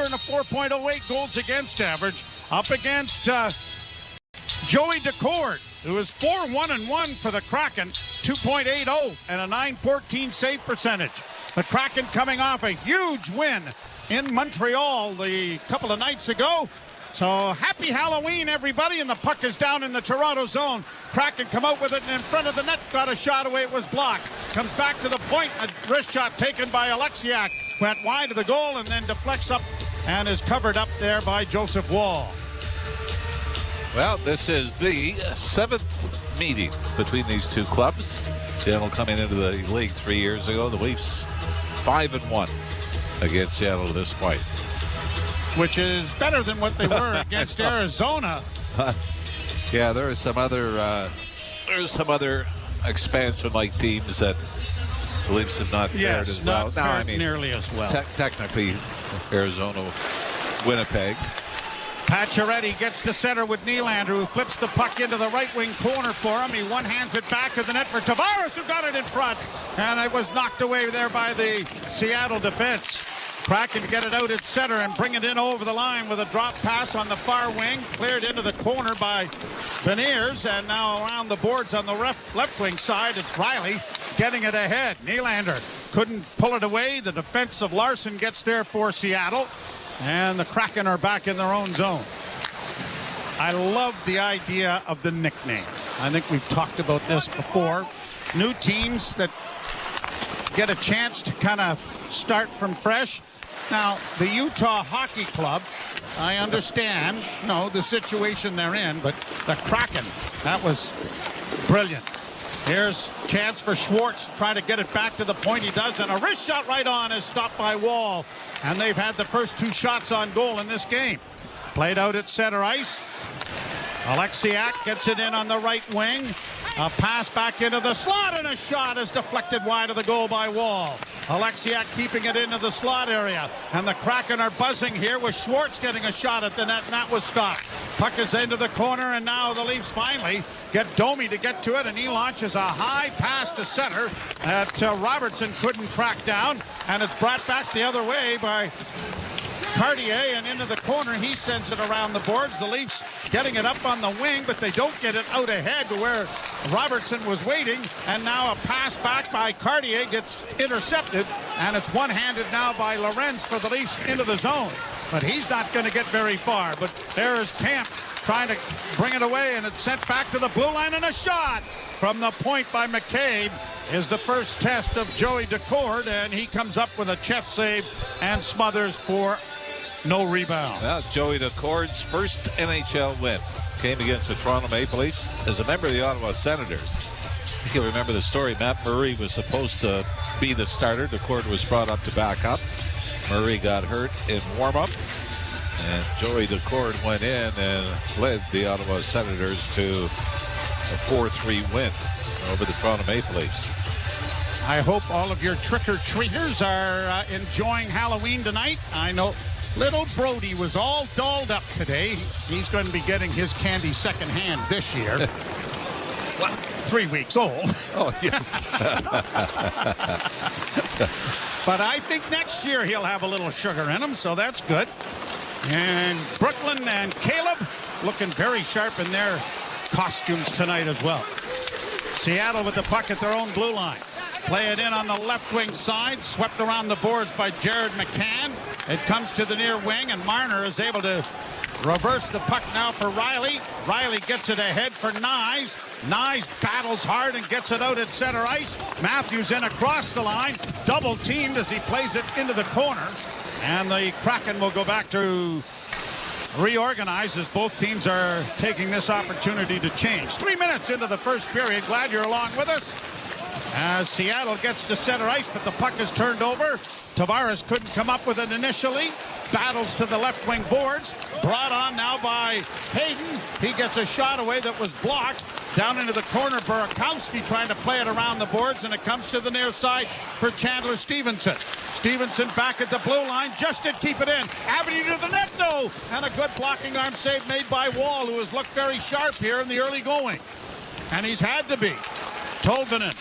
and a 4.08 goals against average up against Joey Decord, who is 4-1-1 for the Kraken, 2.80 and a 914 save percentage. The Kraken coming off a huge win in Montreal a couple of nights ago. So happy Halloween, everybody, and the puck is down in the Toronto zone. Kraken come out with it and in front of the net, got a shot away, it was blocked. Comes back to the point, a wrist shot taken by Alexiak. Went wide of the goal and then deflects up and is covered up there by Joseph Woll. Well, this is the 7th meeting between these two clubs. Seattle coming into the league 3 years ago. The Leafs 5-1 against Seattle at this point, which is better than what they were against Arizona. Yeah, there are some other expansion-like teams that the Leafs have not fared as well. Not nearly as well. Technically, Arizona, Winnipeg. Pacioretty gets to center with Nylander, who flips the puck into the right wing corner for him. He one-hands it back to the net for Tavares, who got it in front. And it was knocked away there by the Seattle defense. Kraken get it out at center and bring it in over the line with a drop pass on the far wing. Cleared into the corner by Beniers. And now around the boards on the left wing side, it's Riley getting it ahead. Nylander couldn't pull it away. The defense of Larson gets there for Seattle. And the Kraken are back in their own zone. I love the idea of the nickname. I think we've talked about this before. New teams that get a chance to kind of start from fresh. Now, the Utah Hockey Club, I understand, the situation they're in, but the Kraken, that was brilliant. Here's chance for Schwartz, trying to get it back to the point. He does, and a wrist shot right on is stopped by Woll. And they've had the first 2 shots on goal in this game. Played out at center ice. Alexiak gets it in on the right wing. A pass back into the slot, and a shot is deflected wide of the goal by Woll. Alexiak keeping it into the slot area. And the Kraken are buzzing here with Schwartz getting a shot at the net, and that was stopped. Puck is into the corner, and now the Leafs finally get Domi to get to it, and he launches a high pass to center that Robertson couldn't crack down, and it's brought back the other way by Cartier, and into the corner. He sends it around the boards. The Leafs getting it up on the wing, but they don't get it out ahead to where Robertson was waiting. And now a pass back by Cartier gets intercepted, and it's one-handed now by Lorenz for the Leafs into the zone. But he's not going to get very far. But there is Camp trying to bring it away, and it's sent back to the blue line, and a shot from the point by McCabe is the first test of Joey Decord, and he comes up with a chest save and smothers for no rebound. Well, Joey Decord's first NHL win came against the Toronto Maple Leafs as a member of the Ottawa Senators. You remember the story. Matt Murray was supposed to be the starter. Decord was brought up to back up. Murray got hurt in warm-up, and Joey Decord went in and led the Ottawa Senators to a 4-3 win over the Toronto Maple Leafs. I hope all of your trick-or-treaters are enjoying Halloween tonight. I know little Brody was all dolled up today. He's going to be getting his candy secondhand this year. What? 3 weeks old. Oh, yes. But I think next year he'll have a little sugar in him, so that's good. And Brooklyn and Caleb looking very sharp in their costumes tonight as well. Seattle with the puck at their own blue line. Play it in on the left wing side, swept around the boards by Jared McCann. It comes to the near wing, and Marner is able to reverse the puck now for Riley. Riley gets it ahead for Nyes. Nyes battles hard and gets it out at center ice. Matthews in across the line, double teamed as he plays it into the corner. And the Kraken will go back to reorganize as both teams are taking this opportunity to change. 3 minutes into the first period. Glad you're along with us. As Seattle gets to center ice, but the puck is turned over. Tavares couldn't come up with it initially. Battles to the left wing boards. Brought on now by Hayden. He gets a shot away that was blocked. Down into the corner, Burakovsky trying to play it around the boards, and it comes to the near side for Chandler Stevenson. Stevenson back at the blue line, just did keep it in. Avenue to the net, though, and a good blocking arm save made by Woll, who has looked very sharp here in the early going. And he's had to be. Tolvanen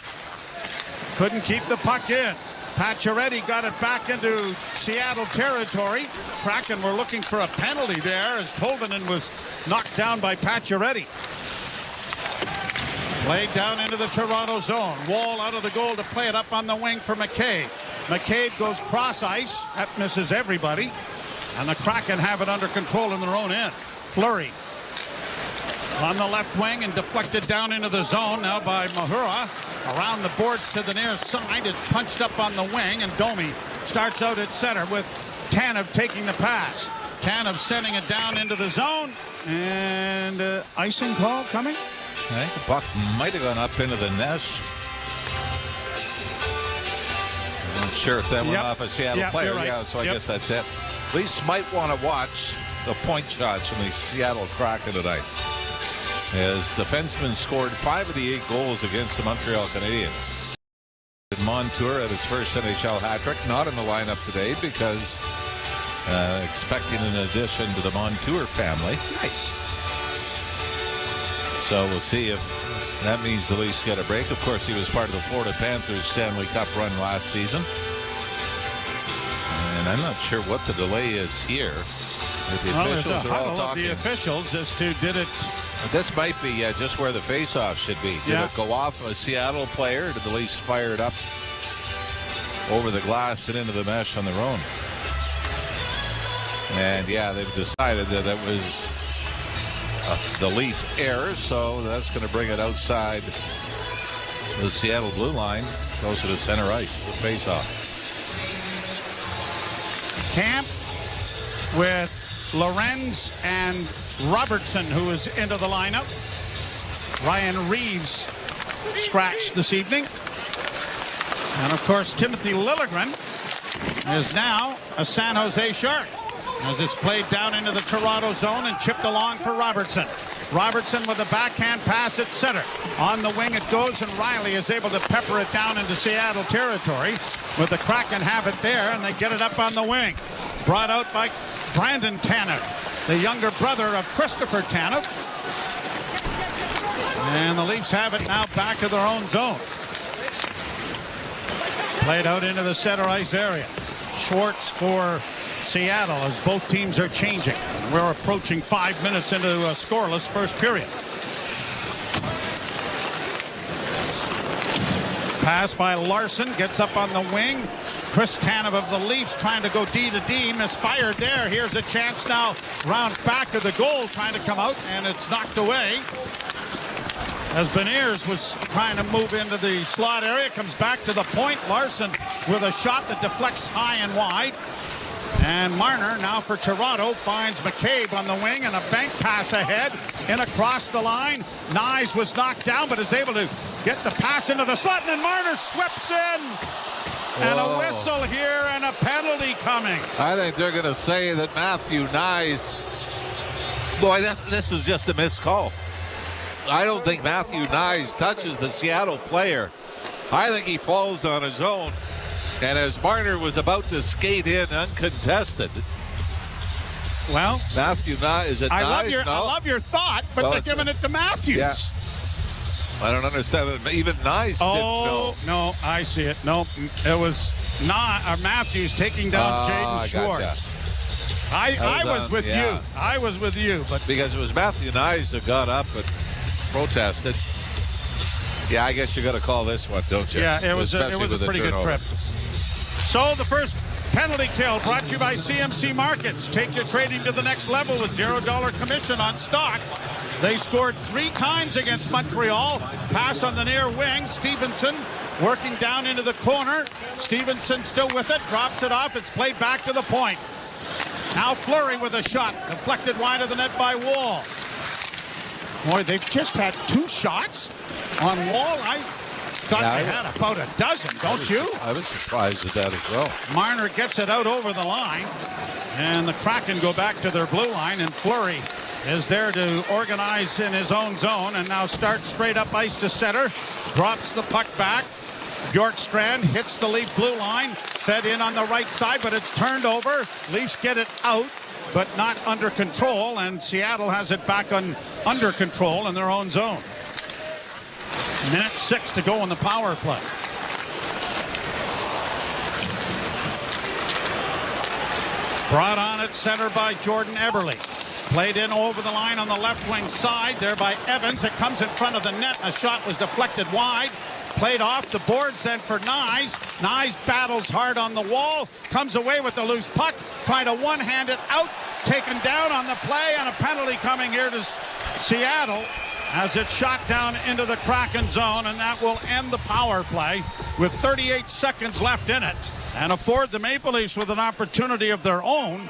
couldn't keep the puck in. Pacioretty got it back into Seattle territory. Kraken were looking for a penalty there as Tolvanen was knocked down by Pacioretty. Played down into the Toronto zone. Wall out of the goal to play it up on the wing for McCabe. McCabe goes cross ice. That misses everybody. And the Kraken have it under control in their own end. Fleury on the left wing and deflected down into the zone now by Mahura. Around the boards to the near side. It's punched up on the wing, and Domi starts out at center with Tanev taking the pass. Tanev sending it down into the zone. And icing call coming? I think the puck might have gone up into the net. I'm not sure if that went off a Seattle player. Right. Yeah, so I guess that's it. Leafs might want to watch the point shots from the Seattle Kraken tonight, as defensemen scored 5 of the 8 goals against the Montreal Canadiens. Montour at his first NHL hat trick, not in the lineup today because expecting an addition to the Montour family. Nice. So we'll see if that means the Leafs get a break. Of course, he was part of the Florida Panthers Stanley Cup run last season. And I'm not sure what the delay is here. The officials are all talking. The officials as to did it. This might be just where the face-off should be. Did it go off a Seattle player? Did the Leafs fire it up over the glass and into the mesh on their own? And yeah, they've decided that it was the Leaf error, so that's going to bring it outside the Seattle blue line, closer to center ice. The face-off. Camp with Lorenz and Robertson, who is into the lineup. Ryan Reeves scratched this evening. And of course, Timothy Liljegren is now a San Jose Shark as it's played down into the Toronto zone and chipped along for Robertson. Robertson with a backhand pass at center. On the wing it goes, and Riley is able to pepper it down into Seattle territory. With the Kraken have it there, and they get it up on the wing. Brought out by Brandon Tanev, the younger brother of Christopher Tanev. And the Leafs have it now back to their own zone. Played out into the center ice area. Schwartz for Seattle as both teams are changing. We're approaching 5 minutes into a scoreless first period. Pass by Larson, gets up on the wing. Chris Tanev of the Leafs trying to go D to D, misfired there. Here's a chance now, round back to the goal, trying to come out, and it's knocked away. As Beniers was trying to move into the slot area, comes back to the point. Larson with a shot that deflects high and wide. And Marner now for Toronto finds McCabe on the wing, and a bank pass ahead and across the line. Nyes was knocked down but is able to get the pass into the slot, and then Marner sweeps in. And a whistle here and a penalty coming. I think they're going to say that Matthew Nyes, boy, this is just a missed call. I don't think Matthew Nyes touches the Seattle player. I think he falls on his own. And as Marner was about to skate in uncontested, well, Matthew Nyes, is it Nyes? I love your thought, but they're giving it to Matthews. Yeah. I don't understand it. Even Nyes didn't know. No, I see it. No, it was not Matthews taking down Jaden Schwartz. I was with you. I was with you, but because it was Matthew Nyes that got up and protested. Yeah, I guess you got to call this one, don't you? Yeah, it was a pretty good trip. So the first penalty kill brought to you by CMC Markets. Take your trading to the next level with $0 commission on stocks. They scored 3 times against Montreal. Pass on the near wing. Stevenson working down into the corner. Stevenson still with it. Drops it off. It's played back to the point. Now Fleury with a shot. Deflected wide of the net by Wall. Boy, they've just had 2 shots on Wall. I thought they had about a dozen, don't you? I was surprised at that as well. Marner gets it out over the line, and the Kraken go back to their blue line, and Fleury is there to organize in his own zone, and now starts straight up ice to center, drops the puck back. Bjorkstrand hits the Leaf blue line, fed in on the right side, but it's turned over. Leafs get it out, but not under control, and Seattle has it back under control in their own zone. Minute 6 to go in the power play. Brought on at center by Jordan Eberle. Played in over the line on the left wing side there by Evans. It comes in front of the net. A shot was deflected wide. Played off the boards then for Nyes. Nyes battles hard on the wall. Comes away with the loose puck. Trying to one-handed out. Taken down on the play, and a penalty coming here to Seattle as it's shot down into the Kraken zone, and that will end the power play with 38 seconds left in it and afford the Maple Leafs with an opportunity of their own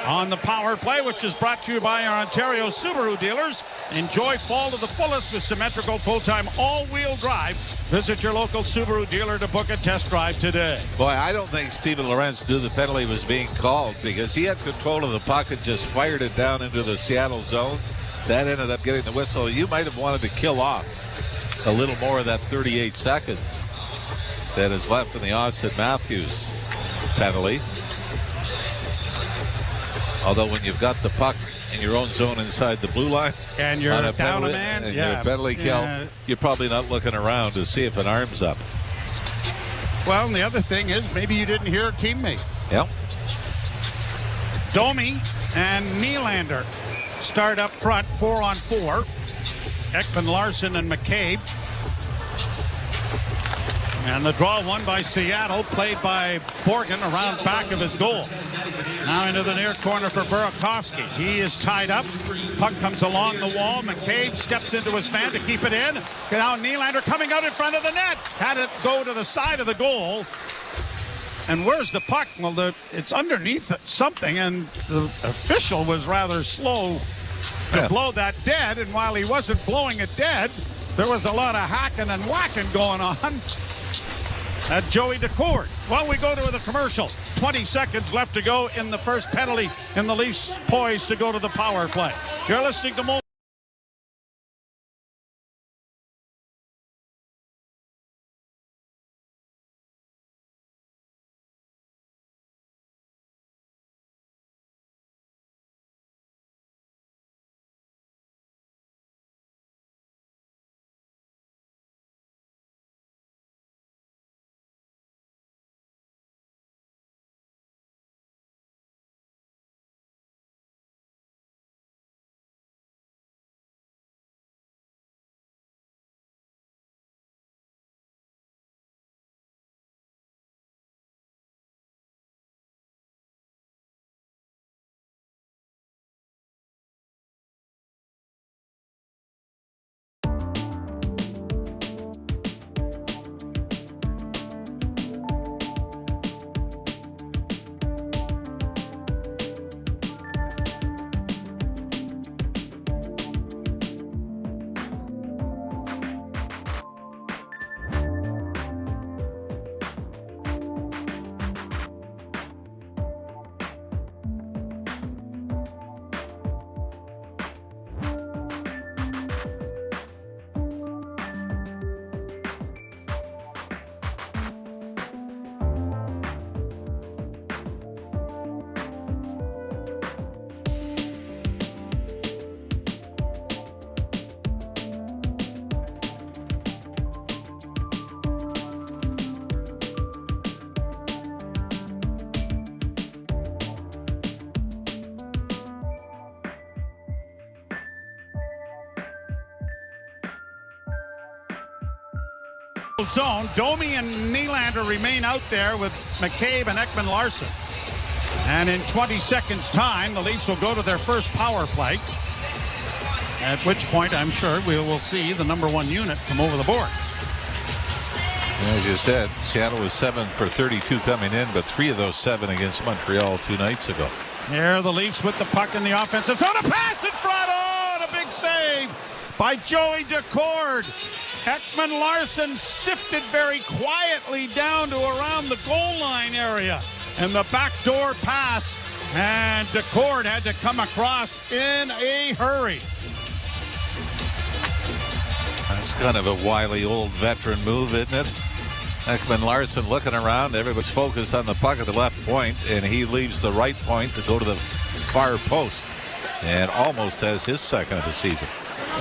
on the power play, which is brought to you by our Ontario Subaru dealers. Enjoy fall to the fullest with symmetrical full-time all-wheel drive. Visit your local Subaru dealer to book a test drive today. Boy, I don't think Steven Lorentz knew the penalty was being called because he had control of the puck and just fired it down into the Seattle zone. That ended up getting the whistle. You might have wanted to kill off a little more of that 38 seconds that is left in the Austin Matthews penalty. Although when you've got the puck in your own zone inside the blue line and you're on a down penalty, a man, and you're a penalty kill, you're probably not looking around to see if an arm's up. Well, and the other thing is maybe you didn't hear a teammate. Yep. Domi and Nylander start up front, 4-on-4. Ekman Larson and McCabe. And the draw won by Seattle, played by Borgen around back of his goal. Now into the near corner for Burakovsky. He is tied up. Puck comes along the wall. McCabe steps into his man to keep it in. Now Nylander coming out in front of the net. Had it go to the side of the goal. And where's the puck? Well, it's underneath something, and the official was rather slow to blow that dead. And while he wasn't blowing it dead, there was a lot of hacking and whacking going on. That's Joey Decord. Well, we go to the commercial. 20 seconds left to go in the first penalty, and the Leafs poised to go to the power play. You're listening to zone. Domi and Nylander remain out there with McCabe and Ekman Larson. And in 20 seconds time, the Leafs will go to their first power play. At which point, I'm sure we will see the number one unit come over the board. As you said, Seattle was 7 for 32 coming in, but 3 of those 7 against Montreal 2 nights ago. Here the Leafs with the puck in the offensive zone. A pass in front. Oh, and a big save by Joey Decord. Ekman Larson sifted very quietly down to around the goal line area. And the backdoor pass, and Decord had to come across in a hurry. That's kind of a wily old veteran move, isn't it? Ekman Larson looking around. Everybody's focused on the puck at the left point, and he leaves the right point to go to the far post and almost has his second of the season.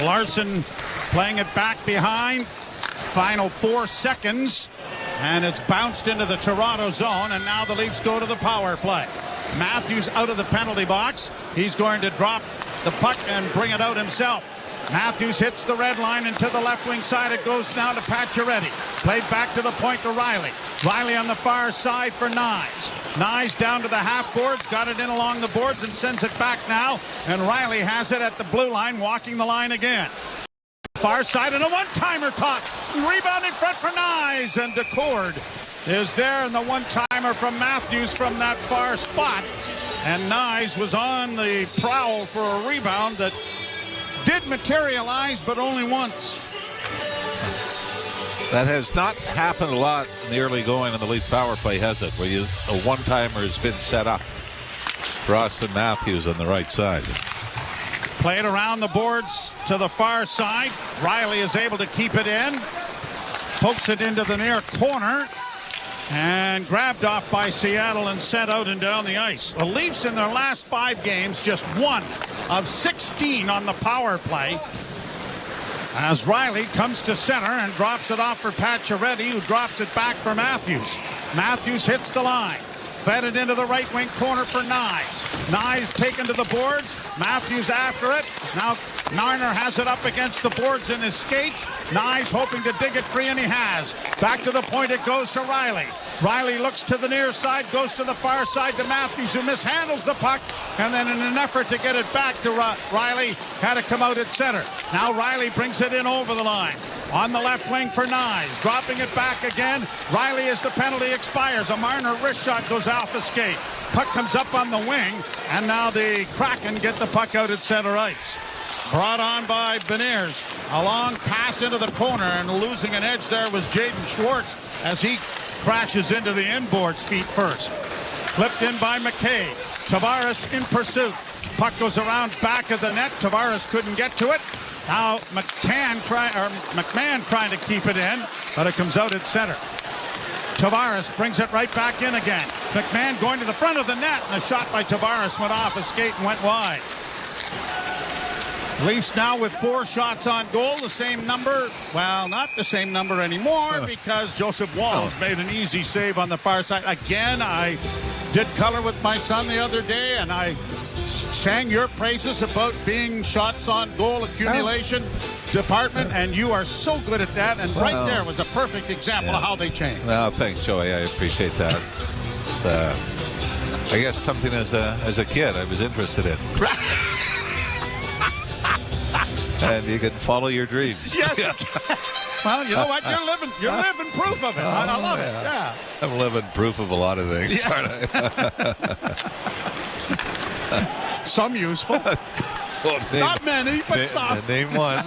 Larson playing it back behind. Final 4 seconds, and it's bounced into the Toronto zone, and now the Leafs go to the power play. Matthews out of the penalty box. He's going to drop the puck and bring it out himself. Matthews hits the red line into the left wing side. It goes down to Pacioretty. Played back to the point to Riley. Riley on the far side for Nyes. Nyes down to the half boards. Got it in along the boards and sends it back now. And Riley has it at the blue line, walking the line again. Far side and a one-timer top. Rebound in front for Nyes. And DeCord is there, and the one-timer from Matthews from that far spot. And Nyes was on the prowl for a rebound that did materialize, but only once. That has not happened a lot in the early going in the Leaf power play, has it? Where a one-timer has been set up for Austin Matthews on the right side. Played around the boards to the far side. Riley is able to keep it in. Pokes it into the near corner. And grabbed off by Seattle and sent out and down the ice. The Leafs in their last 5 games, just 1 of 16 on the power play. As Riley comes to center and drops it off for Pacioretty, who drops it back for Matthews. Matthews hits the line. Fed it into the right wing corner for Nyes. Nyes taken to the boards. Matthews after it. Now Nylander has it up against the boards in his skates. Nyes hoping to dig it free, and he has. Back to the point it goes to Riley. Riley looks to the near side, goes to the far side to Matthews, who mishandles the puck, and then in an effort to get it back to Riley, had to come out at center. Now Riley brings it in over the line. On the left wing for Nyes, dropping it back again. Riley as the penalty expires. A Marner wrist shot goes off the skate. Puck comes up on the wing, and now the Kraken get the puck out at center ice. Brought on by Beniers. A long pass into the corner, and losing an edge there was Jaden Schwartz as he crashes into the inboards feet first. Flipped in by McKay. Tavares in pursuit. Puck goes around back of the net. Tavares couldn't get to it. Now McMahon trying to keep it in, but it comes out at center. Tavares brings it right back in again. McMahon going to the front of the net, and a shot by Tavares went off a skate and went wide. Leafs now with 4 shots on goal, the same number. Well, not the same number anymore, because Joseph Walls made an easy save on the far side. Again, I did color with my son the other day, and I sang your praises about being shots on goal accumulation department, and you are so good at that. And right there was a perfect example of how they changed. Well, thanks, Joey. I appreciate that. It's, I guess something as a kid I was interested in. And you can follow your dreams. Yes. Well, you know what? You're living proof of it. I love it. Yeah. I'm living proof of a lot of things, aren't I? Some useful. Well, Not many, but some. Name one.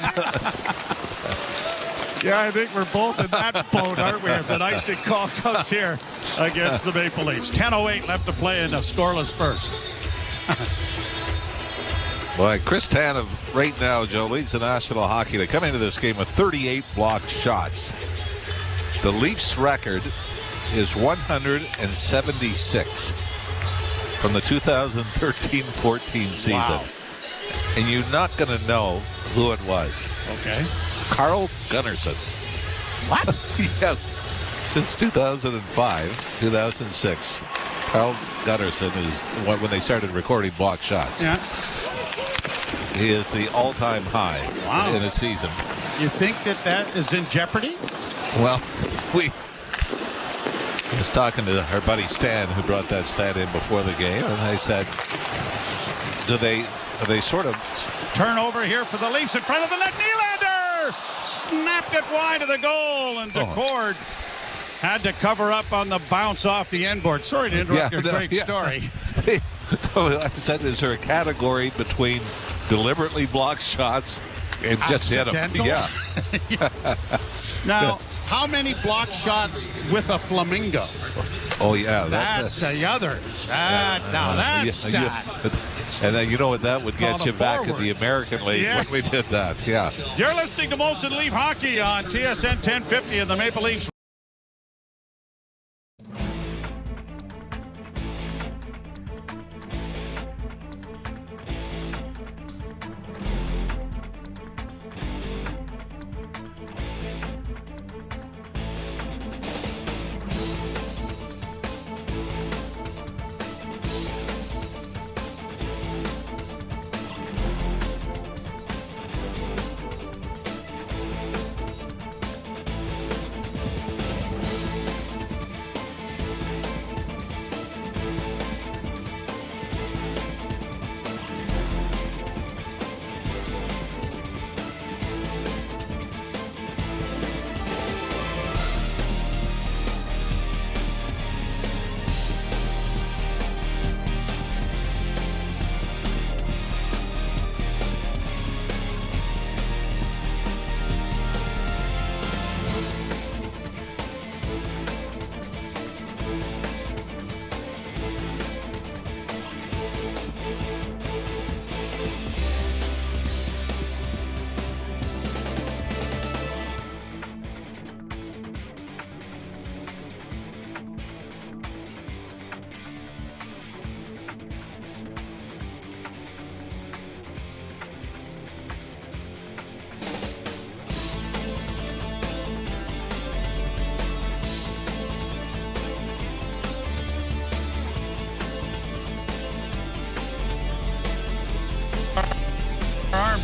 Yeah, I think we're both in that boat, aren't we? As an icing call comes here against the Maple Leafs. 10:08 left to play in a scoreless first. Boy, Chris Tanev right now, Joe, leads the National Hockey. They come into this game with 38 blocked shots. The Leafs' record is 176 from the 2013-14 season. Wow. And you're not going to know who it was. Okay. Carl Gunnarsson. What? Yes. Since 2005, 2006, Carl Gunnarsson is when they started recording blocked shots. Yeah. He is the all-time high in a season. You think that is in jeopardy? Well, I was talking to our buddy Stan, who brought that stat in before the game, and I said, are they sort of... Turnover here for the Leafs in front of the net. Nylander snapped it wide of the goal, and DeCord had to cover up on the bounce off the end board. Sorry to interrupt your great story. I said, is there a category between deliberately blocked shots and just hit them? Yeah. Now, how many blocked shots with a flamingo? Oh, yeah. That's the other. That's that. And then you know what that would get you back in the American League when we did that. Yeah. You're listening to Molson Leaf Hockey on TSN 1050 and the Maple Leafs.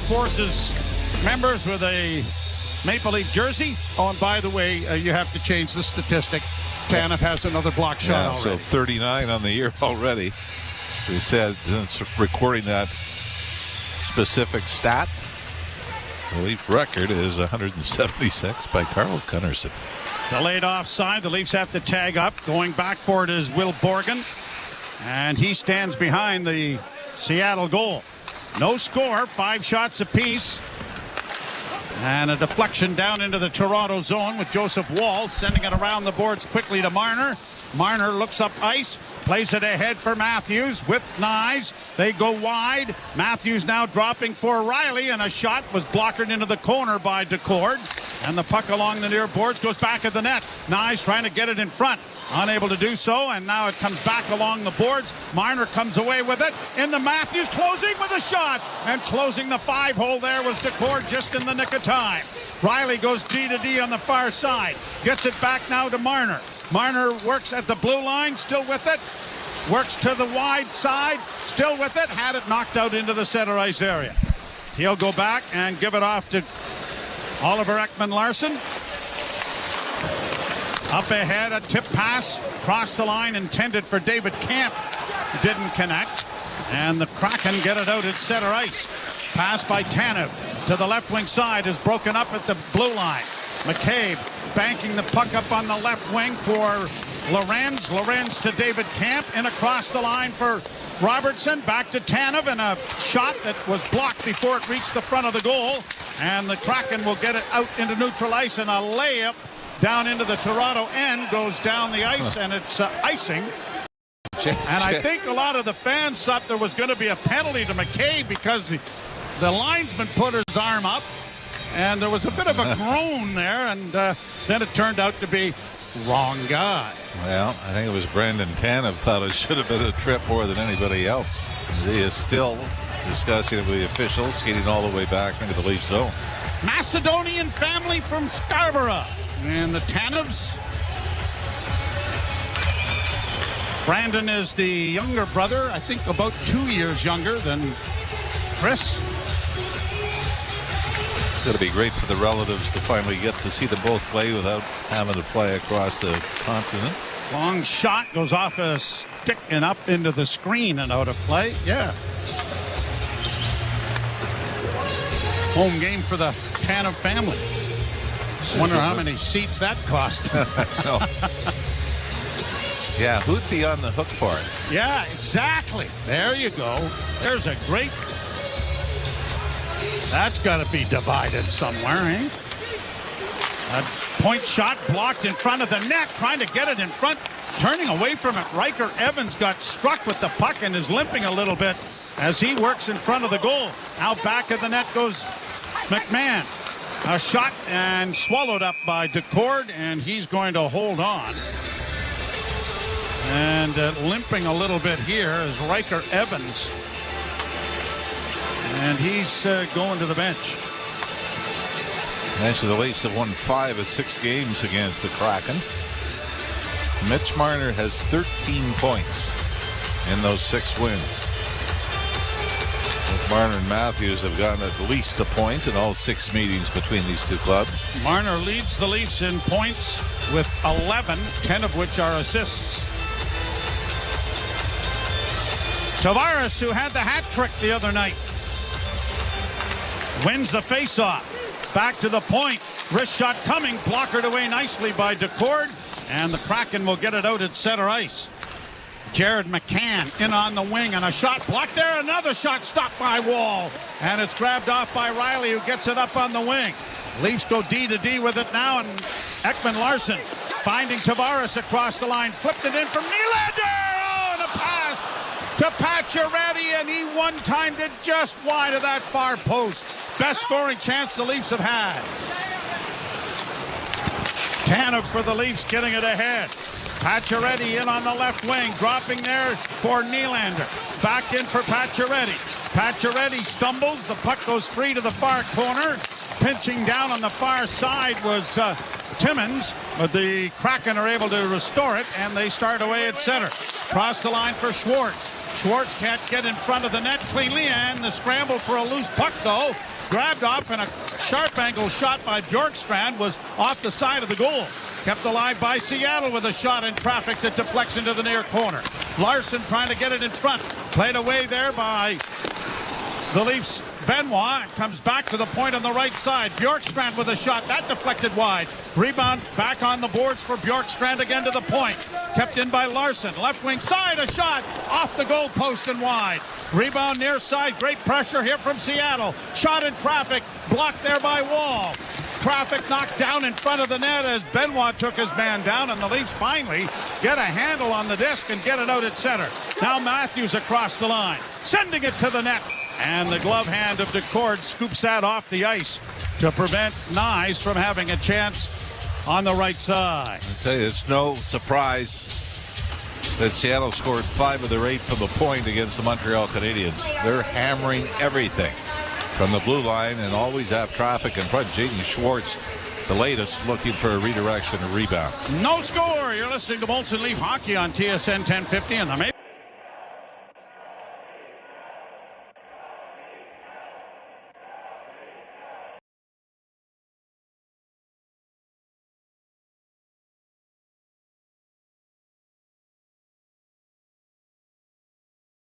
Forces members with a Maple Leaf jersey. Oh, and by the way, you have to change the statistic. Tanev has another block shot already. So 39 on the year already. We said, since recording that specific stat, the Leaf record is 176 by Carl Gunnarsson. Delayed offside. The Leafs have to tag up. Going back for it is Will Borgen. And he stands behind the Seattle goal. No score. 5 shots apiece. And a deflection down into the Toronto zone with Joseph Woll sending it around the boards quickly to Marner. Marner looks up ice, plays it ahead for Matthews with Nyes. They go wide. Matthews now dropping for Riley, and a shot was blockered into the corner by Decord. And the puck along the near boards goes back at the net. Nyes trying to get it in front. Unable to do so, and now it comes back along the boards. Marner comes away with it. Into Matthews, closing with a shot. And closing the 5-hole there was Decord just in the nick of time. Riley goes D to D on the far side. Gets it back now to Marner. Marner works at the blue line, still with it. Works to the wide side, still with it. Had it knocked out into the center ice area. He'll go back and give it off to Oliver Ekman-Larsson. Up ahead, a tip pass, cross the line, intended for David Kampf. Didn't connect. And the Kraken get it out at center ice. Pass by Tanev to the left wing side is broken up at the blue line. McCabe banking the puck up on the left wing for Lorenz. Lorenz to David Kampf, in across the line for Robertson. Back to Tanev, and a shot that was blocked before it reached the front of the goal. And the Kraken will get it out into neutral ice, and a layup down into the Toronto end goes down the ice, and it's icing. And I think a lot of the fans thought there was going to be a penalty to McCabe because the linesman put his arm up, and there was a bit of a groan there, and then it turned out to be wrong guy. Well, I think it was Brandon Tanev thought it should have been a trip more than anybody else. He is still discussing it with the officials, skating all the way back into the Leaf zone. Macedonian family from Scarborough. And the Tanevs. Brandon is the younger brother, I think about 2 years younger than Chris. It's going to be great for the relatives to finally get to see them both play without having to fly across the continent. Long shot goes off a stick and up into the screen and out of play. Yeah. Home game for the Tanev family. Wonder how many seats that cost. Yeah, who'd be on the hook for it? Yeah, exactly. There you go. There's a great... That's got to be divided somewhere, eh? A point shot blocked in front of the net, trying to get it in front, turning away from it. Riker Evans got struck with the puck and is limping a little bit as he works in front of the goal. Now back of the net goes McMahon. A shot and swallowed up by Decord, and he's going to hold on. And limping a little bit here is Riker Evans. And he's going to the bench. Actually, the Leafs have won 5 of 6 games against the Kraken. Mitch Marner has 13 points in those 6 wins. Marner and Matthews have gotten at least a point in all 6 meetings between these two clubs. Marner leads the Leafs in points with 11, 10 of which are assists. Tavares, who had the hat trick the other night, wins the faceoff. Back to the point. Wrist shot coming, blockered away nicely by Decord, and the Kraken will get it out at center ice. Jared McCann in on the wing, and a shot blocked there. Another shot stopped by Woll, and it's grabbed off by Riley, who gets it up on the wing. Leafs go D to D with it now, and Ekman-Larsson finding Tavares across the line, flipped it in from Nylander. Oh, and a pass to Pacioretty, and he one-timed it just wide of that far post. Best scoring chance the Leafs have had. Tanev for the Leafs, getting it ahead. Pacioretty in on the left wing, dropping there for Nylander. Back in for Pacioretty. Pacioretty stumbles. The puck goes free to the far corner. Pinching down on the far side was Timmins, but the Kraken are able to restore it, and they start away at center. Cross the line for Schwartz. Schwartz can't get in front of the net cleanly, and the scramble for a loose puck, though, grabbed off, and a sharp angle shot by Bjorkstrand was off the side of the goal. Kept alive by Seattle with a shot in traffic that deflects into the near corner. Larson trying to get it in front. Played away there by the Leafs. Benoit comes back to the point on the right side. Bjorkstrand with a shot. That deflected wide. Rebound back on the boards for Bjorkstrand again to the point. Kept in by Larson. Left wing side, a shot off the goal post and wide. Rebound near side. Great pressure here from Seattle. Shot in traffic. Blocked there by Wall. Traffic knocked down in front of the net as Benoit took his man down, and the Leafs finally get a handle on the disc and get it out at center. Now Matthews across the line, sending it to the net. And the glove hand of DeCord scoops that off the ice to prevent Nyes from having a chance on the right side. I tell you, it's no surprise that Seattle scored 5 of their 8 from the point against the Montreal Canadiens. They're hammering everything from the blue line and always have traffic in front. Jaden Schwartz, the latest, looking for a redirection and rebound. No score. You're listening to Molson Leaf Hockey on TSN 1050 and the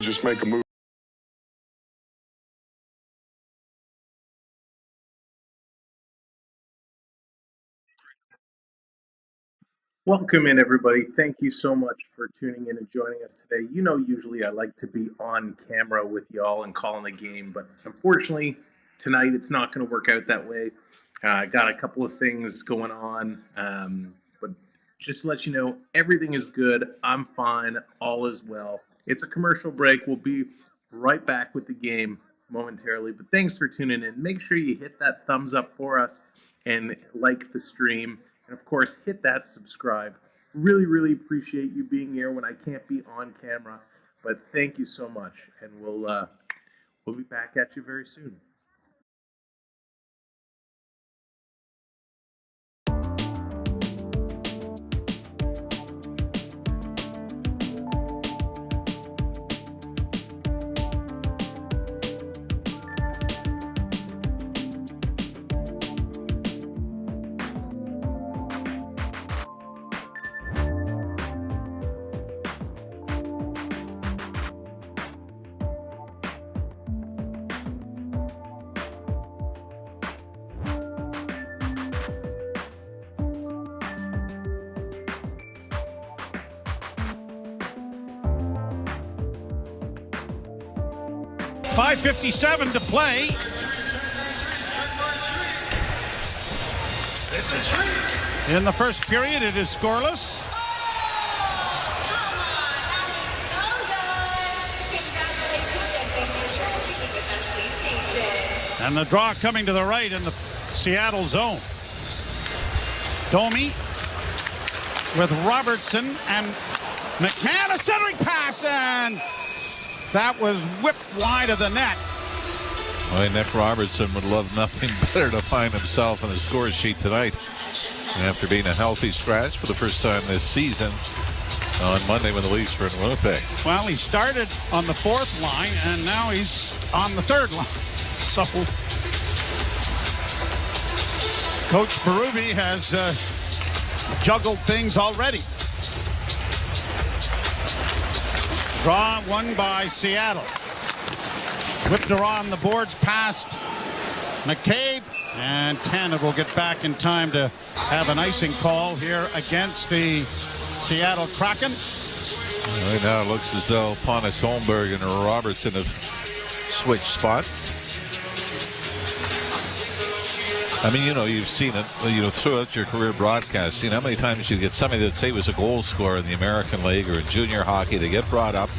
just make a move. Welcome in, everybody. Thank you so much for tuning in and joining us today. You know, usually I like to be on camera with y'all and calling the game, but unfortunately, tonight it's not going to work out that way. I got a couple of things going on, but just to let you know, everything is good. I'm fine. All is well. It's a commercial break. We'll be right back with the game momentarily, but thanks for tuning in. Make sure you hit that thumbs up for us and like the stream. And of course, hit that subscribe. Really, really appreciate you being here when I can't be on camera. But thank you so much, and we'll be back at you very soon. .557 to play. In the first period, it is scoreless. And the draw coming to the right in the Seattle zone. Domi with Robertson and McMahon, a centering pass, and that was whipped wide of the net. Well, Nick Robertson would love nothing better to find himself on the score sheet tonight. And after being a healthy scratch for the first time this season on Monday when the Leafs were in Winnipeg. Well, he started on the fourth line, and now he's on the third line. So Coach Berube has juggled things already. Draw won by Seattle. Whipped around the boards past McCabe, and Tanev will get back in time to have an icing call here against the Seattle Kraken. Right now it looks as though Pontus Holmberg and Robertson have switched spots. I mean, you know, you've seen it, you know, throughout your career broadcasting. How many times you get somebody that say was a goal scorer in the American League or in junior hockey? They get brought up,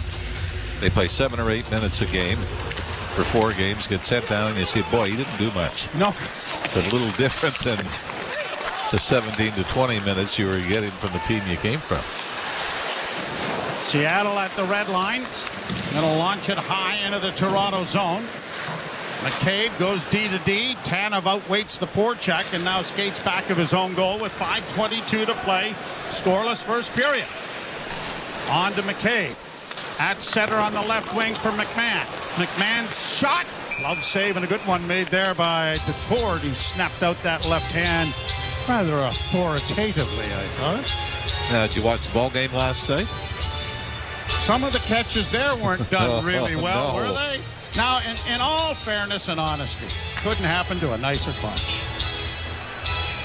they play 7 or 8 minutes a game for 4 games, get sent down, and you say, boy, he didn't do much. No. It's a little different than the 17 to 20 minutes you were getting from the team you came from. Seattle at the red line. Going to launch it high into the Toronto zone. McCabe goes D to D. Tanev outweights the forecheck and now skates back of his own goal with 5:22 to play. Scoreless first period. On to McCabe. At center on the left wing for McMahon. McMahon's shot. Glove save and a good one made there by Decord, who snapped out that left hand rather authoritatively, I thought. Now, did you watch the ball game last night? Some of the catches there weren't done really well, no. were they? Now, in all fairness and honesty, couldn't happen to a nicer bunch.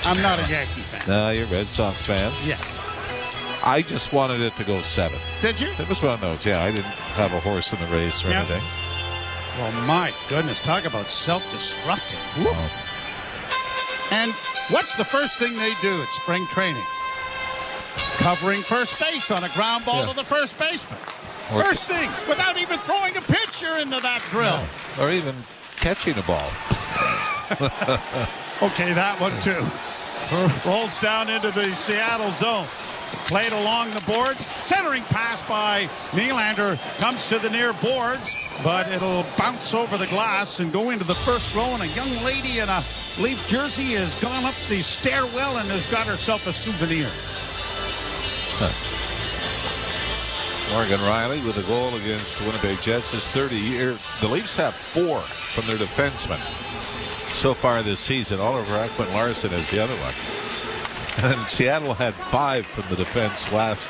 I'm not a Yankee fan. No, you're a Red Sox fan. Yes. I just wanted it to go 7. Did you? It was one of those. Yeah, I didn't have a horse in the race or anything. Well, my goodness, talk about self-destructing. And what's the first thing they do at spring training? Covering first base on a ground ball to the first baseman. First thing, without even throwing a pitcher into that drill. Or even catching a ball. Okay, that one too. Rolls down into the Seattle zone. Played along the boards. Centering pass by Nylander comes to the near boards, but it'll bounce over the glass and go into the first row. And a young lady in a Leaf jersey has gone up the stairwell and has got herself a souvenir. Morgan Riley with a goal against the Winnipeg Jets. His 30 year. The Leafs have 4 from their defensemen so far this season. Oliver Ekman-Larsson is the other one. And Seattle had 5 from the defense last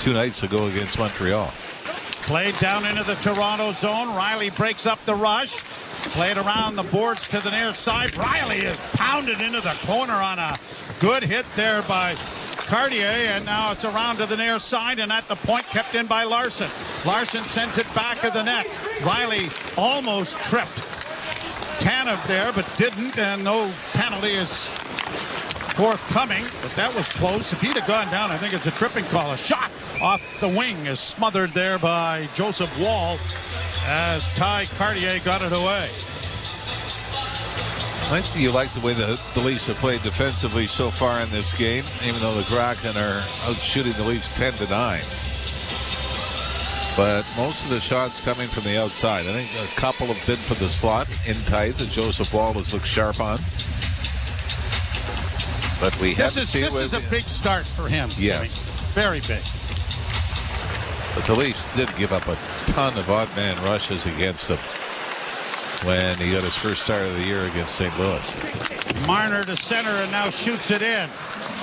2 nights ago against Montreal. Played down into the Toronto zone. Riley breaks up the rush. Played around the boards to the near side. Riley is pounded into the corner on a good hit there by Cartier, and now it's around to the near side, and at the point kept in by Larson. Larson sends it back of the net. Riley almost tripped Tanev there, but didn't, and no penalty is forthcoming, but that was close. If he'd have gone down, I think it's a tripping call. A shot off the wing is smothered there by Joseph Wall as Ty Cartier got it away. I think you like the way the Leafs have played defensively so far in this game, even though the Kraken are out shooting the Leafs 10-9. But most of the shots coming from the outside. I think a couple have been from the slot in tight that Joseph Wall has looked sharp on. But we have to see. This is a big start for him. Yes. Very big. But the Leafs did give up a ton of odd man rushes against him when he got his first start of the year against St. Louis. Marner to center and now shoots it in.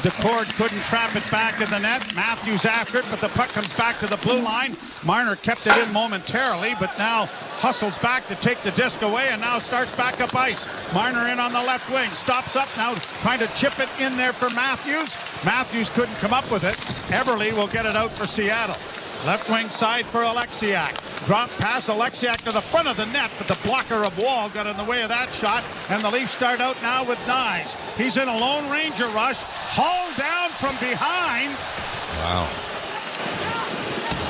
Decord couldn't trap it back in the net. Matthews after it, but the puck comes back to the blue line. Marner kept it in momentarily, but now hustles back to take the disc away and now starts back up ice. Marner in on the left wing. Stops up now, trying to chip it in there for Matthews. Matthews couldn't come up with it. Everly will get it out for Seattle. Left wing side for Alexiak. Drop pass, Alexiak to the front of the net, but the blocker of Wall got in the way of that shot, and the Leafs start out now with Nyes. He's in a Lone Ranger rush, hauled down from behind. Wow.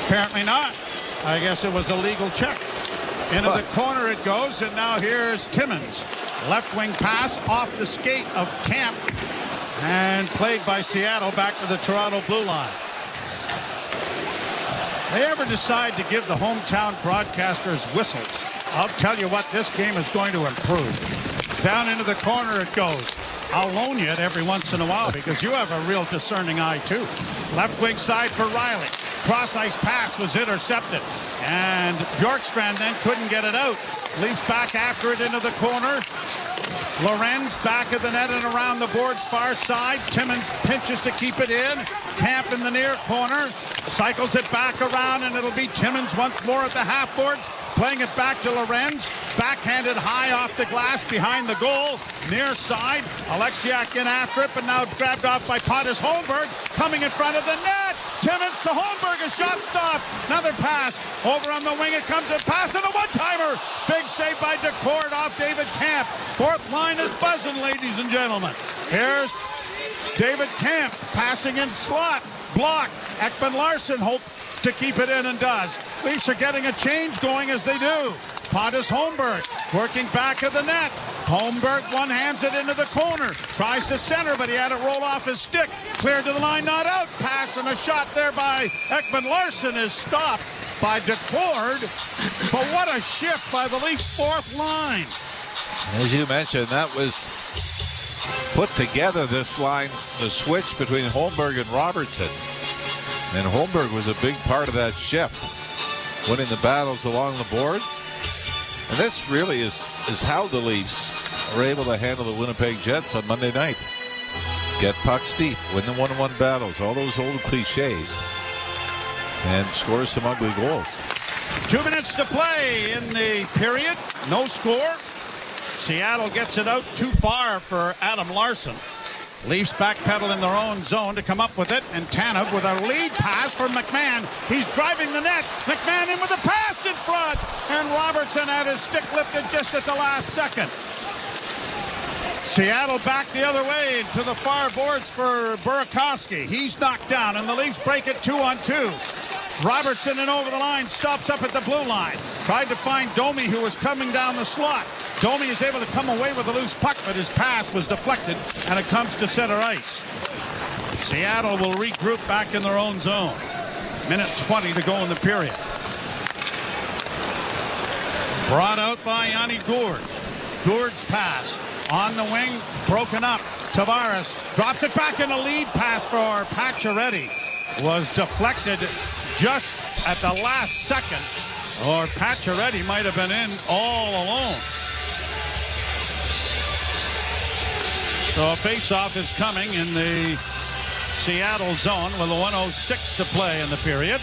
Apparently not. I guess it was a legal check. Into the corner it goes, and now here's Timmins. Left wing pass off the skate of Camp, and played by Seattle back to the Toronto blue line. They ever decide to give the hometown broadcasters whistles, I'll tell you what, this game is going to improve. Down into the corner it goes. I'll loan you it every once in a while because you have a real discerning eye too. Left wing side for Riley. Cross ice pass was intercepted, and Bjorkstrand then couldn't get it out. Leafs back after it into the corner. Lorenz back of the net and around the boards far side. Timmins pinches to keep it in. Camp in the near corner. Cycles it back around, and it'll be Timmins once more at the half boards. Playing it back to Lorenz. Backhanded high off the glass behind the goal. Near side. Alexiak in after it, but now grabbed off by Pontus Holmberg. Coming in front of the net. Timmins to Holmberg. A shot stop. Another pass. Over on the wing it comes. A pass and a one-timer. Big save by Decord off David Camp. Fourth line is buzzing, ladies and gentlemen. Here's David Camp passing in slot. Block. Ekman-Larsson hoped to keep it in and does. Leafs are getting a change going as they do. Pontus Holmberg working back of the net. Holmberg one-hands it into the corner. Tries to center, but he had it roll off his stick. Cleared to the line, not out. Pass and a shot there by Ekman-Larsson is stopped by Decord. But what a shift by the Leafs' fourth line. As you mentioned, that was put together, this line, the switch between Holmberg and Robertson. And Holmberg was a big part of that shift. winning the battles along the boards. And this really is how the Leafs were able to handle the Winnipeg Jets on Monday night. Get pucks deep, win the one-on-one battles, all those old cliches, and score some ugly goals. 2 minutes to play in the period. No score. Seattle gets it out too far for Adam Larson. Leafs backpedal in their own zone to come up with it, and Tanev with a lead pass for McMahon. He's driving the net. McMahon in with a pass in front, and Robertson had his stick lifted just at the last second. Seattle back the other way to the far boards for Burakovsky. He's knocked down, and the Leafs break it 2-on-2. Robertson in over the line, stops up at the blue line. Tried to find Domi, who was coming down the slot. Domi is able to come away with a loose puck, but his pass was deflected, and it comes to center ice. Seattle will regroup back in their own zone. Minute 20 to go in the period. Brought out by Yanni Gourde. Gourde's pass on the wing, broken up. Tavares drops it back, in a lead pass for Pacioretty was deflected just at the last second, or Pacioretty might have been in all alone. So a face-off is coming in the Seattle zone with a 1:06 to play in the period.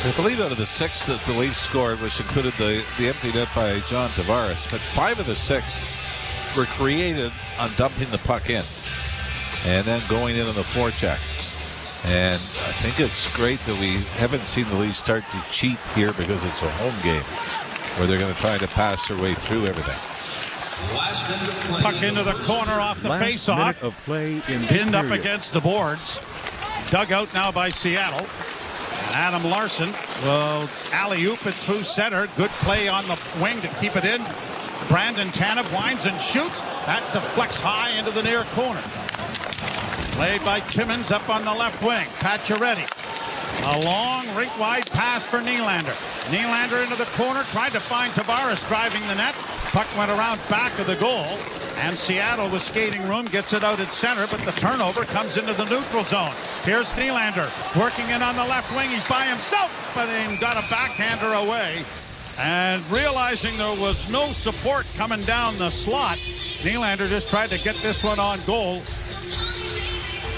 I believe out of the 6 that the Leafs scored, which included the empty net by John Tavares, but 5 of the 6 were created on dumping the puck in and then going in on the forecheck. And I think it's great that we haven't seen the Leafs start to cheat here, because it's a home game where they're going to try to pass their way through everything. Puck into the corner off the face-off. Pinned up against the boards. Dug out now by Seattle. And Adam Larson will alley-oop it through center. Good play on the wing to keep it in. Brandon Tanev winds and shoots. That deflects high into the near corner. Played by Timmins up on the left wing. Pacioretty. A long rink-wide pass for Nylander. Nylander into the corner, tried to find Tavares driving the net. Puck went around back of the goal, and Seattle with skating room gets it out at center, but the turnover comes into the neutral zone. Here's Nylander working in on the left wing. He's by himself, but he got a backhander away. And realizing there was no support coming down the slot, Nylander just tried to get this one on goal.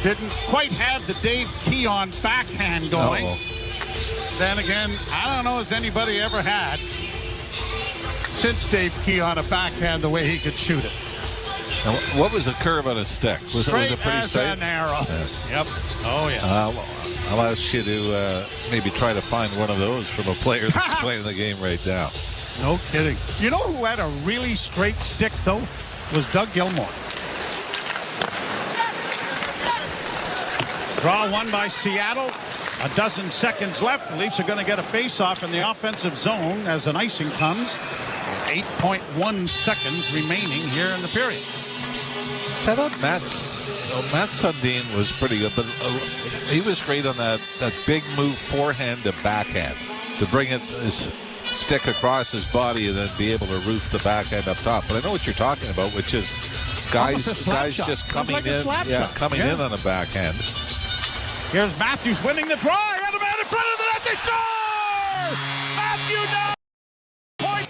Didn't quite have the Dave Keon backhand going. Then again, I don't know, has anybody ever had, since Dave Keon, a backhand the way he could shoot it. Now, what was the curve on his stick? Was it pretty as straight? An arrow. Yeah. Yep. Oh, yeah. I'll ask you to maybe try to find one of those from a player that's playing the game right now. No kidding. You know who had a really straight stick, though? Was Doug Gilmour. Draw one by Seattle. A dozen seconds left. The Leafs are going to get a face-off in the offensive zone as an icing comes. 8.1 seconds remaining here in the period. I thought Matt Sundin was pretty good, but he was great on that big move forehand to backhand to bring his stick across his body and then be able to roof the backhand up top. But I know what you're talking about, which is guys just coming in, in on a backhand. Here's Matthews winning the draw. He had a man in front of the net. They score! Matthew now. Point.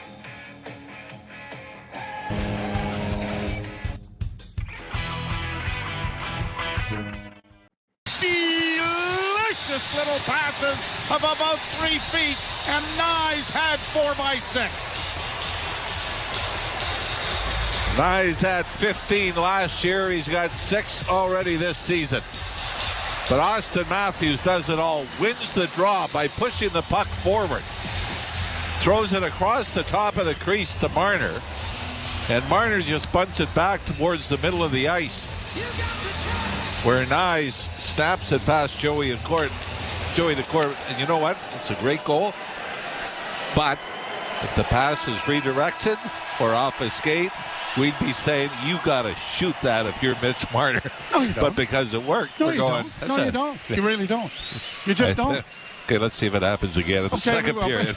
Delicious little passes of about 3 feet, and Nyes had 4x6. Nyes had 15 last year. He's got 6 already this season. But Austin Matthews does it all. Wins the draw by pushing the puck forward. Throws it across the top of the crease to Marner. And Marner just bunts it back towards the middle of the ice, where Nyes snaps it past Joey to court. And you know what? It's a great goal. But if the pass is redirected or off a skate, we'd be saying, you got to shoot that if you're Mitch Marner. No, you don't. But because it worked, no, we're you going. Don't. No, you don't. You really don't. You just don't. Okay, let's see if it happens again in the second period.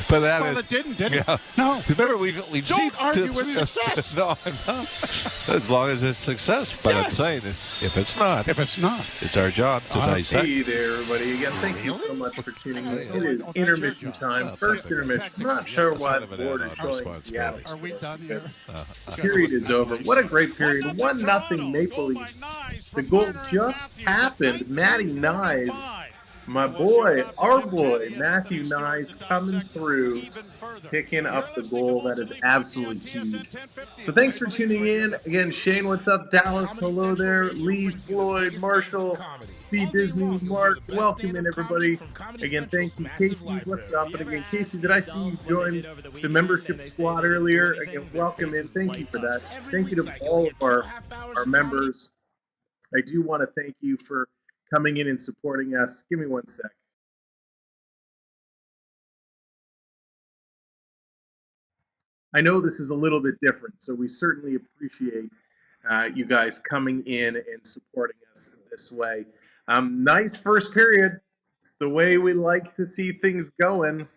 But it didn't, did it? Yeah. No. Remember, we've seen... Don't argue with success. No, as long as it's success. But I'm saying, if it's not, it's our job to dissect. Hey there, everybody. Again, thank you so much for tuning in. It is intermission time. First intermission. I'm not sure why the board is showing Seattle. Are we done here? Period is over. What a great period. 1-0 Maple Leafs. The goal just happened. Matty Nyes, my boy, our boy, Matthew Nyes coming through, picking up the goal. That is absolutely huge. So thanks for tuning in. Again, Shane, what's up? Dallas, hello there. Lee, Floyd, Marshall, B. Disney, Mark, welcome in, everybody. Again, thank you. Casey, what's up? And again, Casey, did I see you join the membership squad earlier? Again, welcome in. Thank you for that. Thank you to all of our members. I do want to thank you for coming in and supporting us. Give me one sec. I know this is a little bit different, so we certainly appreciate you guys coming in and supporting us this way. Nice first period. It's the way we like to see things going.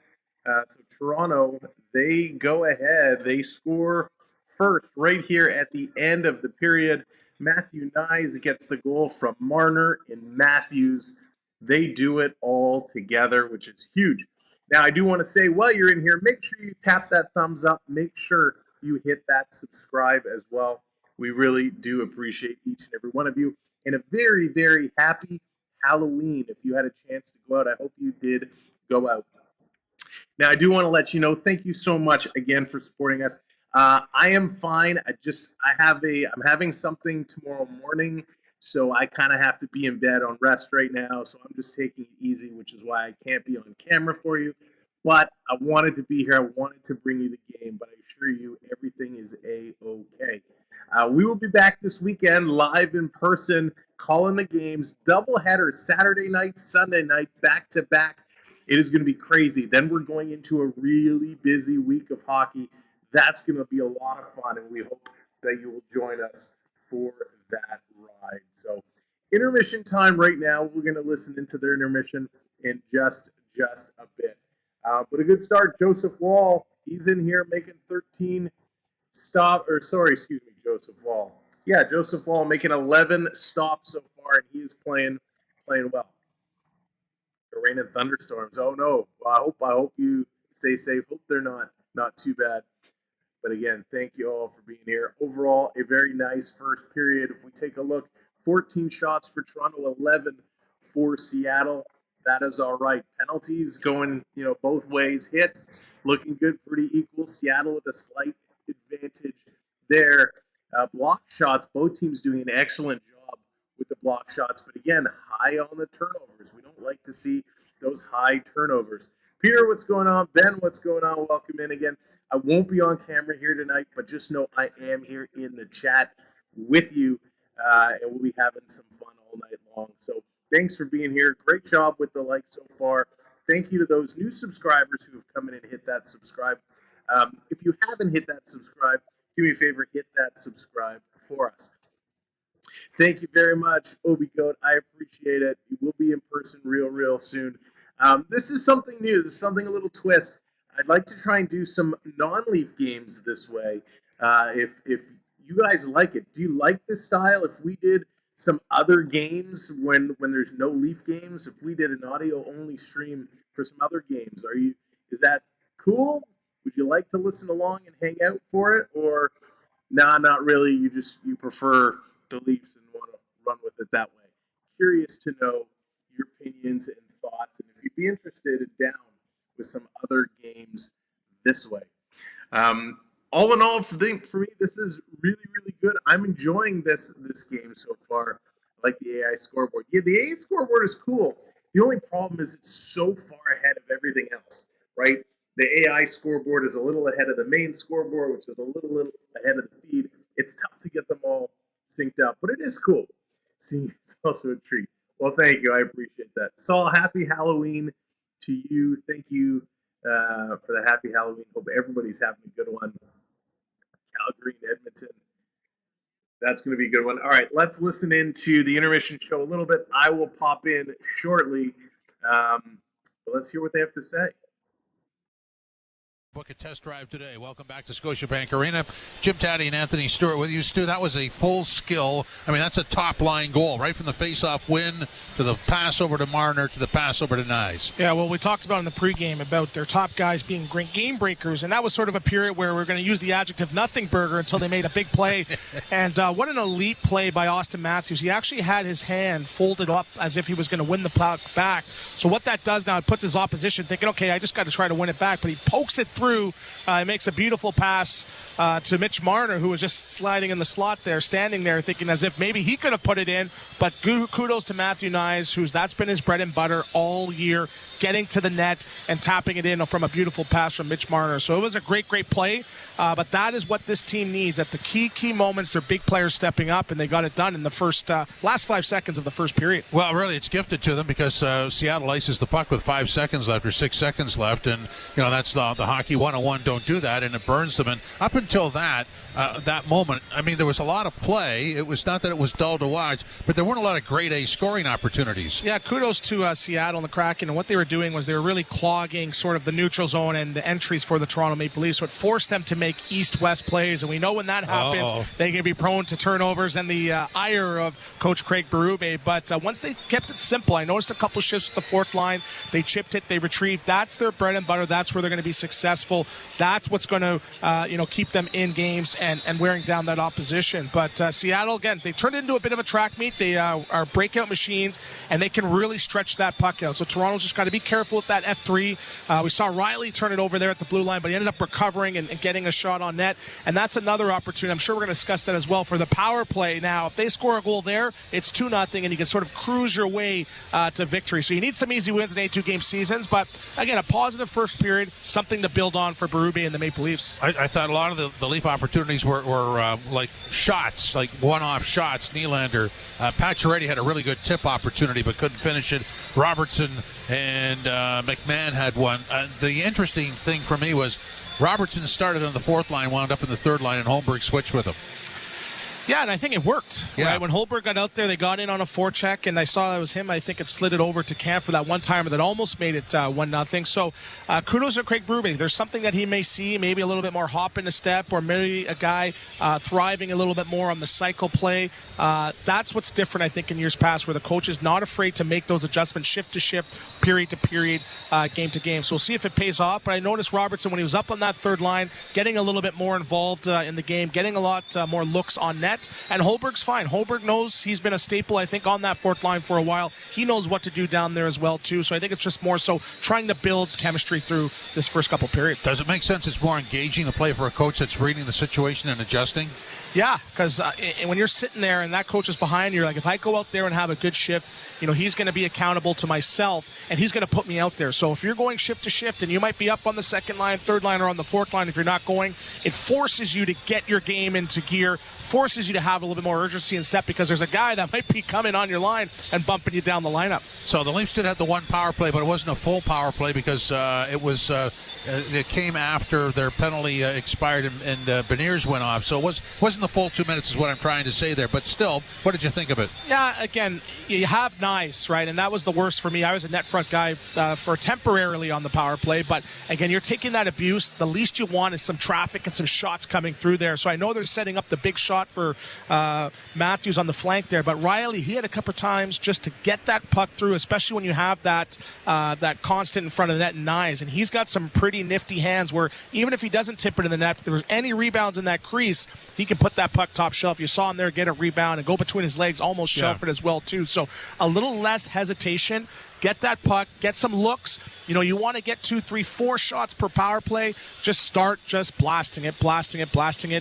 So Toronto, they go ahead. They score first right here at the end of the period. Matthew Nyes gets the goal from Marner and Matthews. They do it all together, which is huge. Now, I do want to say, while you're in here, make sure you tap that thumbs up. Make sure you hit that subscribe as well. We really do appreciate each and every one of you. And a very, very happy Halloween. If you had a chance to go out, I hope you did go out. Now, I do want to let you know, thank you so much again for supporting us. I am fine. I'm having something tomorrow morning, so I kind of have to be in bed on rest right now. So I'm just taking it easy, which is why I can't be on camera for you. But I wanted to be here. I wanted to bring you the game, but I assure you everything is A-okay. We will be back this weekend live in person, calling the games, doubleheader, Saturday night, Sunday night, back-to-back. It is going to be crazy. Then we're going into a really busy week of hockey. That's going to be a lot of fun, and we hope that you will join us for that ride. So intermission time right now. We're going to listen into their intermission in just a bit. But a good start, Joseph Wall. He's in here making 13 Joseph Wall. Yeah, Joseph Wall making 11 stops so far, and he is playing well. The rain and thunderstorms. Oh no! Well, I hope you stay safe. Hope they're not too bad. But again, thank you all for being here. Overall, a very nice first period. If we take a look, 14 shots for Toronto, 11 for Seattle. That is all right. Penalties going, both ways. Hits looking good, pretty equal. Seattle with a slight advantage there. Block shots, both teams doing an excellent job with the block shots. But again, high on the turnovers. We don't like to see those high turnovers. Peter, what's going on? Ben, what's going on? Welcome in again. I won't be on camera here tonight, but just know I am here in the chat with you, and we'll be having some fun all night long. So thanks for being here. Great job with the like so far. Thank you to those new subscribers who have come in and hit that subscribe. If you haven't hit that subscribe, do me a favor, hit that subscribe for us. Thank you very much, Obi Goat. I appreciate it. We will be in person real soon. This is something new. This is something a little twist. I'd like to try and do some non-Leaf games this way. If you guys like it, do you like this style? If we did some other games when there's no Leaf games, if we did an audio-only stream for some other games, is that cool? Would you like to listen along and hang out for it, or nah, not really? You prefer the Leafs and want to run with it that way? Curious to know your opinions and thoughts, and if you'd be interested and down with some other games this way. All in all, for me, this is really good. I'm enjoying this game so far. I like the AI scoreboard. Yeah, the AI scoreboard is cool. The only problem is it's so far ahead of everything else, right? The AI scoreboard is a little ahead of the main scoreboard, which is a little ahead of the feed. It's tough to get them all synced up, but it is cool. See, it's also a treat. Well, thank you. I appreciate that. Saul, happy Halloween to you. Thank you for the happy Halloween. Hope everybody's having a good one. Calgary and Edmonton. That's going to be a good one. All right, let's listen into the intermission show a little bit. I will pop in shortly, but let's hear what they have to say. Book a test drive today. Welcome back to Scotiabank Arena. Jim Taddy and Anthony Stewart with you, Stu. That was a full skill. I mean, that's a top-line goal, right from the face-off win to the pass over to Marner to the pass over to Nyes. Yeah, well, we talked about in the pregame about their top guys being great game breakers, and that was sort of a period where we're going to use the adjective nothing burger until they made a big play. And what an elite play by Austin Matthews. He actually had his hand folded up as if he was going to win the puck back. So what that does now, it puts his opposition thinking, okay, I just got to try to win it back, but he pokes it through. He makes a beautiful pass to Mitch Marner, who was just sliding in the slot there, standing there thinking as if maybe he could have put it in. But kudos to Matthew Nyes, that's been his bread and butter all year, getting to the net and tapping it in from a beautiful pass from Mitch Marner. So it was a great, great play. But that is what this team needs. At the key moments, their big players stepping up, and they got it done in the last 5 seconds of the first period. Well, really, it's gifted to them because Seattle ices the puck with 5 seconds left or 6 seconds left. And, that's the hockey 101. Don't do that, and it burns them. And up until that moment, I mean, there was a lot of play. It was not that it was dull to watch, but there weren't a lot of grade A scoring opportunities. Yeah, kudos to Seattle and the Kraken. And what they were doing was they were really clogging sort of the neutral zone and the entries for the Toronto Maple Leafs. So it forced them to make east-west plays. And we know when that happens, they can be prone to turnovers and the ire of Coach Craig Berube. But once they kept it simple, I noticed a couple shifts with the fourth line. They chipped it, they retrieved. That's their bread and butter. That's where they're going to be successful. That's what's going to keep them in games and wearing down that opposition. But Seattle, again, they turned it into a bit of a track meet. They are breakout machines, and they can really stretch that puck out. So Toronto's just got to be careful with that F3. We saw Riley turn it over there at the blue line, but he ended up recovering and getting a shot on net. And that's another opportunity. I'm sure we're going to discuss that as well for the power play. Now, if they score a goal there, it's 2-0, and you can sort of cruise your way to victory. So you need some easy wins in 82-game seasons. But, again, a positive first period, something to build on for Berube and the Maple Leafs. I thought a lot of the Leaf opportunities were like shots, like one-off shots. Nylander, Pacioretty had a really good tip opportunity but couldn't finish it. Robertson and McMahon had one. The interesting thing for me was Robertson started on the fourth line, wound up in the third line, and Holmberg switched with him. Yeah, and I think it worked. Yeah. Right? When Holberg got out there, they got in on a forecheck, and I saw it was him. I think it slid it over to Camp for that one-timer that almost made it 1-0. So kudos to Craig Berube. There's something that he may see, maybe a little bit more hop in a step, or maybe a guy thriving a little bit more on the cycle play. That's what's different, I think, in years past, where the coach is not afraid to make those adjustments shift to shift, period to period, game to game. So we'll see if it pays off. But I noticed Robertson, when he was up on that third line, getting a little bit more involved in the game, getting a lot more looks on net. And Holberg's fine. Holberg knows he's been a staple, I think, on that fourth line for a while. He knows what to do down there as well, too. So I think it's just more so trying to build chemistry through this first couple periods. Does it make sense it's more engaging to play for a coach that's reading the situation and adjusting? Yeah, because when you're sitting there and that coach is behind you, you're like, if I go out there and have a good shift, he's going to be accountable to myself, and he's going to put me out there. So if you're going shift to shift, and you might be up on the second line, third line, or on the fourth line, if you're not going, it forces you to get your game into gear, forces you to have a little bit more urgency and step, because there's a guy that might be coming on your line and bumping you down the lineup. So the Leafs did have the one power play, but it wasn't a full power play because it came after their penalty expired and Beniers went off. So it wasn't the full 2 minutes is what I'm trying to say there. But still, what did you think of it? Yeah, again, you have Nyes, right? And that was the worst for me. I was a net front guy for temporarily on the power play. But, again, you're taking that abuse. The least you want is some traffic and some shots coming through there. So I know they're setting up the big shot for Matthews on the flank there. But Riley, he had a couple times just to get that puck through, especially when you have that constant in front of the net and Nyes. And he's got some pretty nifty hands where even if he doesn't tip it in the net, if there's any rebounds in that crease, he can put that puck top shelf. You saw him there get a rebound and go between his legs, almost shelf it as well, too. So a little less hesitation. Get that puck, get some looks. You want to get 2, 3, 4 shots per power play. Just start just blasting it,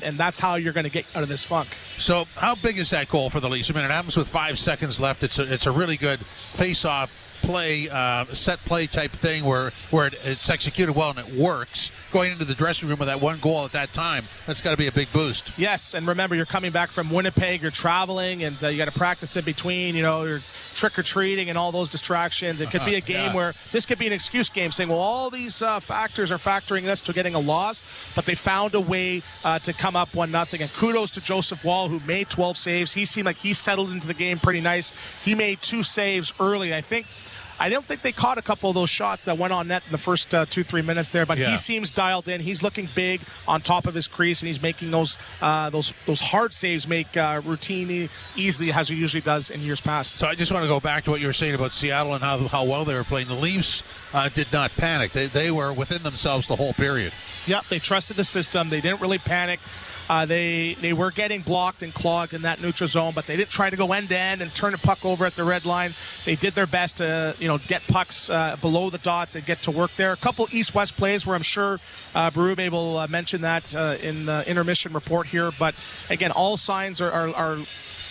and that's how you're going to get out of this funk. So how big is that goal for the Leafs? I mean, it happens with 5 seconds left. It's a really good face-off play, set play type thing where it's executed well and it works. Going into the dressing room with that one goal at that time, that's got to be a big boost. Yes, and remember, you're coming back from Winnipeg, you're traveling, and you got to practice in between. You're trick-or-treating and all those distractions. It could be a game where this could be an excuse game, saying, well, all these factors are factoring this to getting a loss, but they found a way to come up 1-0. And kudos to Joseph Wall, who made 12 saves. He seemed like he settled into the game pretty nice. He made 2 saves early. I don't think they caught a couple of those shots that went on net in the first 2-3 minutes there, but he seems dialed in. He's looking big on top of his crease, and he's making those hard saves routine easily, as he usually does in years past. So I just want to go back to what you were saying about Seattle and how well they were playing. The Leafs did not panic. They were within themselves the whole period. Yep, they trusted the system. They didn't really panic. They were getting blocked and clogged in that neutral zone, but they didn't try to go end-to-end and turn the puck over at the red line. They did their best to get pucks below the dots and get to work there. A couple east-west plays where I'm sure Berube will mention that in the intermission report here. But, again, all signs are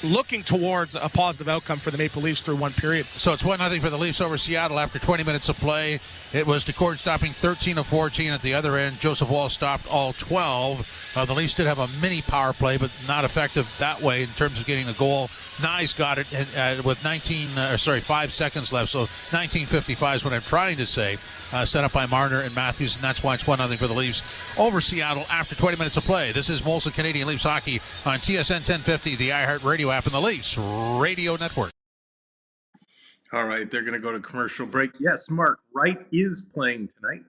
looking towards a positive outcome for the Maple Leafs through one period. So it's 1-0 for the Leafs over Seattle after 20 minutes of play. It was DeCord stopping 13 of 14 at the other end. Joseph Wall stopped all 12. The Leafs did have a mini power play, but not effective that way in terms of getting the goal. Nyes got it with 5 seconds left, so 19:55 is what I'm trying to say. Set up by Marner and Matthews, and that's why it's 1-0 for the Leafs over Seattle after 20 minutes of play. This is Molson Canadian Leafs Hockey on TSN 1050, the iHeart Radio app, and the Leafs Radio Network. All right, they're going to go to commercial break. Yes, Mark Wright is playing tonight.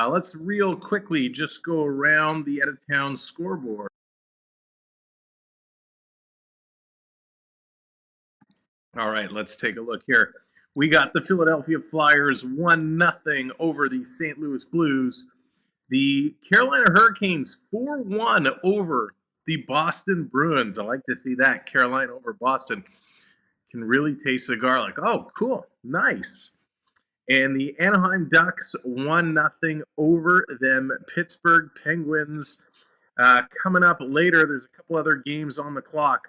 Let's real quickly just go around the out-of-town scoreboard. All right, let's take a look here. We got the Philadelphia Flyers 1-0 over the St. Louis Blues. The Carolina Hurricanes 4-1 over the Boston Bruins. I like to see that. Carolina over Boston. Can really taste the garlic. Oh, cool. Nice. And the Anaheim Ducks 1-0 over them Pittsburgh Penguins. Coming up later, there's a couple other games on the clock.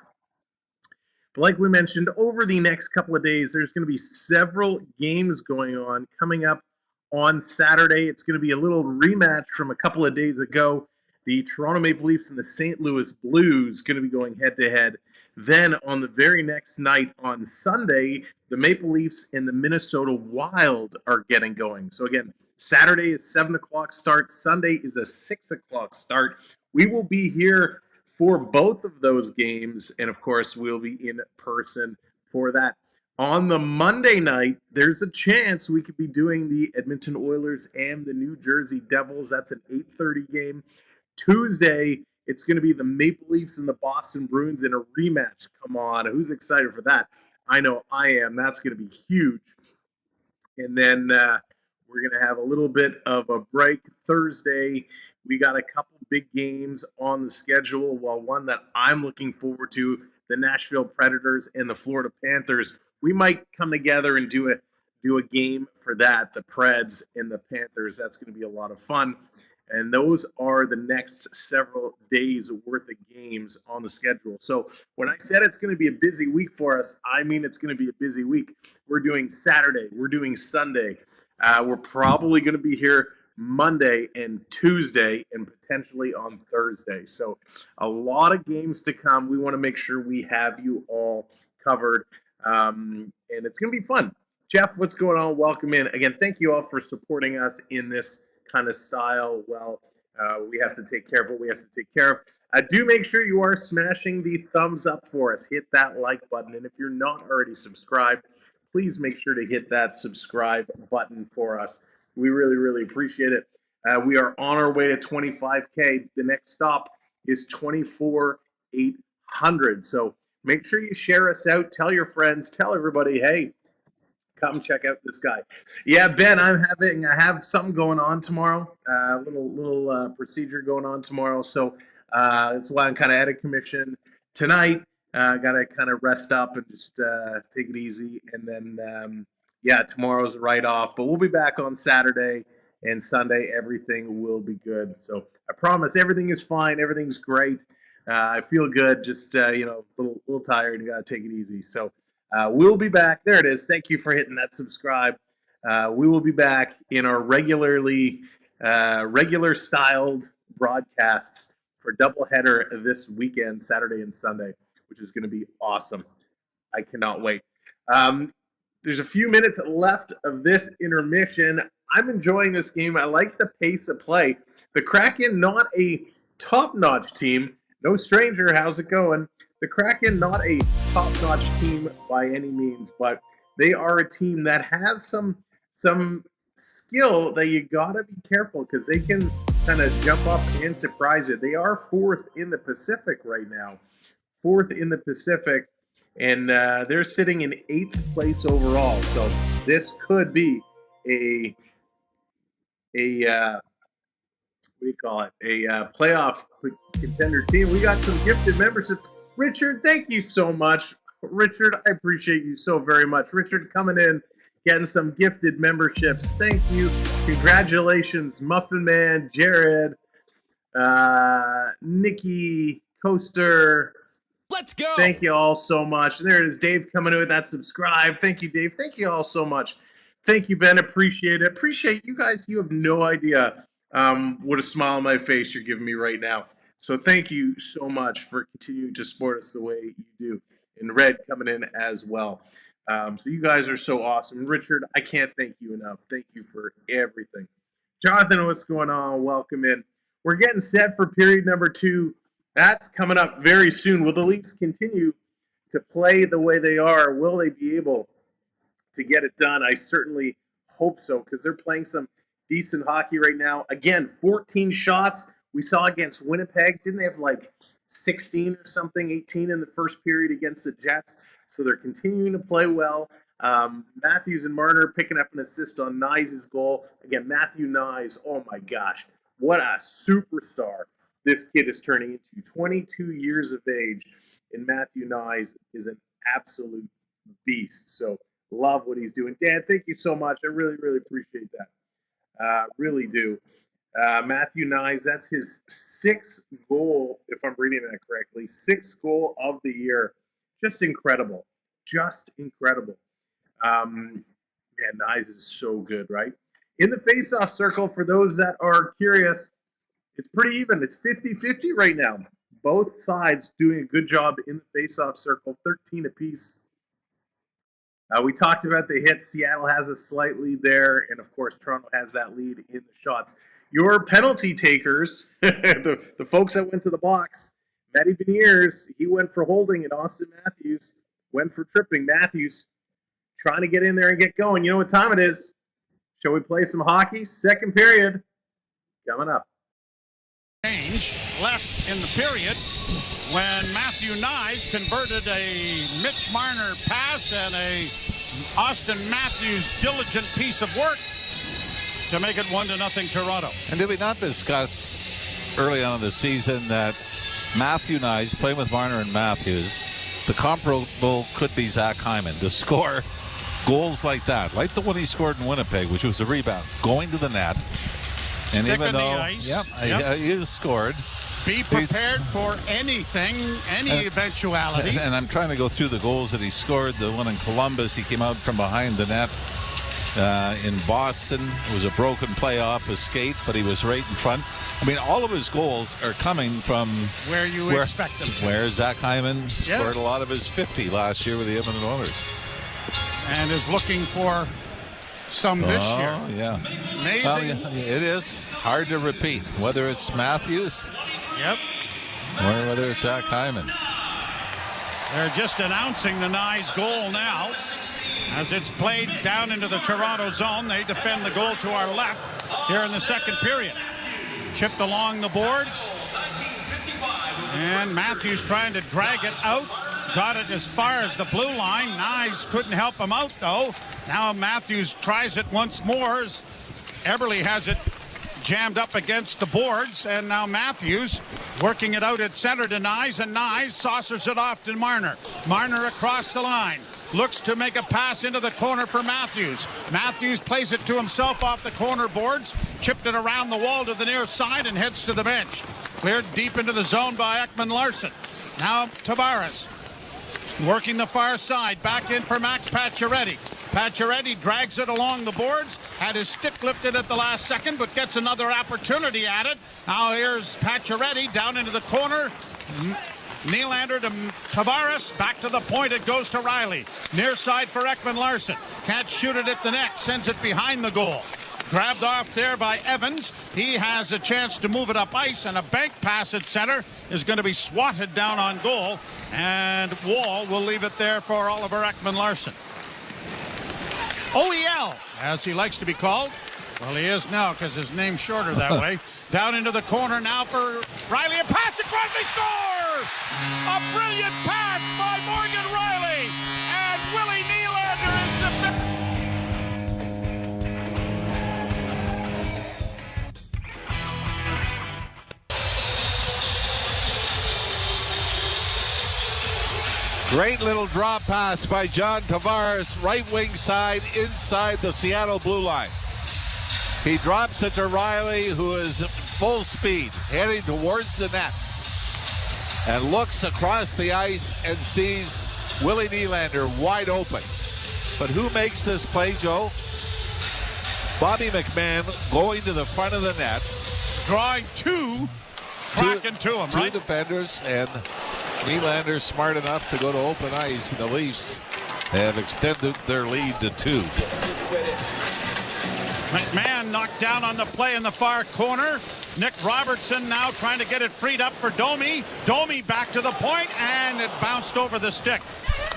But like we mentioned, over the next couple of days, there's going to be several games going on. Coming up on Saturday, it's going to be a little rematch from a couple of days ago. The Toronto Maple Leafs and the St. Louis Blues going to be going head-to-head. Then on the very next night on Sunday, the Maple Leafs and the Minnesota Wild are getting going. So again, Saturday is 7 o'clock start. Sunday is a 6 o'clock start. We will be here for both of those games, and of course, we'll be in person for that. On the Monday night, there's a chance we could be doing the Edmonton Oilers and the New Jersey Devils. That's an 8:30 game. Tuesday, it's going to be the Maple Leafs and the Boston Bruins in a rematch. Come on, who's excited for that? I know I am. That's going to be huge. And then we're going to have a little bit of a break Thursday. We got a couple big games on the schedule. Well, one that I'm looking forward to, the Nashville Predators and the Florida Panthers. We might come together and do a game for that, the Preds and the Panthers. That's going to be a lot of fun. And those are the next several days worth of games on the schedule. So when I said it's going to be a busy week for us, I mean it's going to be a busy week. We're doing Saturday. We're doing Sunday. We're probably going to be here Monday and Tuesday and potentially on Thursday. So a lot of games to come. We want to make sure we have you all covered. And it's going to be fun. Jeff, what's going on? Welcome in. Again, thank you all for supporting us in this kind of style. Well, we have to take care of what we have to take care of. Do make sure you are smashing the thumbs up for us. Hit that like button. And if you're not already subscribed, please make sure to hit that subscribe button for us. We really, really appreciate it. We are on our way to 25K. The next stop is 24,800. So make sure you share us out. Tell your friends. Tell everybody, hey, come check out this guy. Yeah, Ben, I have something going on tomorrow. A little procedure going on tomorrow. So that's why I'm kind of out of commission tonight. Got to kind of rest up and just take it easy. And then, tomorrow's a write-off. But we'll be back on Saturday and Sunday. Everything will be good. So I promise everything is fine. Everything's great. I feel good. Just, a little tired and got to take it easy. So we'll be back. There it is. Thank you for hitting that subscribe. We will be back in our regular styled broadcasts for doubleheader this weekend, Saturday and Sunday, which is going to be awesome. I cannot wait. There's a few minutes left of this intermission. I'm enjoying this game. I like the pace of play. The Kraken, not a top-notch team. No stranger, how's it going? The Kraken, not a top-notch team by any means, but they are a team that has some skill that you gotta be careful because they can kind of jump up and surprise it. They are 4th in the Pacific right now. 4th in the Pacific, and they're sitting in 8th place overall. So this could be a playoff contender team. We got some gifted membership. Richard, thank you so much. Richard, I appreciate you so very much. Richard coming in, getting some gifted memberships. Thank you. Congratulations, Muffin Man, Jared, Nikki, Coaster. Let's go. Thank you all so much. There it is, Dave coming in with that subscribe. Thank you, Dave. Thank you all so much. Thank you, Ben. Appreciate it. Appreciate you guys. You have no idea what a smile on my face you're giving me right now. So thank you so much for continuing to support us the way you do. And Red coming in as well. So you guys are so awesome. Richard, I can't thank you enough. Thank you for everything. Jonathan, what's going on? Welcome in. We're getting set for period number 2. That's coming up very soon. Will the Leafs continue to play the way they are? Will they be able to get it done? I certainly hope so because they're playing some decent hockey right now. Again, 14 shots we saw against Winnipeg. Didn't they have like 16 or something, 18 in the first period against the Jets? So they're continuing to play well. Matthews and Marner picking up an assist on Nyes' goal. Again, Matthew Nyes, oh my gosh, what a superstar this kid is turning into. 22 years of age, and Matthew Nyes is an absolute beast. So love what he's doing. Dan, thank you so much. I really, really appreciate that. Really do. Matthew Nyes, that's his 6th goal, if I'm reading that correctly. 6th goal of the year. Just incredible. Just incredible. Nyes is so good, right? In the face-off circle, for those that are curious, it's pretty even. It's 50-50 right now. Both sides doing a good job in the face-off circle, 13 apiece. We talked about the hits. Seattle has a slight lead there, and, of course, Toronto has that lead in the shots. Your penalty takers, the folks that went to the box, Matty Beniers, he went for holding, and Austin Matthews went for tripping. Matthews trying to get in there and get going. You know what time it is? Shall we play some hockey? Second period coming up. Change left in the period when Matthew Nyes converted a Mitch Marner pass and a Austin Matthews diligent piece of work to make it 1-0 Toronto. And did we not discuss early on in the season that Matthew Nyes, playing with Marner and Matthews, the comparable could be Zach Hyman to score goals like that, like the one he scored in Winnipeg, which was a rebound going to the net. And Stick even in though, the ice. he scored. Be prepared for anything, any eventuality. And I'm trying to go through the goals that he scored. The one in Columbus, he came out from behind the net. In Boston, it was a broken playoff, a skate, but he was right in front. I mean, all of his goals are coming from where you expect them to. Where Zach Hyman scored a lot of his 50 last year with the Edmonton Oilers. And is looking for some this year. Yeah. Amazing. Well, it is hard to repeat, whether it's Matthews or whether it's Zach Hyman. They're just announcing the Nyes goal now. As it's played down into the Toronto zone, they defend the goal to our left here in the second period. Chipped along the boards. And Matthews trying to drag it out. Got it as far as the blue line. Nyes couldn't help him out, though. Now Matthews tries it once more. Eberle has it jammed up against the boards. And now Matthews working it out at center to Nyes. And Nyes saucers it off to Marner. Marner across the line. Looks to make a pass into the corner for Matthews. Matthews plays it to himself off the corner boards. Chipped it around the wall to the near side and heads to the bench. Cleared deep into the zone by Ekman-Larsson. Now Tavares working the far side. Back in for Max Pacioretty. Pacioretty drags it along the boards. Had his stick lifted at the last second, but gets another opportunity at it. Now here's Pacioretty down into the corner. Nylander to Tavares. Back to the point. It goes to Riley. Near side for Ekman-Larsson. Can't shoot it at the net. Sends it behind the goal. Grabbed off there by Evans. He has a chance to move it up ice, and a bank pass at center is going to be swatted down on goal, and Wall will leave it there for Oliver Ekman-Larsson. OEL, as he likes to be called. Well, he is now because his name's shorter that way. Down into the corner now for Riley. A pass across. They score! A brilliant pass by Morgan Riley. And Willie Nylander is Great little drop pass by John Tavares, right wing side, inside the Seattle blue line. He drops it to Riley, who is full speed, heading towards the net, and looks across the ice and sees Willie Nylander wide open. But who makes this play, Joe? Bobby McMahon going to the front of the net. drawing two Kraken to him, right? Two defenders, and Nylander smart enough to go to open ice, and the Leafs have extended their lead to 2. McMahon knocked down on the play in the far corner. Nick Robertson now trying to get it freed up for Domi. Domi back to the point, and it bounced over the stick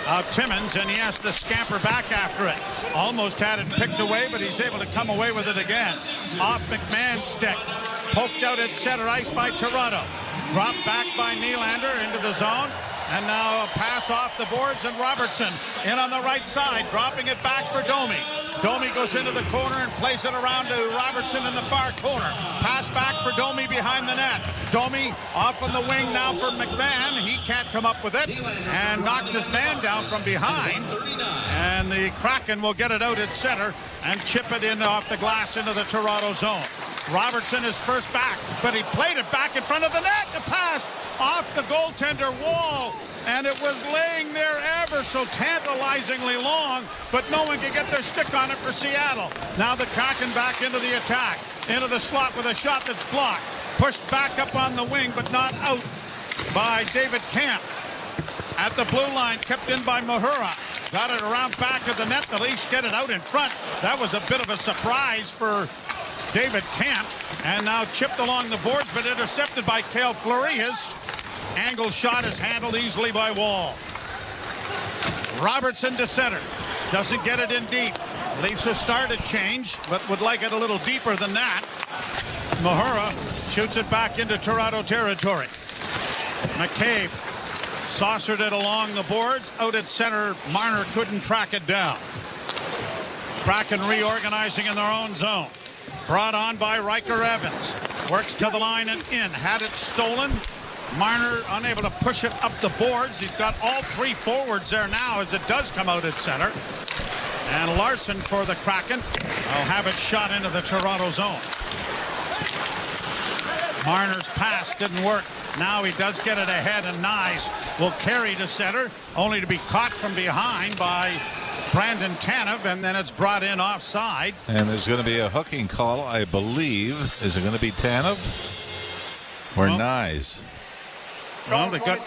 of Timmins, and he has to scamper back after it. Almost had it picked away, but he's able to come away with it again. Off McMahon's stick. Poked out at center ice by Toronto. Dropped back by Nylander into the zone. And now a pass off the boards, and Robertson in on the right side, dropping it back for Domi. Domi goes into the corner and plays it around to Robertson in the far corner. Pass back for Domi behind the net. Domi off on the wing now for McMahon. He can't come up with it and knocks his man down from behind. And the Kraken will get it out at center and chip it in off the glass into the Toronto zone. Robertson is first back, but he played it back in front of the net. The pass off the goaltender Wall, and it was laying there ever so tantalizingly long, but no one can get their stick on it for Seattle. Now the Kraken back into the attack, into the slot with a shot that's blocked. Pushed back up on the wing, but not out by David Camp. At the blue line, kept in by Mahura. Got it around back of the net. The Leafs get it out in front. That was a bit of a surprise for David Camp, and now chipped along the boards, but intercepted by Cale Fleury. His angle shot is handled easily by Wall. Robertson to center. Doesn't get it in deep. Leafs have started change, but would like it a little deeper than that. Mahura shoots it back into Toronto territory. McCabe saucered it along the boards. Out at center, Marner couldn't track it down. Kraken reorganizing in their own zone. Brought on by Riker Evans. Works to the line and in. Had it stolen. Marner unable to push it up the boards. He's got all three forwards there now as it does come out at center. And Larson for the Kraken will have it shot into the Toronto zone. Marner's pass didn't work. Now he does get it ahead, and Nyes will carry to center, only to be caught from behind by Brandon Tanev, and then it's brought in offside. And there's going to be a hooking call, I believe. Is it going to be Tanev or Nyes? Well, they got...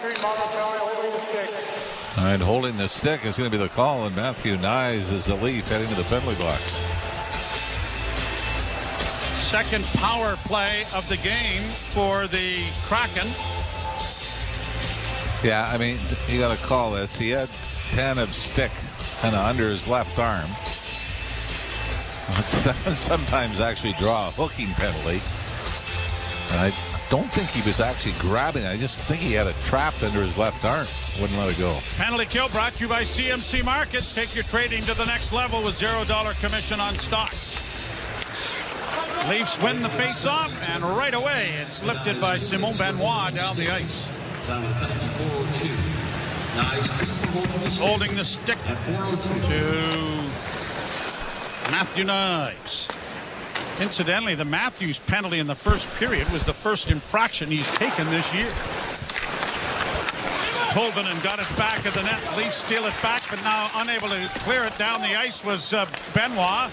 All right, holding the stick is going to be the call, and Matthew Nyes is the Leaf heading to the penalty box. Second power play of the game for the Kraken. Yeah, I mean, you got to call this. He had Tanev's stick kind of under his left arm. Sometimes actually draw a hooking penalty. And I don't think he was actually grabbing it. I just think he had it trapped under his left arm. Wouldn't let it go. Penalty kill brought to you by CMC Markets. Take your trading to the next level with $0 commission on stocks. Leafs win the face-off, and right away it's lifted by Simon Benoit down the ice. Holding the stick to Matthew Nyes. Incidentally, the Matthews penalty in the first period was the first infraction he's taken this year. Tolvanen got it back of the net. Leafs steal it back, but now unable to clear it down the ice was Benoit.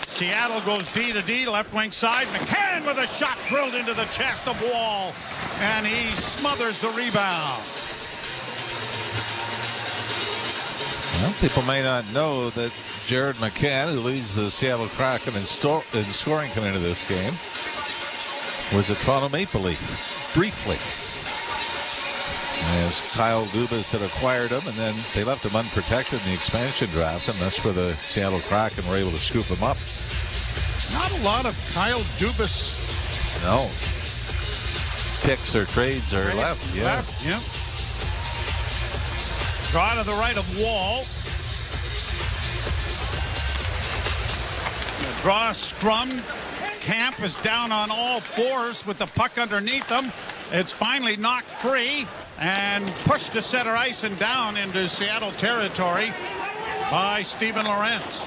Seattle goes D to D, left wing side. McCann with a shot drilled into the chest of Wall, and he smothers the rebound. Well, people may not know that Jared McCann, who leads the Seattle Kraken in scoring coming into this game, was a Toronto Maple Leaf briefly. As Kyle Dubas had acquired him, and then they left him unprotected in the expansion draft, and that's where the Seattle Kraken were able to scoop him up. Not a lot of Kyle Dubas. No. Picks or trades are left. Yeah. Draw to the right of Wall. Draw scrum. Camp is down on all fours with the puck underneath them. It's finally knocked free and pushed to center ice and down into Seattle territory by Steven Lorentz.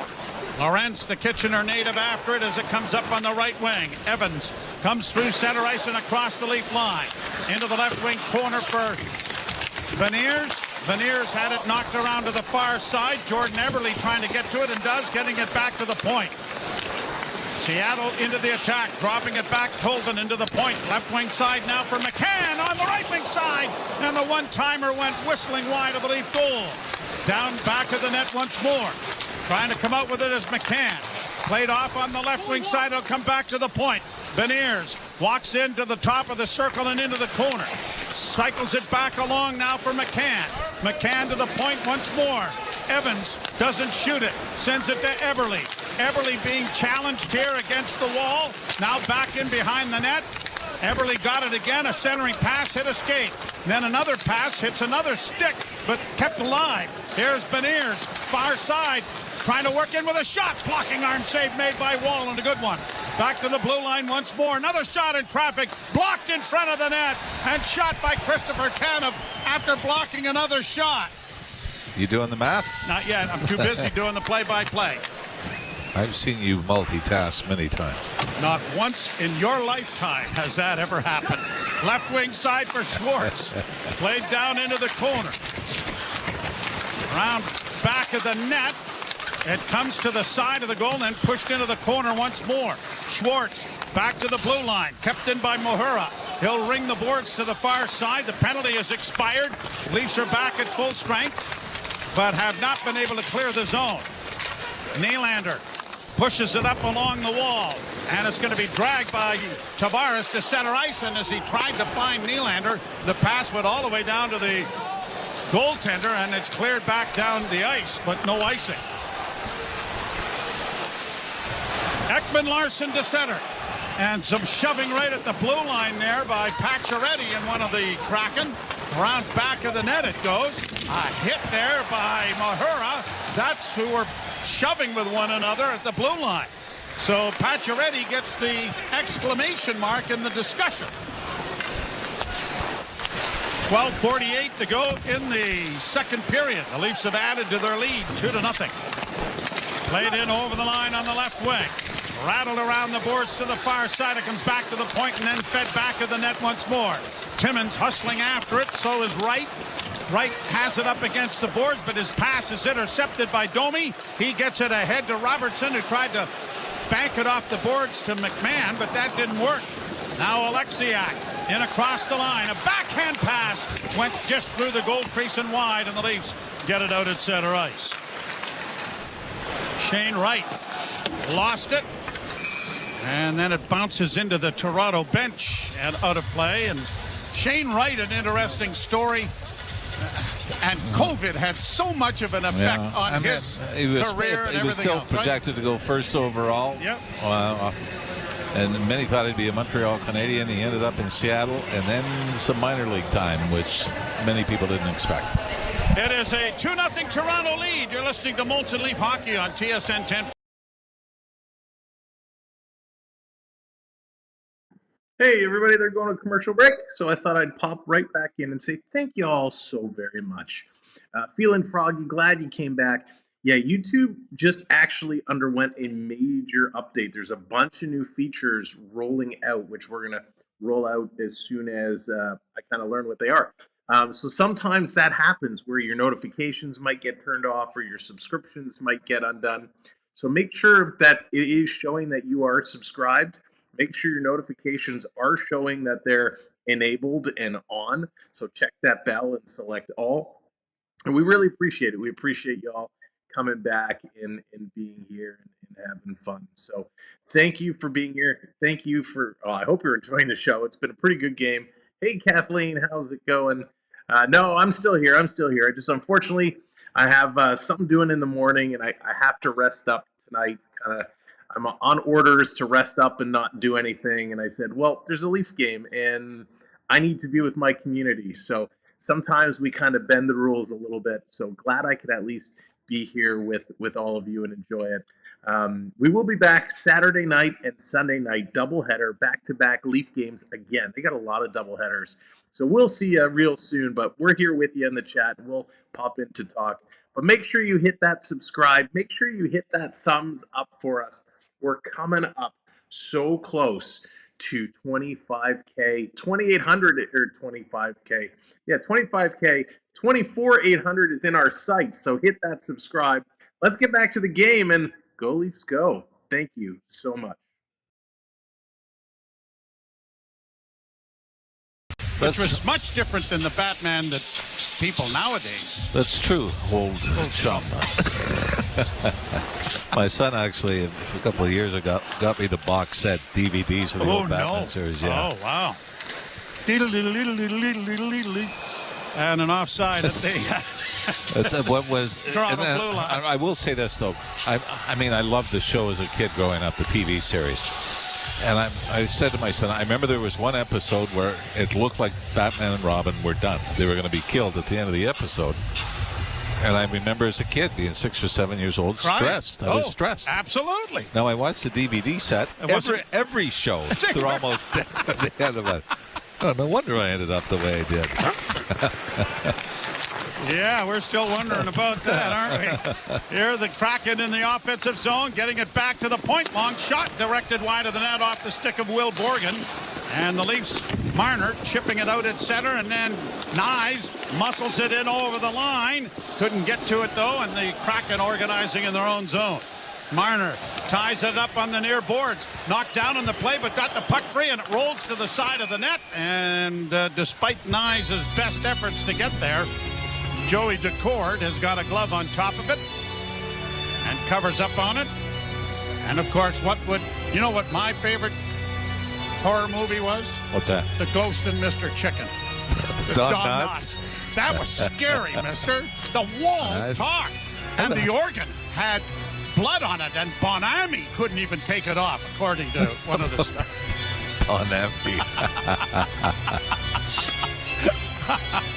Lorentz, the Kitchener native, after it as it comes up on the right wing. Evans comes through center ice and across the Leaf line. Into the left wing corner for Beniers. Beniers had it knocked around to the far side. Jordan Eberle trying to get to it and does, getting it back to the point. Seattle into the attack, dropping it back. Tolvin into the point. Left wing side now for McCann on the right wing side. And the one-timer went whistling wide of the Leaf goal. Down back of the net once more. Trying to come out with it as McCann. Played off on the left wing side. It'll come back to the point. Beniers walks into the top of the circle and into the corner. Cycles it back along now for McCann. McCann to the point once more. Evans doesn't shoot it. Sends it to Eberle. Eberle being challenged here against the wall. Now back in behind the net. Eberle got it again. A centering pass hit a skate. Then another pass hits another stick, but kept alive. Here's Beniers, far side, trying to work in with a shot. Blocking arm save made by Wall, and a good one. Back to the blue line once more. Another shot in traffic. Blocked in front of the net and shot by Christopher Tanev after blocking another shot. You doing the math? Not yet. I'm too busy doing the play-by-play. I've seen you multitask many times. Not once in your lifetime has that ever happened. Left wing side for Schwartz. Played down into the corner. Around back of the net. It comes to the side of the goal and then pushed into the corner once more. Schwartz back to the blue line. Kept in by Mohura. He'll ring the boards to the far side. The penalty has expired. Leafs are back at full strength, but have not been able to clear the zone. Nylander pushes it up along the wall, and it's going to be dragged by Tavares to center ice, and as he tried to find Nylander, the pass went all the way down to the goaltender, and it's cleared back down the ice, but no icing. Ekman-Larsson to center, and some shoving right at the blue line there by Pacioretty and one of the Kraken. Around back of the net it goes. A hit there by Mahura. That's who were shoving with one another at the blue line. So Pacioretty gets the exclamation mark in the discussion. 12:48 to go in the second period. The Leafs have added to their lead 2-0. Played in over the line on the left wing. Rattled around the boards to the far side. It comes back to the point and then fed back of the net once more. Timmins hustling after it. So is Wright. Wright has it up against the boards, but his pass is intercepted by Domi. He gets it ahead to Robertson, who tried to bank it off the boards to McMahon, but that didn't work. Now Alexiak in across the line. A backhand pass went just through the goal crease and wide, and the Leafs get it out at center ice. Shane Wright lost it, and then it bounces into the Toronto bench and out of play. And Shane Wright, an interesting story. And COVID had so much of an effect on his career and everything else. He was still projected to go first overall. Yep. And many thought he'd be a Montreal Canadian. He ended up in Seattle, and then some minor league time, which many people didn't expect. It is a 2-0 Toronto lead. You're listening to Molson Leaf Hockey on TSN 10. Hey, everybody, they're going to commercial break, so I thought I'd pop right back in and say thank you all so very much. Feeling froggy, glad you came back. Yeah, YouTube just actually underwent a major update. There's a bunch of new features rolling out, which we're going to roll out as soon as I kind of learn what they are. So sometimes that happens where your notifications might get turned off or your subscriptions might get undone. So make sure that it is showing that you are subscribed. Make sure your notifications are showing that they're enabled and on. So check that bell and select all. And we really appreciate it. We appreciate y'all coming back and being here and having fun. So thank you for being here. Thank you for, I hope you're enjoying the show. It's been a pretty good game. Hey, Kathleen, how's it going? No, I'm still here. I just, unfortunately, I have something doing in the morning, and I have to rest up tonight. I'm on orders to rest up and not do anything. And I said, well, there's a Leaf game, and I need to be with my community. So sometimes we kind of bend the rules a little bit. So glad I could at least be here with all of you and enjoy it. We will be back Saturday night and Sunday night, doubleheader, back-to-back Leaf games again. They got a lot of doubleheaders. So we'll see you real soon, but we're here with you in the chat, and we'll pop in to talk. But make sure you hit that subscribe. Make sure you hit that thumbs up for us. We're coming up so close to 25K, 2,800 or 25K. Yeah, 25K, 24,800 is in our sights. So hit that subscribe. Let's get back to the game and go Leafs go. Thank you so much. Which was much different than the Batman that people nowadays. That's true, old chum. My son actually, a couple of years ago, got me the box set DVDs of the old Batman series. Yeah. Oh, wow. And an offside at the That's what was. Toronto Blue Line. I will say this though. I mean, I loved the show as a kid growing up, the TV series. And I said to my son, I remember there was one episode where it looked like Batman and Robin were done. They were going to be killed at the end of the episode. And I remember as a kid being 6 or 7 years old, stressed. I was stressed. Absolutely. Now I watched the DVD set. Every show, they're almost dead at the end of it. Oh, no wonder I ended up the way I did. Yeah, we're still wondering about that, aren't we? Here, the Kraken in the offensive zone, getting it back to the point. Long shot directed wide of the net off the stick of Will Borgen. And the Leafs, Marner chipping it out at center, and then Nyes muscles it in over the line. Couldn't get to it, though, and the Kraken organizing in their own zone. Marner ties it up on the near boards. Knocked down on the play, but got the puck free, and it rolls to the side of the net. And despite Nyes' best efforts to get there, Joey Decord has got a glove on top of it and covers up on it. And, of course, what my favorite horror movie was? What's that? The Ghost and Mr. Chicken. Don Knotts. That was scary, mister. The wall talked. And the organ had blood on it, and Bonami couldn't even take it off, according to one of the stars. Bonami.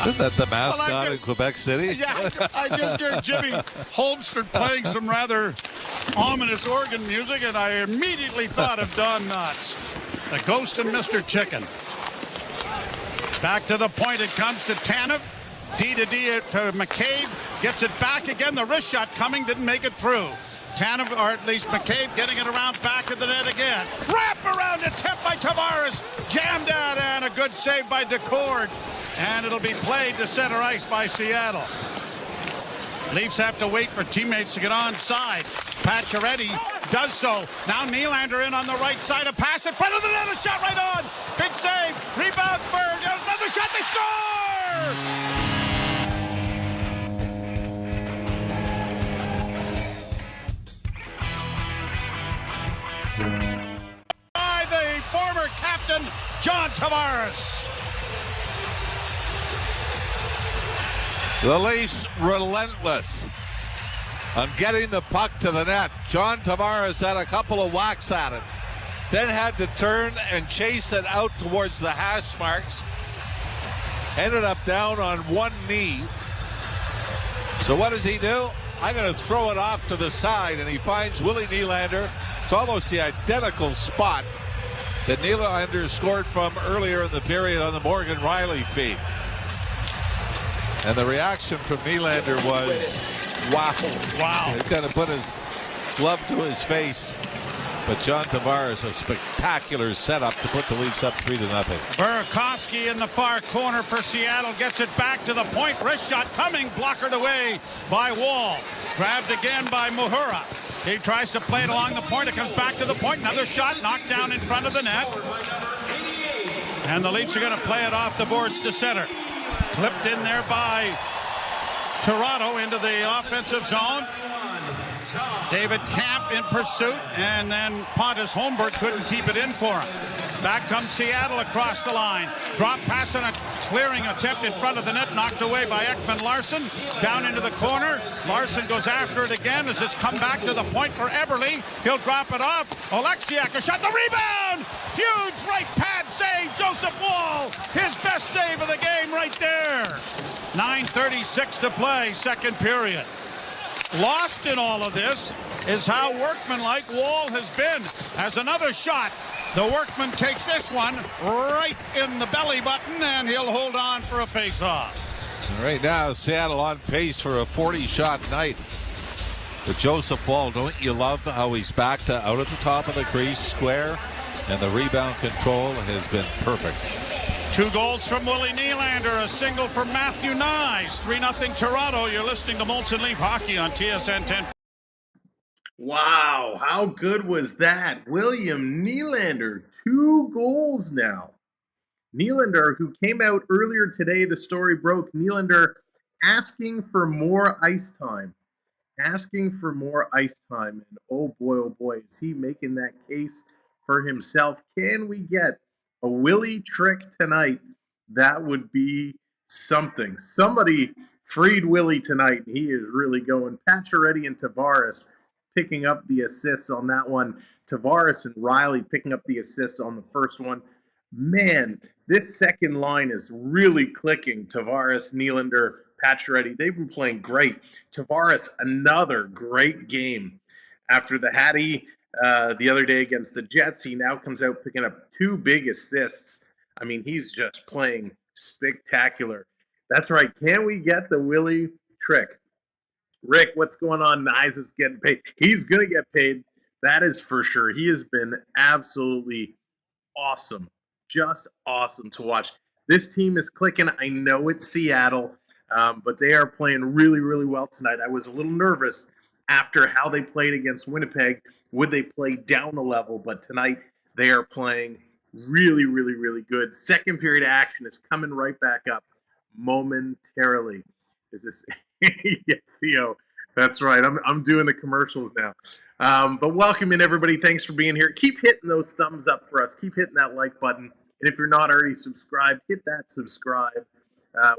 Isn't that the mascot in Quebec City? Yeah, I just heard Jimmy Holmstrom playing some rather ominous organ music, and I immediately thought of Don Knotts. The Ghost and Mr. Chicken. Back to the point it comes to Tanev. D to McCabe. Gets it back again. The wrist shot coming, didn't make it through. Tanev, or at least McCabe, getting it around back of the net again. Wrap around attempt by Tavares. Jammed out, and a good save by Decord. And it'll be played to center ice by Seattle. Leafs have to wait for teammates to get onside. Pacioretty does so. Now Nylander in on the right side. A pass in front of the net. A shot right on. Big save. Rebound for another shot. They score! By the former captain, John Tavares. The Leafs relentless on getting the puck to the net. John Tavares had a couple of whacks at it, then had to turn and chase it out towards the hash marks. Ended up down on one knee. So what does he do? I'm going to throw it off to the side, and he finds Willie Nylander. It's almost the identical spot that Nylander scored from earlier in the period on the Morgan Riley feed. And the reaction from Nylander was, wow. Wow. He kind of put his glove to his face. But John Tavares, a spectacular setup to put the Leafs up 3-0. Burakovsky in the far corner for Seattle. Gets it back to the point. Wrist shot coming. Blockered away by Wall. Grabbed again by Muhura. He tries to play it along the point. It comes back to the point. Another shot knocked down in front of the net. And the Leafs are going to play it off the boards to center. Clipped in there by Toronto into the offensive zone. David Camp in pursuit, and then Pontus Holmberg couldn't keep it in for him. Back comes Seattle across the line. Drop pass and a clearing attempt in front of the net, knocked away by Ekman Larsson. Down into the corner. Larsson goes after it again as it's come back to the point for Eberle. He'll drop it off. Oleksiak, a shot, the rebound! Huge right pad save, Joseph Woll. His best save of the game right there. 9:36 to play, second period. Lost in all of this is how workmanlike Woll has been. As another shot, the workman takes this one right in the belly button, and he'll hold on for a face-off. Right now, Seattle on pace for a 40-shot night. But Joseph Woll, don't you love how he's back to out at the top of the crease, square, and the rebound control has been perfect. 2 goals from Willie Nylander, a single from Matthew Nyes. 3-0 Toronto. You're listening to Molson Leaf Hockey on TSN 10. Wow, how good was that? William Nylander, 2 goals now. Nylander, who came out earlier today, the story broke, Nylander asking for more ice time. And oh boy, is he making that case for himself. Can we get a Willie trick tonight? That would be something. Somebody freed Willie tonight, and he is really going. Pacioretty and Tavares picking up the assists on that one. Tavares and Riley picking up the assists on the first one. Man, this second line is really clicking. Tavares, Nylander, Pacioretty, they've been playing great. Tavares, another great game. After the Hattie the other day against the Jets, he now comes out picking up 2 big assists. I mean, he's just playing spectacular. That's right. Can we get the Willie trick? Rick, what's going on? Nyes is getting paid. He's going to get paid. That is for sure. He has been absolutely awesome. Just awesome to watch. This team is clicking. I know it's Seattle, but they are playing really, really well tonight. I was a little nervous after how they played against Winnipeg. Would they play down a level? But tonight they are playing really, really, really good. Second period action is coming right back up momentarily. Is this yeah, Theo? That's right. I'm doing the commercials now. But welcome in, everybody. Thanks for being here. Keep hitting those thumbs up for us. Keep hitting that like button. And if you're not already subscribed, hit that subscribe.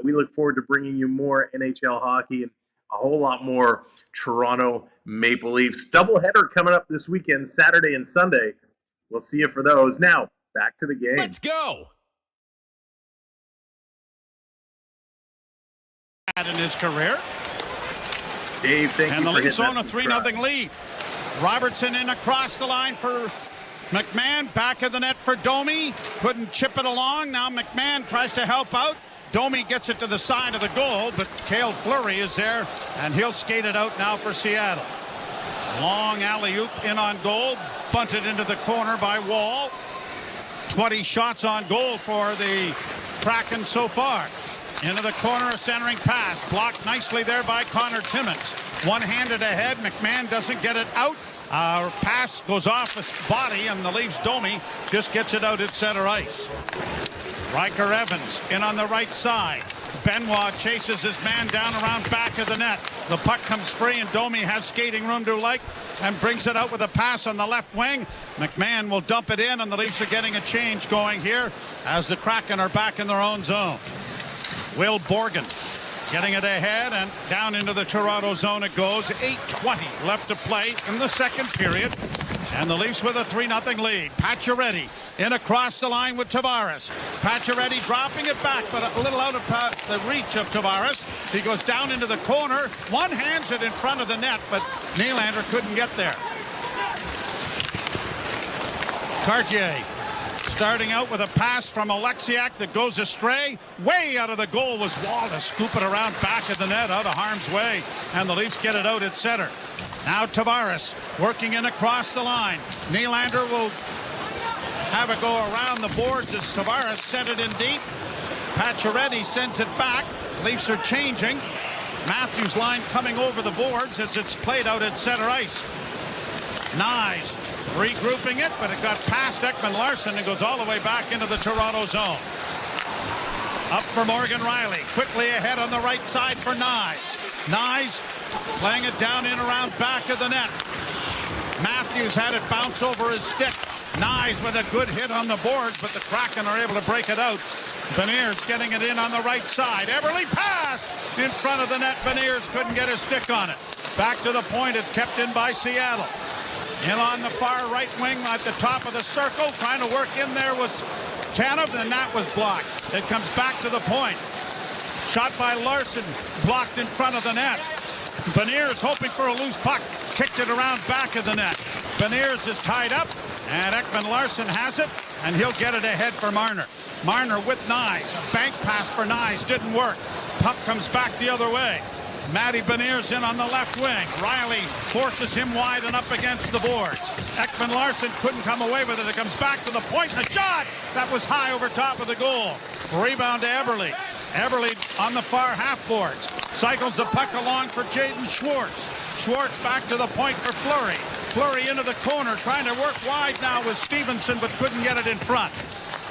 We look forward to bringing you more NHL hockey and a whole lot more Toronto Maple Leafs. Doubleheader coming up this weekend, Saturday and Sunday. We'll see you for those. Now, back to the game. Let's go. In his career. Dave, thank and you the for Leafs hitting own a 3-0 lead. Robertson in across the line for McMahon. Back of the net for Domi. Couldn't chip it along. Now McMahon tries to help out. Domi gets it to the side of the goal, but Cale Fleury is there, and he'll skate it out now for Seattle. Long alley-oop in on goal. Bunted into the corner by Woll. 20 shots on goal for the Kraken so far. Into the corner, a centering pass. Blocked nicely there by Connor Timmins. One-handed ahead. McMahon doesn't get it out. Pass goes off his body, and the Leafs Domi just gets it out at center ice. Riker Evans in on the right side. Benoit chases his man down around back of the net. The puck comes free, and Domi has skating room to like and brings it out with a pass on the left wing. McMahon will dump it in, and the Leafs are getting a change going here as the Kraken are back in their own zone. Will Borgen getting it ahead and down into the Toronto zone it goes. 8:20 left to play in the second period. And the Leafs with a 3-0 lead. Pacioretty in across the line with Tavares. Pacioretty dropping it back, but a little out of the reach of Tavares. He goes down into the corner. One hands it in front of the net, but Nylander couldn't get there. Cartier starting out with a pass from Oleksiak that goes astray. Way out of the goal was Woll to scoop it around back of the net out of harm's way. And the Leafs get it out at center. Now Tavares working in across the line. Nylander will have a go around the boards as Tavares sent it in deep. Pacioretty sends it back. Leafs are changing. Matthews line coming over the boards as it's played out at center ice. Nyes regrouping it, but it got past Ekman Larsson and goes all the way back into the Toronto zone. Up for Morgan Riley. Quickly ahead on the right side for Nyes. Nyes playing it down in around back of the net. Matthews had it bounce over his stick. Nyes with a good hit on the boards, but the Kraken are able to break it out. Beniers getting it in on the right side. Eberle pass in front of the net. Beniers couldn't get his stick on it. Back to the point. It's kept in by Seattle. In on the far right wing at the top of the circle. Trying to work in there was Tanev, and that was blocked. It comes back to the point. Shot by Larson. Blocked in front of the net. Beniers hoping for a loose puck. Kicked it around back of the net. Beniers is tied up, and Ekman Larsson has it, and he'll get it ahead for Marner. Marner with Nyes. A bank pass for Nyes didn't work. Puck comes back the other way. Matty Beniers in on the left wing. Riley forces him wide and up against the boards. Ekman Larsson couldn't come away with it. It comes back to the point. The shot! That was high over top of the goal. Rebound to Eberle. Eberle on the far half boards. Cycles the puck along for Jaden Schwartz. Schwartz back to the point for Fleury. Fleury into the corner, trying to work wide now with Stevenson, but couldn't get it in front.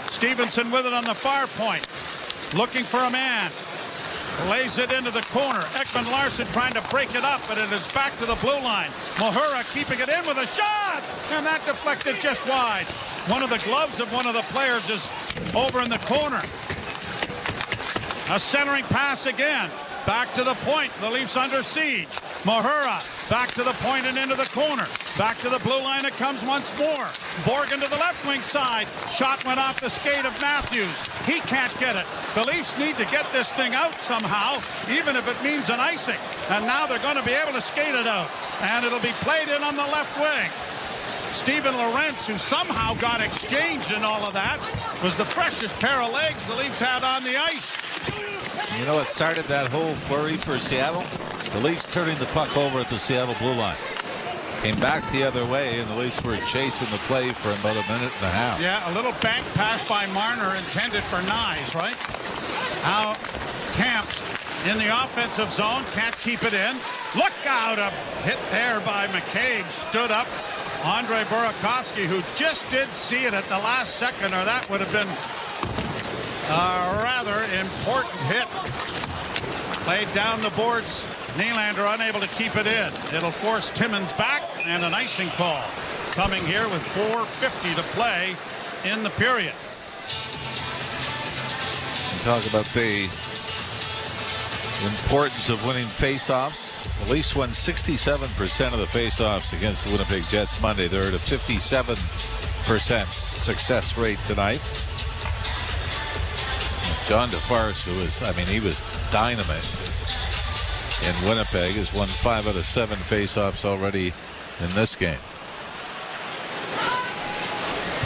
Stevenson with it on the far point. Looking for a man. Lays it into the corner. Ekman Larsson trying to break it up, but it is back to the blue line. Mahura keeping it in with a shot, and that deflected just wide. One of the gloves of one of the players is over in the corner. A centering pass again. Back to the point. The Leafs under siege. Mahura back to the point and into the corner. Back to the blue line it comes once more. Borgen to the left wing side. Shot went off the skate of Matthews. He can't get it. The Leafs need to get this thing out somehow, even if it means an icing. And now they're going to be able to skate it out. And it'll be played in on the left wing. Steven Lorentz, who somehow got exchanged in all of that, was the freshest pair of legs the Leafs had on the ice. You know what started that whole flurry for Seattle? The Leafs turning the puck over at the Seattle blue line. Came back the other way, and the Leafs were chasing the play for about a minute and a half. Yeah, a little bank pass by Marner intended for Nyes, right? Now, Camp in the offensive zone, can't keep it in. Look out, a hit there by McCabe, stood up. Andre Burakovsky, who just did see it at the last second, or that would have been a rather important hit. Played down the boards. Nylander unable to keep it in. It'll force Timmins back, and an icing call coming here with 4:50 to play in the period. Talk about the importance of winning faceoffs. The Leafs won 67% of the faceoffs against the Winnipeg Jets Monday. They're at a 57% success rate tonight. John Tavares, he was dynamite in Winnipeg, has won 5 out of 7 faceoffs already in this game.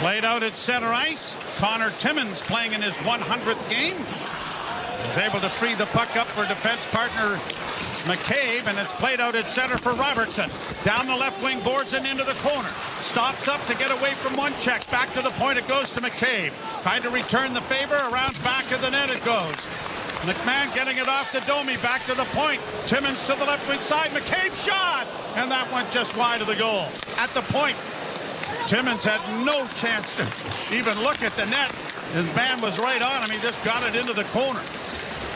Played out at center ice. Connor Timmins playing in his 100th game. Is able to free the puck up for defense partner McCabe, and it's played out at center for Robertson. Down the left wing boards and into the corner. Stops up to get away from one check. Back to the point it goes to McCabe. Trying to return the favor. Around back of the net it goes. McMahon getting it off to Domi. Back to the point. Timmins to the left wing side. McCabe shot! And that went just wide of the goal. At the point, Timmins had no chance to even look at the net. His man was right on him. He just got it into the corner.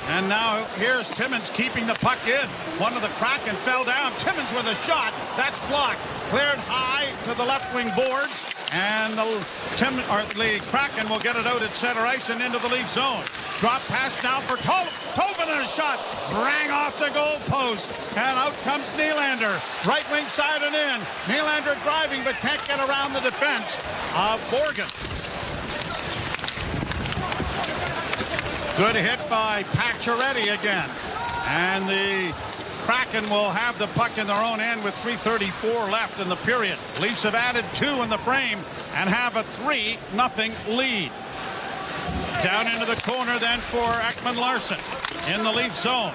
And now here's Timmins keeping the puck in. One of the Kraken fell down. Timmins with a shot. That's blocked. Cleared high to the left wing boards. And the Kraken will get it out at center ice and into the Leaf zone. Drop pass now for Tobin, and a shot. Rang off the goal post. And out comes Nylander. Right wing side and in. Nylander driving but can't get around the defense of Borgen. Good hit by Pacioretty again. And the Kraken will have the puck in their own end with 3:34 left in the period. Leafs have added 2 in the frame and have a 3-0 lead. Down into the corner then for Ekman Larsson in the Leaf zone.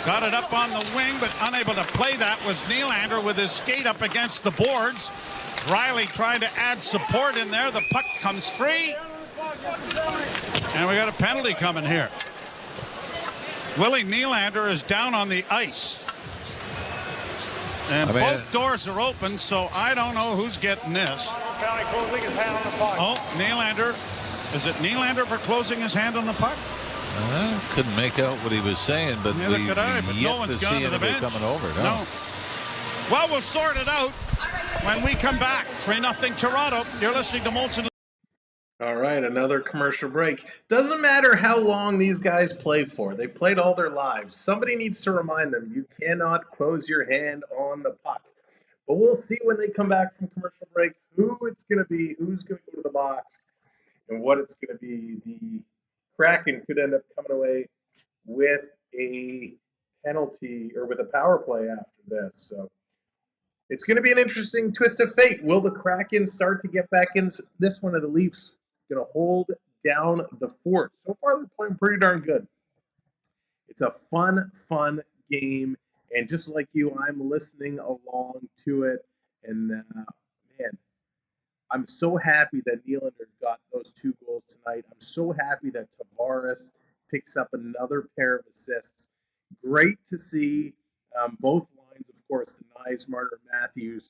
Got it up on the wing, but unable to play that was Nylander with his skate up against the boards. Riley trying to add support in there. The puck comes free. And we got a penalty coming here. Willie Nylander is down on the ice. And both doors are open, so I don't know who's getting this. Closing his hand on the puck. Oh, Nylander. Is it Nylander for closing his hand on the puck? Couldn't make out what he was saying, but Neither we've could I, but no yet to one's see gone to the anybody bench. coming over. No. Well, we'll sort it out when we come back. 3-0 Toronto. You're listening to Molson. All right, another commercial break. Doesn't matter how long these guys play for. They played all their lives. Somebody needs to remind them you cannot close your hand on the puck. But we'll see when they come back from commercial break who it's going to be, who's going to go to the box, and what it's going to be. The Kraken could end up coming away with a penalty or with a power play after this. So it's going to be an interesting twist of fate. Will the Kraken start to get back into this one, of the Leafs going to hold down the fort? So far, they're playing pretty darn good. It's a fun game. And just like you, I'm listening along to it. And, man, I'm so happy that Nylander got those 2 goals tonight. I'm so happy that Tavares picks up another pair of assists. Great to see both lines, of course, the Nyes, Marner, Matthews,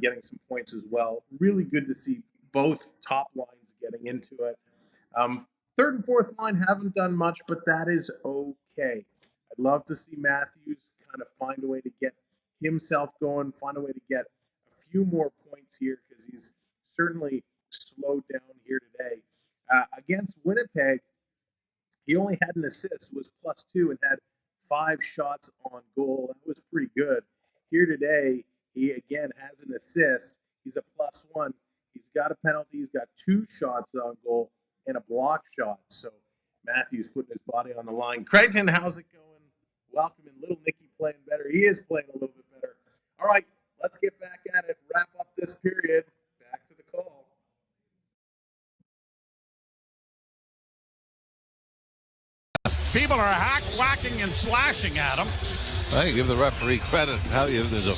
getting some points as well. Really good to see both top lines getting into it. Third and fourth line haven't done much, but that is okay. I'd love to see Matthews kind of find a way to get himself going, find a way to get a few more points here, because he's certainly slowed down here today. Against Winnipeg, he only had an assist, was +2, and had 5 shots on goal. That was pretty good. Here today, he again has an assist. He's a +1. He's got a penalty. He's got 2 shots on goal and a block shot. So Matthews putting his body on the line. Creighton, how's it going? Welcome in. Little Nicky playing better. He is playing a little bit better. All right, let's get back at it. Wrap up this period. Back to the call. People are whacking and slashing at him. I give the referee credit. There's a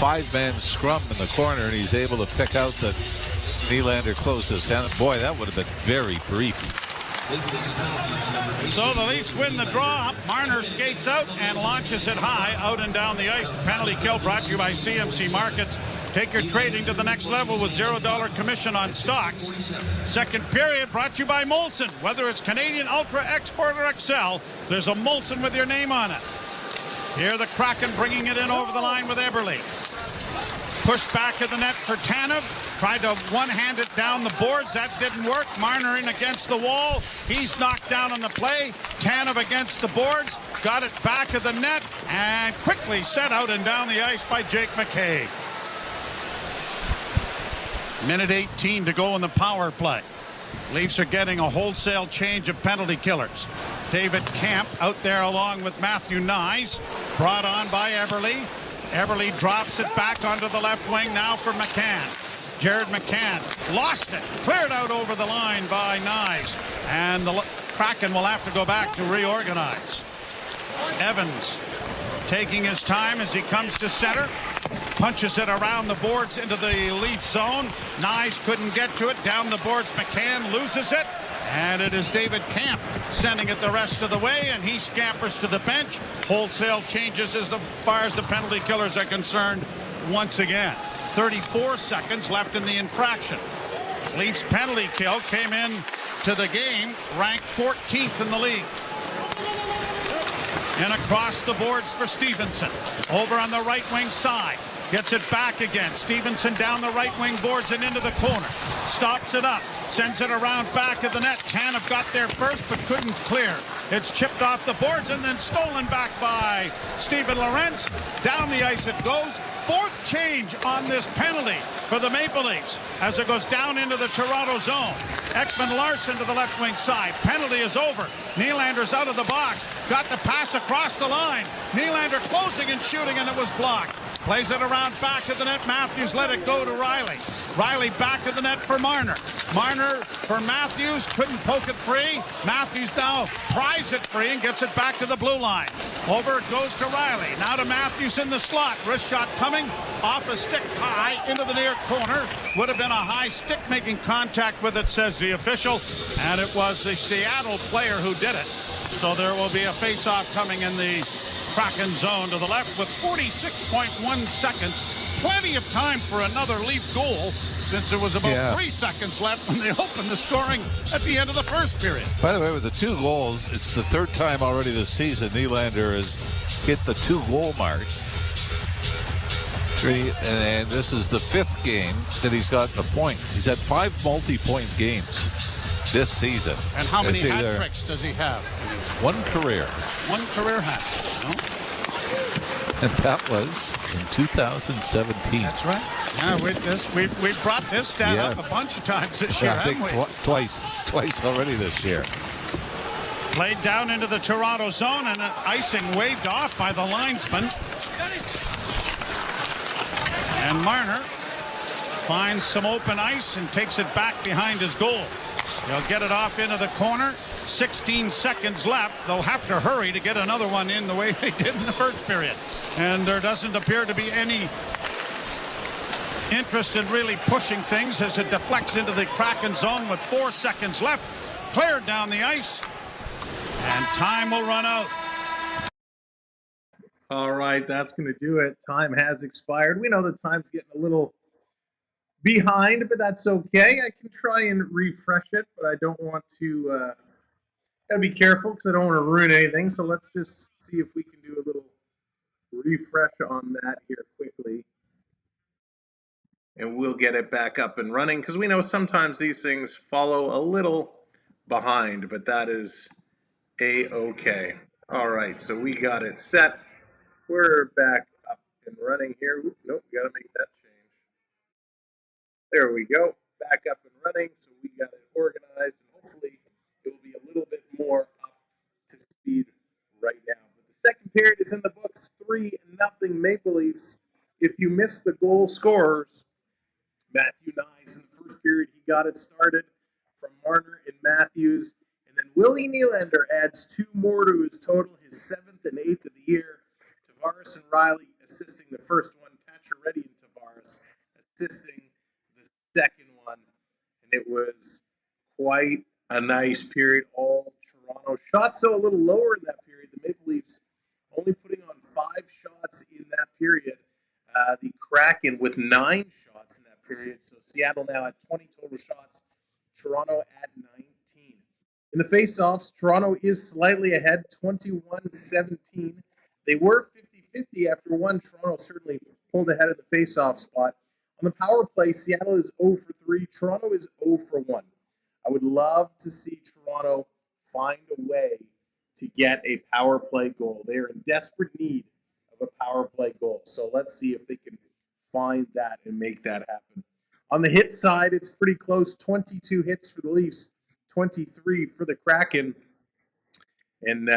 5-man scrum in the corner, and he's able to pick out that Nylander closed his hand. Boy, that would have been very brief. So the Leafs win the draw. Marner skates out and launches it high out and down the ice. The penalty kill brought to you by CMC Markets. Take your trading to the next level with $0 commission on stocks. Second period brought to you by Molson. Whether it's Canadian Ultra, Export, or Excel, there's a Molson with your name on it. Here the Kraken bringing it in over the line with Eberle. Pushed back of the net for Tanev. Tried to one-hand it down the boards. That didn't work. Marner in against the wall. He's knocked down on the play. Tanev against the boards. Got it back of the net and quickly set out and down the ice by Jake McKay. Minute 18 to go in the power play. Leafs are getting a wholesale change of penalty killers. David Camp out there along with Matthew Nyes. Brought on by Eberle. Eberle drops it back onto the left wing now for McCann. Jared McCann lost it. Cleared out over the line by Nyes. And the Kraken will have to go back to reorganize. Evans taking his time as he comes to center. Punches it around the boards into the Leaf zone. Nyes couldn't get to it. Down the boards, McCann loses it. And it is David Camp sending it the rest of the way, and he scampers to the bench. Wholesale changes as far as the penalty killers are concerned once again. 34 seconds left in the infraction. Leafs penalty kill came in to the game, ranked 14th in the league. And across the boards for Stevenson. Over on the right wing side. Gets it back again. Stevenson down the right wing boards and into the corner. Stops it up. Sends it around back of the net. Tanev got there first but couldn't clear. It's chipped off the boards and then stolen back by Steven Lorentz. Down the ice it goes. 4th change on this penalty for the Maple Leafs as it goes down into the Toronto zone. Ekman-Larsson to the left wing side. Penalty is over. Nylander's out of the box. Got the pass across the line. Nylander closing and shooting, and it was blocked. Plays it around back of the net. Matthews let it go to Riley. Riley back of the net for Marner. Marner for Matthews. Couldn't poke it free. Matthews now pries it free and gets it back to the blue line. Over it goes to Riley. Now to Matthews in the slot. Wrist shot coming off a stick high into the near corner. Would have been a high stick making contact with it, says the official. And it was the Seattle player who did it. So there will be a face-off coming in the Kraken zone to the left with 46.1 seconds plenty of time for another Leaf goal since it was about 3 seconds left when they opened the scoring at the end of the first period. By the way, with the 2 goals, it's the 3rd time already this season Nylander has hit the 2-goal mark. And this is the 5th game that he's gotten a point. He's had 5 multi-point games this season. And how many hat tricks does he have? 1 career. 1 career hat. No? And that was in 2017. That's right. Yeah, we brought this stat up a bunch of times this year, I think haven't we? twice already this year. Played down into the Toronto zone and icing waved off by the linesman. And Marner finds some open ice and takes it back behind his goal. He'll get it off into the corner. 16 seconds left. They'll have to hurry to get another one in the way they did in the first period. And there doesn't appear to be any interest in really pushing things as it deflects into the Kraken zone with 4 seconds left. Cleared down the ice. And time will run out. All right, that's going to do it. Time has expired. We know the time's getting a little behind, but that's okay. I can try and refresh it, but I don't want to. Gotta be careful because I don't want to ruin anything. So let's just see if we can do a little refresh on that here quickly, and we'll get it back up and running because we know sometimes these things follow a little behind, but that is a-okay. All right, so we got it set. We're back up and running here. Oops, nope, we got to make that change. There we go. Back up and running. So we got it organized, and hopefully it will be a little bit more up to speed right now. But the second period is in the books, 3-0 Maple Leafs. If you missed the goal scorers, Matthew Nyes in the first period, he got it started from Marner and Matthews. And then Willie Nylander adds 2 more to his total, his 7th and 8th of the year. Tavares and Riley assisting the first one. Pacioretty and Tavares assisting the second one. And it was quite a nice period. All Toronto shots, so a little lower in that period. The Maple Leafs only putting on 5 shots in that period. The Kraken with 9 shots in that period. So Seattle now at 20 total shots. Toronto at 19. In the face-offs, Toronto is slightly ahead, 21-17. They were 50-50 after one. Toronto certainly pulled ahead of the face-off spot. On the power play, Seattle is 0 for 3. Toronto is 0 for 1. I would love to see Toronto find a way to get a power play goal. They are in desperate need of a power play goal. So let's see if they can find that and make that happen. On the hit side, it's pretty close. 22 hits for the Leafs, 23 for the Kraken. And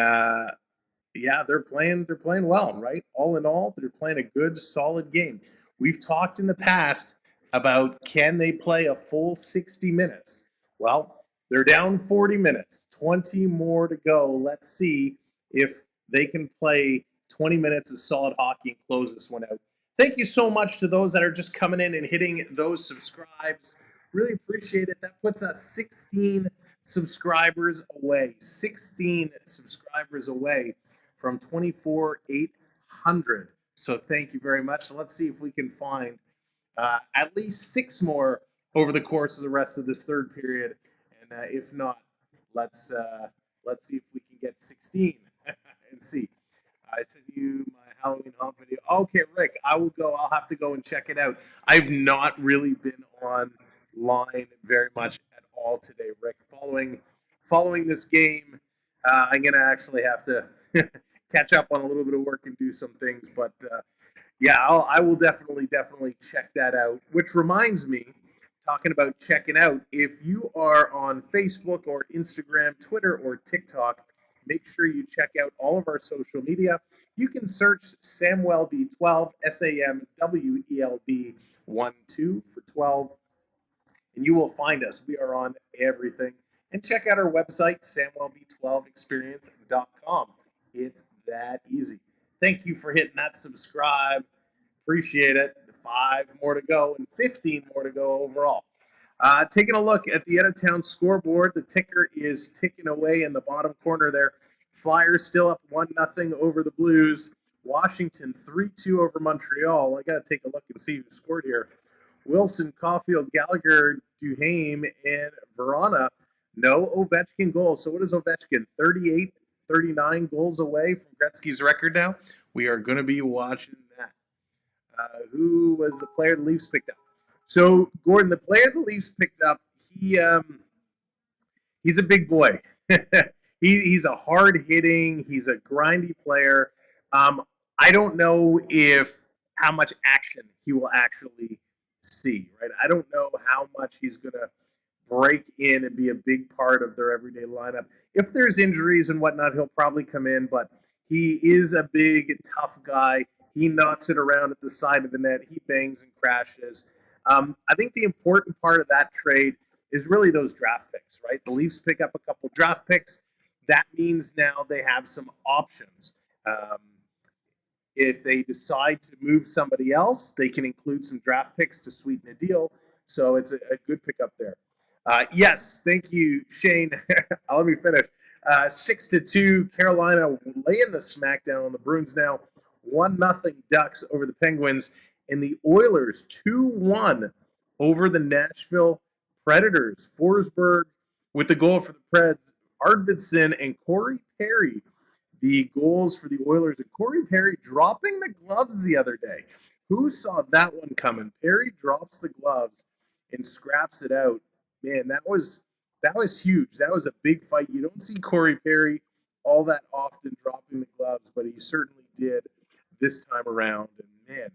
yeah, they're playing well, right? All in all, they're playing a good, solid game. We've talked in the past about can they play a full 60 minutes? Well, they're down 40 minutes, 20 more to go. Let's see if they can play 20 minutes of solid hockey and close this one out. Thank you so much to those that are just coming in and hitting those subscribes. Really appreciate it. That puts us 16 subscribers away. 16 subscribers away from 24,800. So thank you very much. Let's see if we can find at least 6 more over the course of the rest of this third period. And if not, let's see if we can get 16 and see. I sent you my Halloween haunt video. Okay, Rick, I'll have to go and check it out. I've not really been online very much at all today, Rick. Following this game, I'm gonna actually have to catch up on a little bit of work and do some things. But yeah, I will definitely check that out. Which reminds me, talking about checking out, if you are on Facebook or Instagram, Twitter, or TikTok, make sure you check out all of our social media. You can search SamWelB12, SAMWELB12 for 12, and you will find us. We are on everything. And check out our website, SamWelB12experience.com. It's that easy. Thank you for hitting that subscribe. Appreciate it. 5 more to go and 15 more to go overall. Taking a look at the out-of-town scoreboard, the ticker is ticking away in the bottom corner there. Flyers still up 1-0 over the Blues. Washington 3-2 over Montreal. I got to take a look and see who scored here. Wilson, Caulfield, Gallagher, Duhaime, and Verona. No Ovechkin goals. So what is Ovechkin? 38, 39 goals away from Gretzky's record now. We are going to be watching that. Who was the player the Leafs picked up? So, Gordon, the player the Leafs picked up, he's a big boy. He's a hard-hitting, he's a grindy player. I don't know how much action he will actually see, right? I don't know how much he's going to break in and be a big part of their everyday lineup. If there's injuries and whatnot, he'll probably come in, but he is a big, tough guy. He knocks it around at the side of the net. He bangs and crashes. I think the important part of that trade is really those draft picks, right? The Leafs pick up a couple draft picks. That means now they have some options. If they decide to move somebody else, they can include some draft picks to sweeten the deal. So it's a good pickup there. Yes, thank you, Shane. Let me finish. 6-2, Carolina laying the smackdown on the Bruins now. 1-0 Ducks over the Penguins. And the Oilers 2-1 over the Nashville Predators. Forsberg with the goal for the Preds. Arvidsson and Corey Perry, the goals for the Oilers. And Corey Perry dropping the gloves the other day. Who saw that one coming? Perry drops the gloves and scraps it out. Man, that was huge. That was a big fight. You don't see Corey Perry all that often dropping the gloves, but he certainly did this time around. And man,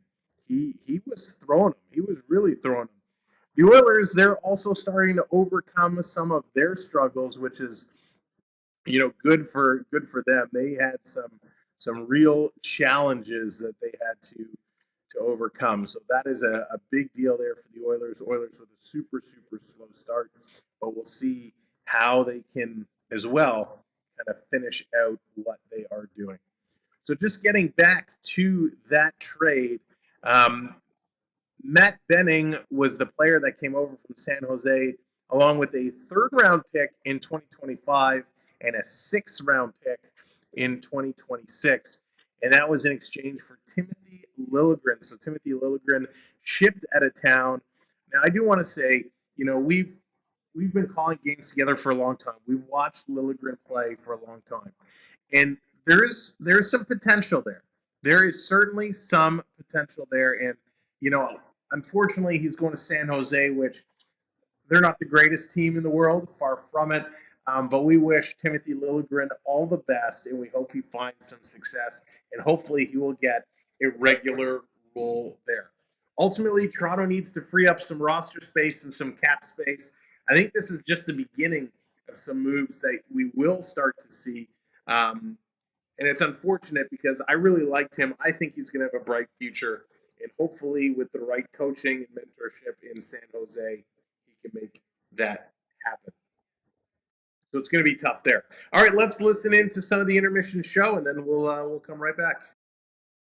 he was throwing them. He was really throwing them. The Oilers, they're also starting to overcome some of their struggles, which is, good for them. They had some real challenges that they had to overcome. So that is a big deal there for the Oilers. Oilers with a super, super slow start, but we'll see how they can as well kind of finish out what they are doing. So just getting back to that trade, Matt Benning was the player that came over from San Jose, along with a third-round pick in 2025 and a sixth-round pick in 2026. And that was in exchange for Timothy Liljegren. So Timothy Liljegren shipped out of town. Now, I do want to say, we've been calling games together for a long time. We've watched Liljegren play for a long time. And there's some potential there. There is certainly some potential there. And, unfortunately, he's going to San Jose, which they're not the greatest team in the world, far from it. But we wish Timothy Liljegren all the best, and we hope he finds some success. And hopefully he will get a regular role there. Ultimately, Toronto needs to free up some roster space and some cap space. I think this is just the beginning of some moves that we will start to see. And it's unfortunate because I really liked him. I think he's going to have a bright future. And hopefully with the right coaching and mentorship in San Jose, he can make that happen. So it's going to be tough there. All right, let's listen in to some of the intermission show, and then we'll come right back.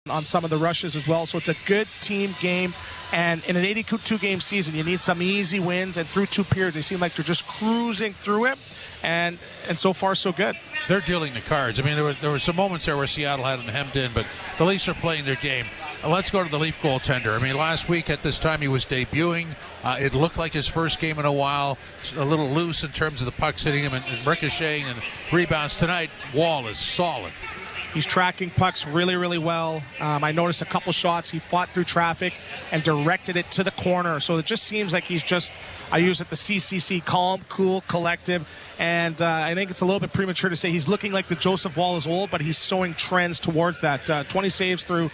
On some of the rushes as well. So it's a good team game. And in an 82-game season, you need some easy wins. And through two periods, they seem like they're just cruising through it. And so far, so good. They're dealing the cards. I mean, there were some moments there where Seattle had them hemmed in, but the Leafs are playing their game. Let's go to the Leaf goaltender. I mean, last week at this time he was debuting. It looked like his first game in a while. A little loose in terms of the puck hitting him and ricocheting and rebounds. Tonight, Wall is solid. He's tracking pucks really, really well. I noticed a couple shots. He fought through traffic and directed it to the corner. So it just seems like he's just, I use it the CCC, calm, cool, collective. And I think it's a little bit premature to say he's looking like the Joseph Wall is old, but he's showing trends towards that. 20 saves through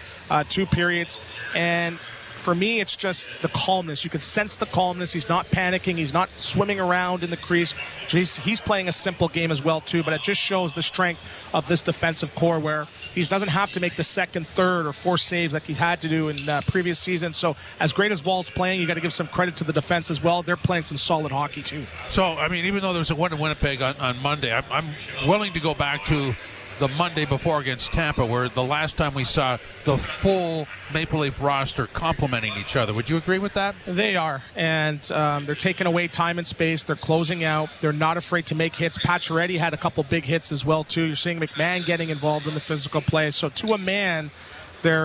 two periods. And for me, it's just the calmness. You can sense the calmness. He's not panicking. He's not swimming around in the crease. He's playing a simple game as well, too. But it just shows the strength of this defensive core where he doesn't have to make the second, third, or fourth saves like he's had to do in previous seasons. So as great as Wall's playing, you got to give some credit to the defense as well. They're playing some solid hockey, too. So, I mean, even though there was a win in Winnipeg on Monday, I'm willing to go back to the Monday before against Tampa, where the last time we saw the full Maple Leaf roster complementing each other. Would you agree with that? They are, and they're taking away time and space. They're closing out. They're not afraid to make hits. Pacioretty had a couple big hits as well, too. You're seeing McMahon getting involved in the physical play. So to a man,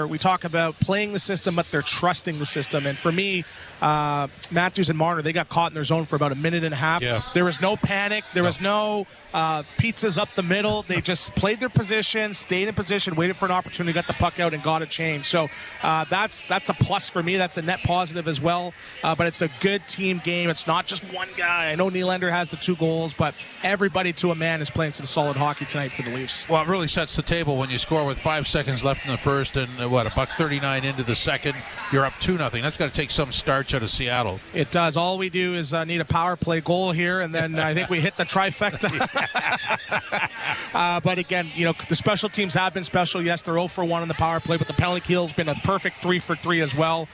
we talk about playing the system, but they're trusting the system. And for me, Matthews and Marner, they got caught in their zone for about a minute and a half. Yeah. There was no panic. There was no pizzas up the middle. They just played their position, stayed in position, waited for an opportunity, got the puck out, and got a change. So that's a plus for me. That's a net positive as well. But it's a good team game. It's not just one guy. I know Nylander has the 2 goals, but everybody to a man is playing some solid hockey tonight for the Leafs. Well, it really sets the table when you score with 5 seconds left in the first and, $1:39 into the second. You're up 2-0. That's got to take some starch out of Seattle. It does. All we do is need a power play goal here, and then I think we hit the trifecta. But again, the special teams have been special. Yes, they're 0 for 1 on the power play, but the penalty kill's been a perfect 3 for 3 as well.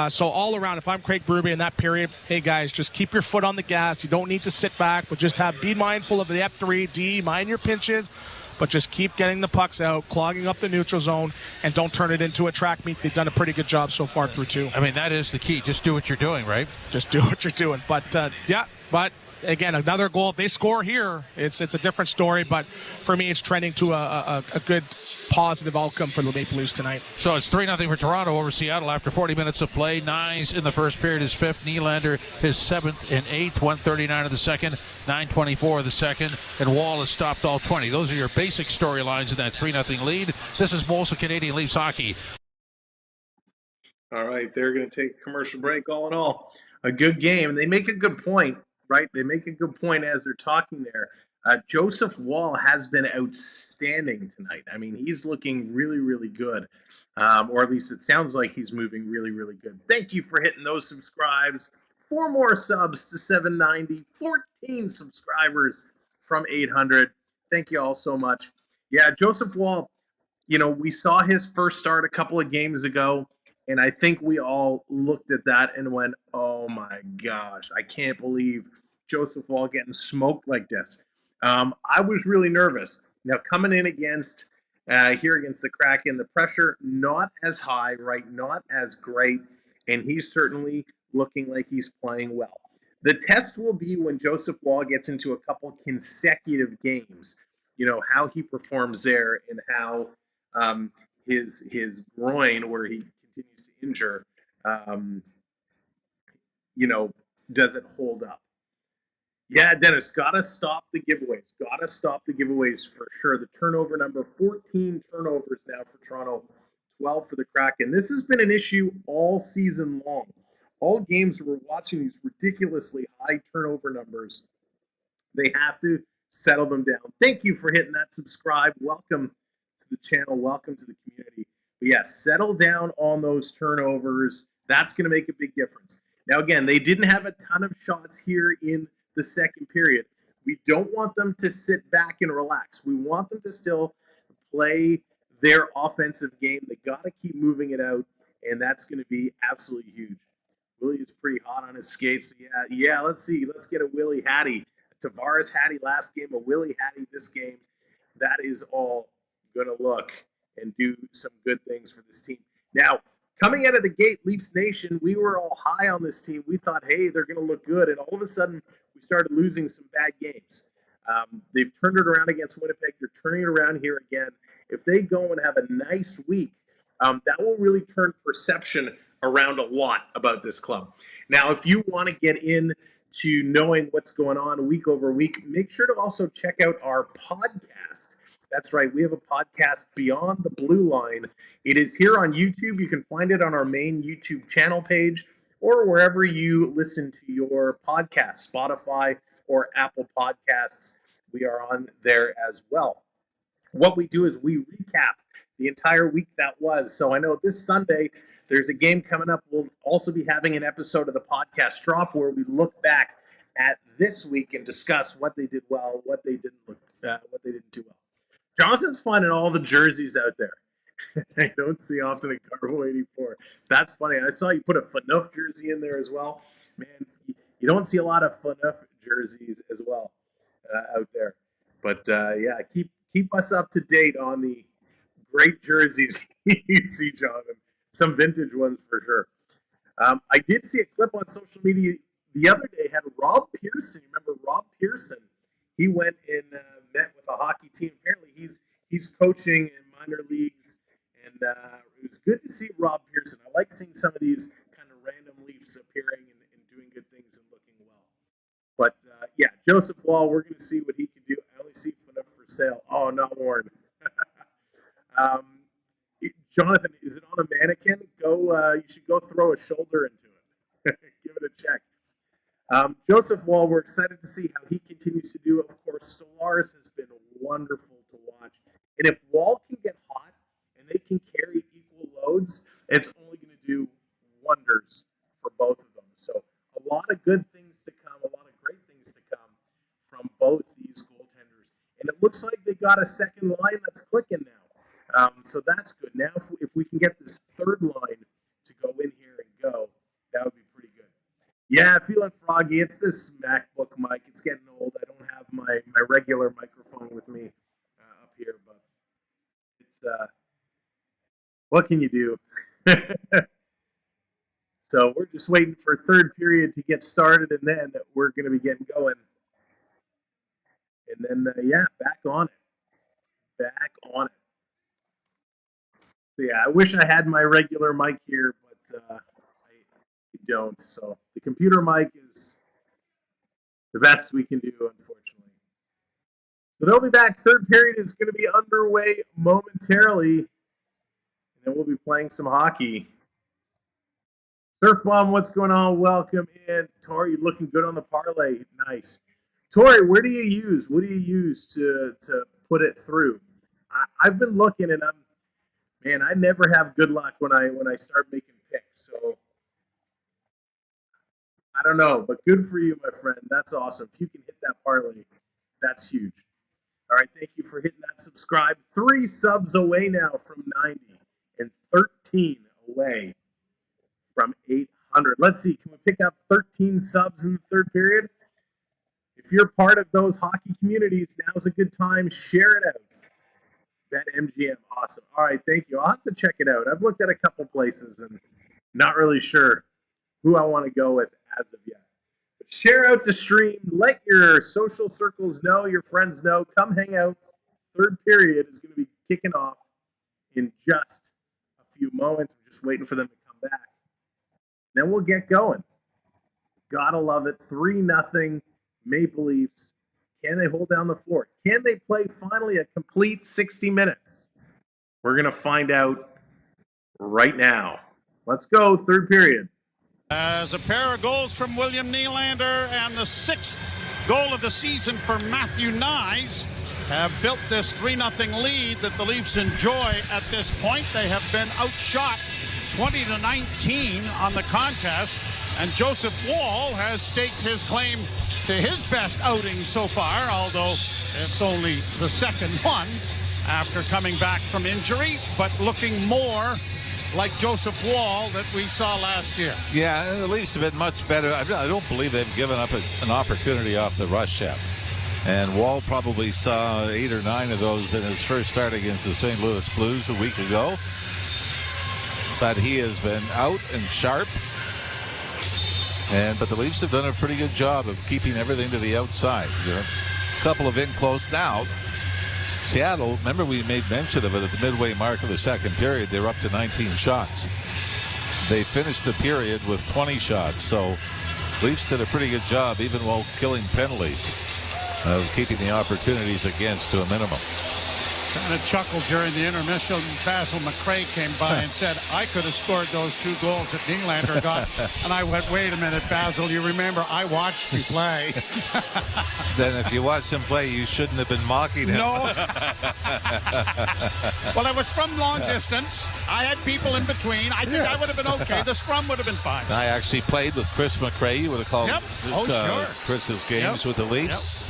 So all around, if I'm Craig Berube in that period, hey guys, just keep your foot on the gas. You don't need to sit back, but just be mindful of the F3, D, mind your pinches, but just keep getting the pucks out, clogging up the neutral zone, and don't turn it into a track meet. They've done a pretty good job so far through 2. I mean, that is the key. Just do what you're doing, right? Just do what you're doing. But, but again, another goal. If they score here, it's a different story. But for me, it's trending to a good positive outcome for the Maple Leafs tonight. So it's 3-0 for Toronto over Seattle after 40 minutes of play. Nyes in the first period, his 5th. Nylander, his 7th and 8th. 1:39 of the second, 9:24 of the second. And Wall has stopped all 20. Those are your basic storylines in that 3-0 lead. This is Molson Canadian Leafs hockey. All right, they're going to take a commercial break. All in all, a good game. And they make a good point, right? They make a good point as they're talking there. Joseph Wall has been outstanding tonight. I mean, he's looking really, really good. Or at least it sounds like he's moving really, really good. Thank you for hitting those subscribes. 4 more subs to 790. 14 subscribers from 800. Thank you all so much. Yeah, Joseph Wall, we saw his first start a couple of games ago, and I think we all looked at that and went, oh my gosh, I can't believe Joseph Wall getting smoked like this. I was really nervous. Now, coming in against the Kraken, the pressure not as high, right? Not as great, and he's certainly looking like he's playing well. The test will be when Joseph Wall gets into a couple consecutive games, how he performs there and how his groin, where he continues to injure, does it hold up. Yeah, Dennis, gotta stop the giveaways. Gotta stop the giveaways for sure. The turnover number, 14 turnovers now for Toronto, 12 for the Kraken. This has been an issue all season long. All games we're watching these ridiculously high turnover numbers. They have to settle them down. Thank you for hitting that subscribe. Welcome to the channel. Welcome to the community. But yeah, settle down on those turnovers. That's going to make a big difference. Now, again, they didn't have a ton of shots here in the second period. We don't want them to sit back and relax. We want them to still play their offensive game. They got to keep moving it out, and that's going to be absolutely huge. Willie is pretty hot on his skates. Yeah, let's see. Let's get a Willie Hattie. Tavares Hattie last game, a Willie Hattie this game. That is all going to look and do some good things for this team. Now, coming out of the gate, Leafs Nation, we were all high on this team. We thought, hey, they're going to look good, and all of a sudden, we started losing some bad games. They've turned it around against Winnipeg. They're turning it around here again. If they go and have a nice week, that will really turn perception around a lot about this club. Now, if you want to get into knowing what's going on week over week, make sure to also check out our podcast. That's right. We have a podcast, Beyond the Blue Line. It is here on YouTube. You can find it on our main YouTube channel page or wherever you listen to your podcasts, Spotify or Apple Podcasts. We are on there as well. What we do is we recap the entire week that was. So I know this Sunday there's a game coming up. We'll also be having an episode of the podcast drop where we look back at this week and discuss what they did well, what they didn't do well. Jonathan's finding all the jerseys out there. I don't see often at Carbo 84. That's funny. I saw you put a Fanuff jersey in there as well. Man, you don't see a lot of Fanuff jerseys as well out there. But yeah, keep us up to date on the great jerseys you see, Jonathan. Some vintage ones for sure. I did see a clip on social media the other day. Had Rob Pearson. Remember Rob Pearson? He went and met with a hockey team. Apparently, he's coaching in minor leagues and it was good to see Rob Pearson. I like seeing some of these kind of random Leafs appearing and doing good things and looking well. But, yeah, Joseph Wall, we're going to see what he can do. I only see put up for sale. Oh, not Warren. Jonathan, is it on a mannequin? You should go throw a shoulder into it. Give it a check. Joseph Wall, we're excited to see how he continues to do. Of course, Tavares has been wonderful to watch. And if Wall can get hot and they can carry equal loads, it's only going to do wonders for both of them. So a lot of good things to come, a lot of great things to come from both these goaltenders. And it looks like they got a second line that's clicking now. So that's good. Now, if we can get this third line to go in here and go, that would be pretty good. Yeah, feeling froggy. It's this MacBook mic. It's getting old. I don't have my regular microphone with me up here, but it's what can you do? So we're just waiting for third period to get started, and then we're going to be getting going. And then, yeah, back on it. Back on it. So, yeah, I wish I had my regular mic here, but I don't. So the computer mic is the best we can do, unfortunately. So they'll be back. Third period is going to be underway momentarily, and then we'll be playing some hockey. Surf Bomb, what's going on? Welcome in. Tori, you're looking good on the parlay. Nice. Tori, where do you use? What do you use to put it through? I've been looking, and I never have good luck when I start making picks. So I don't know, but good for you, my friend. That's awesome. If you can hit that parlay, that's huge. All right, thank you for hitting that subscribe. 3 subs away now from 90 and 13 away from 800. Let's see, can we pick up 13 subs in the third period? If you're part of those hockey communities, now's a good time. Share it out. BetMGM, awesome. All right, thank you. I'll have to check it out. I've looked at a couple places and not really sure who I want to go with as of yet. But share out the stream. Let your social circles know, your friends know. Come hang out. Third period is going to be kicking off in just a few moments. We're just waiting for them to come back. Then we'll get going. Gotta love it. 3-0 Maple Leafs. Can they hold down the fort? Can they play finally a complete 60 minutes? We're going to find out right now. Let's go, third period. As a pair of goals from William Nylander and the 6th goal of the season for Matthew Nyes have built this 3-0 lead that the Leafs enjoy at this point. They have been outshot 20-19 on the contest, and Joseph Wall has staked his claim to his best outing so far, although it's only the second one after coming back from injury, but looking more like Joseph Wall that we saw last year. Yeah, the Leafs have been much better. I don't believe they've given up an opportunity off the rush yet. And Wall probably saw 8 or 9 of those in his first start against the St. Louis Blues a week ago. But he has been out and sharp. But the Leafs have done a pretty good job of keeping everything to the outside. A couple of in close now. Seattle, remember we made mention of it at the midway mark of the second period. They were up to 19 shots. They finished the period with 20 shots. So Leafs did a pretty good job, even while killing penalties, of keeping the opportunities against to a minimum. Kind of chuckled during the intermission. Basil McRae came by and said, I could have scored those 2 goals that Nylander got. And I went, wait a minute, Basil, you remember I watched you play. Then if you watched him play, you shouldn't have been mocking him. No. Well, I was from long distance. I had people in between. I think I would have been okay. The scrum would have been fine. I actually played with Chris McRae. You would have called sure. Chris's games with the Leafs.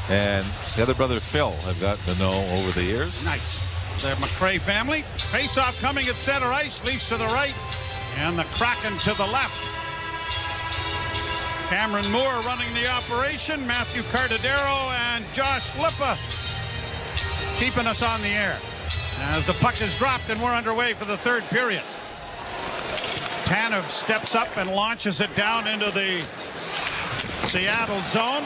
And the other brother, Phil, I've gotten to know over the years. Nice. The McRae family. Face-off coming at center ice. Leafs to the right. And the Kraken to the left. Cameron Moore running the operation. Matthew Cardadero and Josh Lippa keeping us on the air. As the puck is dropped and we're underway for the third period. Tanev steps up and launches it down into the Seattle zone.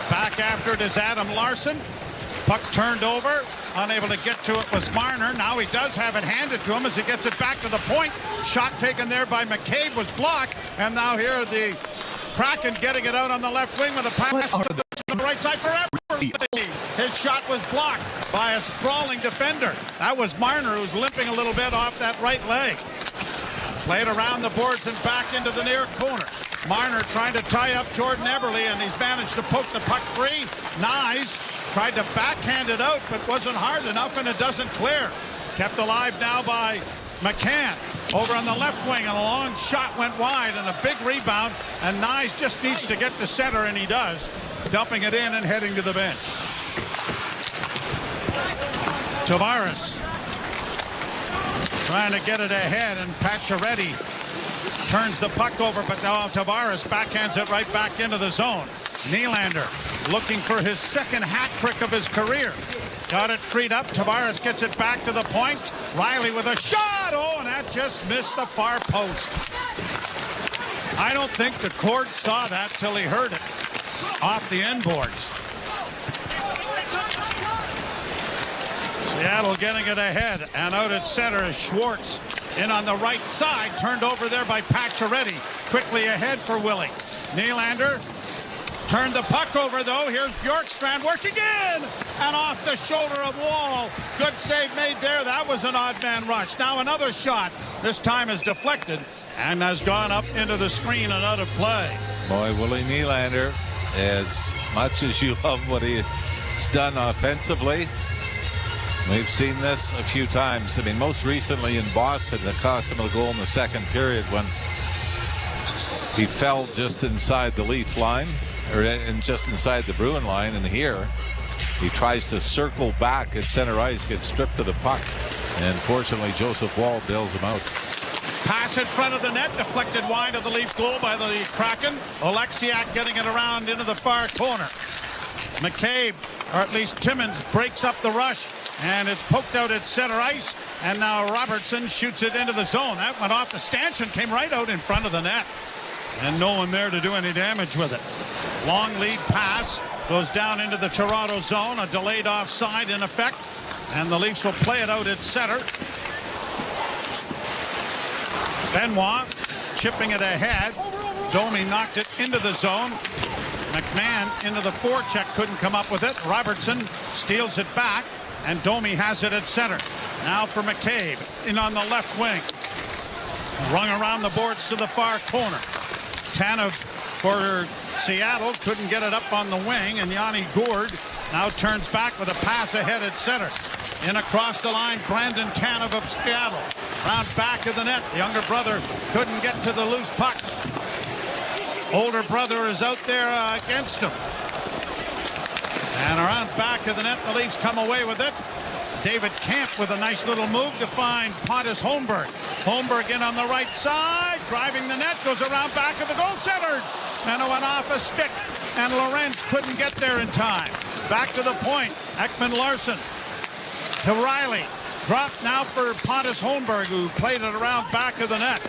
Back after it is Adam Larson. Puck turned over. Unable to get to it was Marner. Now he does have it handed to him as he gets it back to the point. Shot taken there by McCabe was blocked. And now here the Kraken getting it out on the left wing with a pass to the right side for Everly. His shot was blocked by a sprawling defender. That was Marner, who's limping a little bit off that right leg. Played around the boards and back into the near corner. Marner trying to tie up Jordan Everly, and he's managed to poke the puck free. Nyes tried to backhand it out, but wasn't hard enough, and it doesn't clear. Kept alive now by McCann. Over on the left wing, and a long shot went wide, and a big rebound, and Nyes just needs to get to center, and he does. Dumping it in and heading to the bench. Tavares trying to get it ahead, and Pacioretty turns the puck over, but now Tavares backhands it right back into the zone. Nylander looking for his second hat trick of his career. Got it freed up. Tavares gets it back to the point. Riley with a shot. Oh, and that just missed the far post. I don't think the cord saw that till he heard it off the end boards. Seattle getting it ahead, and out at center is Schwartz. In on the right side, turned over there by Pacioretty. Quickly ahead for Willie. Nylander turned the puck over, though. Here's Bjorkstrand working in, and off the shoulder of Wall. Good save made there. That was an odd man rush. Now another shot. This time is deflected and has gone up into the screen and out of play. Boy, Willie Nylander, as much as you love what he's done offensively, we've seen this a few times. I mean, most recently in Boston, it cost him a goal in the second period when he fell just inside the Leaf line, or just inside the Bruin line. And here he tries to circle back at center ice, gets stripped of the puck, and fortunately Joseph Wall bails him out. Pass in front of the net, deflected wide of the Leaf goal by the Kraken. Oleksiak getting it around into the far corner. McCabe, or at least Timmins, breaks up the rush, and it's poked out at center ice, and now Robertson shoots it into the zone. That went off the stanchion, came right out in front of the net, and no one there to do any damage with it. Long lead pass goes down into the Toronto zone, a delayed offside in effect, and the Leafs will play it out at center. Benoit chipping it ahead. Domi knocked it into the zone. McMahon into the forecheck, couldn't come up with it. Robertson steals it back, and Domi has it at center. Now for McCabe in on the left wing. Rung around the boards to the far corner. Tanev for Seattle couldn't get it up on the wing, and Yanni Gourde now turns back with a pass ahead at center. In across the line, Brandon Tanev of Seattle. Round back of the net. The younger brother couldn't get to the loose puck. Older brother is out there against him. And around back of the net, the Leafs come away with it. David Camp with a nice little move to find Pontus Holmberg. Holmberg in on the right side, driving the net, goes around back of the goal, centered. And it went off a stick, and Lorentz couldn't get there in time. Back to the point, Ekman Larsson to Riley. Dropped now for Pontus Holmberg, who played it around back of the net.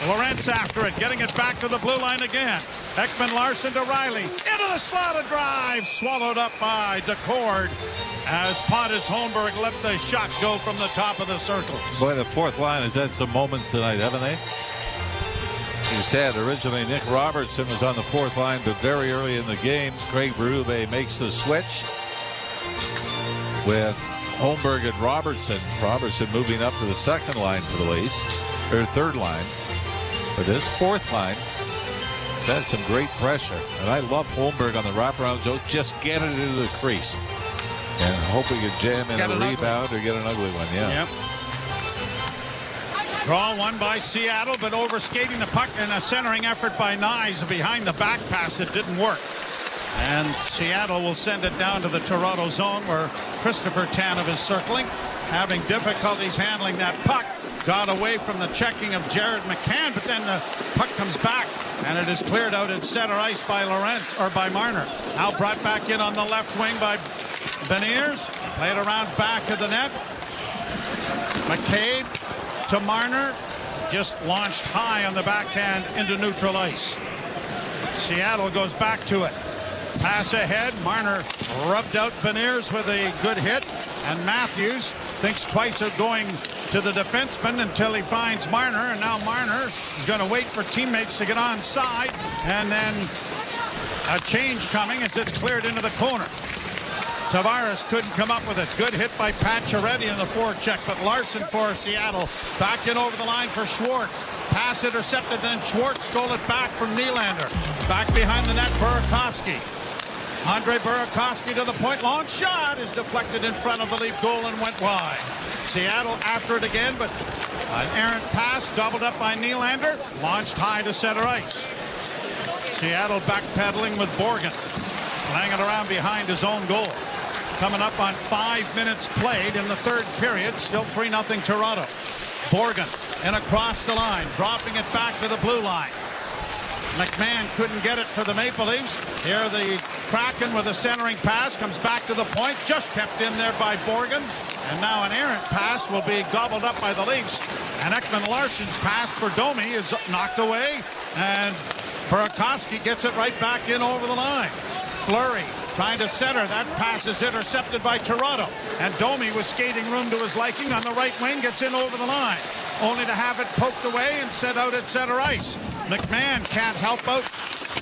Lorentz after it, getting it back to the blue line again. Ekman Larsson to Riley. Into the slot, a drive. Swallowed up by Decord as Pontus Holmberg let the shots go from the top of the circles. Boy, the fourth line has had some moments tonight, haven't they? You said originally Nick Robertson was on the fourth line, but very early in the game, Craig Berube makes the switch with Holmberg and Robertson. Robertson moving up to the second line for the Leafs, or third line. But this fourth line has had some great pressure. And I love Holmberg on the wraparound zone. Just get it into the crease. And hope we can jam in a rebound or get an ugly one. Yeah. Yep. Draw one by Seattle, but overskating the puck in a centering effort by Nyes. Behind the back pass, it didn't work. And Seattle will send it down to the Toronto zone where Christopher Tanev is circling, having difficulties handling that puck. Got away from the checking of Jared McCann, but then the puck comes back, and it is cleared out at center ice by Lorentz, or by Marner. Now brought back in on the left wing by Beniers. Played around back of the net. McCabe to Marner. Just launched high on the backhand into neutral ice. Seattle goes back to it. Pass ahead. Marner rubbed out Beniers with a good hit. And Matthews thinks twice of going to the defenseman until he finds Marner. And now Marner is going to wait for teammates to get on side. And then a change coming as it's cleared into the corner. Tavares couldn't come up with it. Good hit by Pacioretty in the forecheck, but Larson for Seattle. Back in over the line for Schwartz. Pass intercepted, then Schwartz stole it back from Nylander. Back behind the net, Burakovsky. Andre Burakovsky to the point. Long shot is deflected in front of the Leaf goal and went wide. Seattle after it again, but an errant pass gobbled up by Nylander. Launched high to center ice. Seattle backpedaling with Borgen. Laying it around behind his own goal. Coming up on 5 minutes played in the third period. Still 3-0 Toronto. Borgen and across the line, dropping it back to the blue line. McMahon couldn't get it for the Maple Leafs. Here the Kraken with a centering pass comes back to the point. Just kept in there by Borgen. And now an errant pass will be gobbled up by the Leafs. And Ekman-Larsson's pass for Domi is knocked away. And Burakovsky gets it right back in over the line. Fleury trying to center. That pass is intercepted by Toronto. And Domi with skating room to his liking on the right wing gets in over the line. Only to have it poked away and set out at center ice. McMahon can't help out,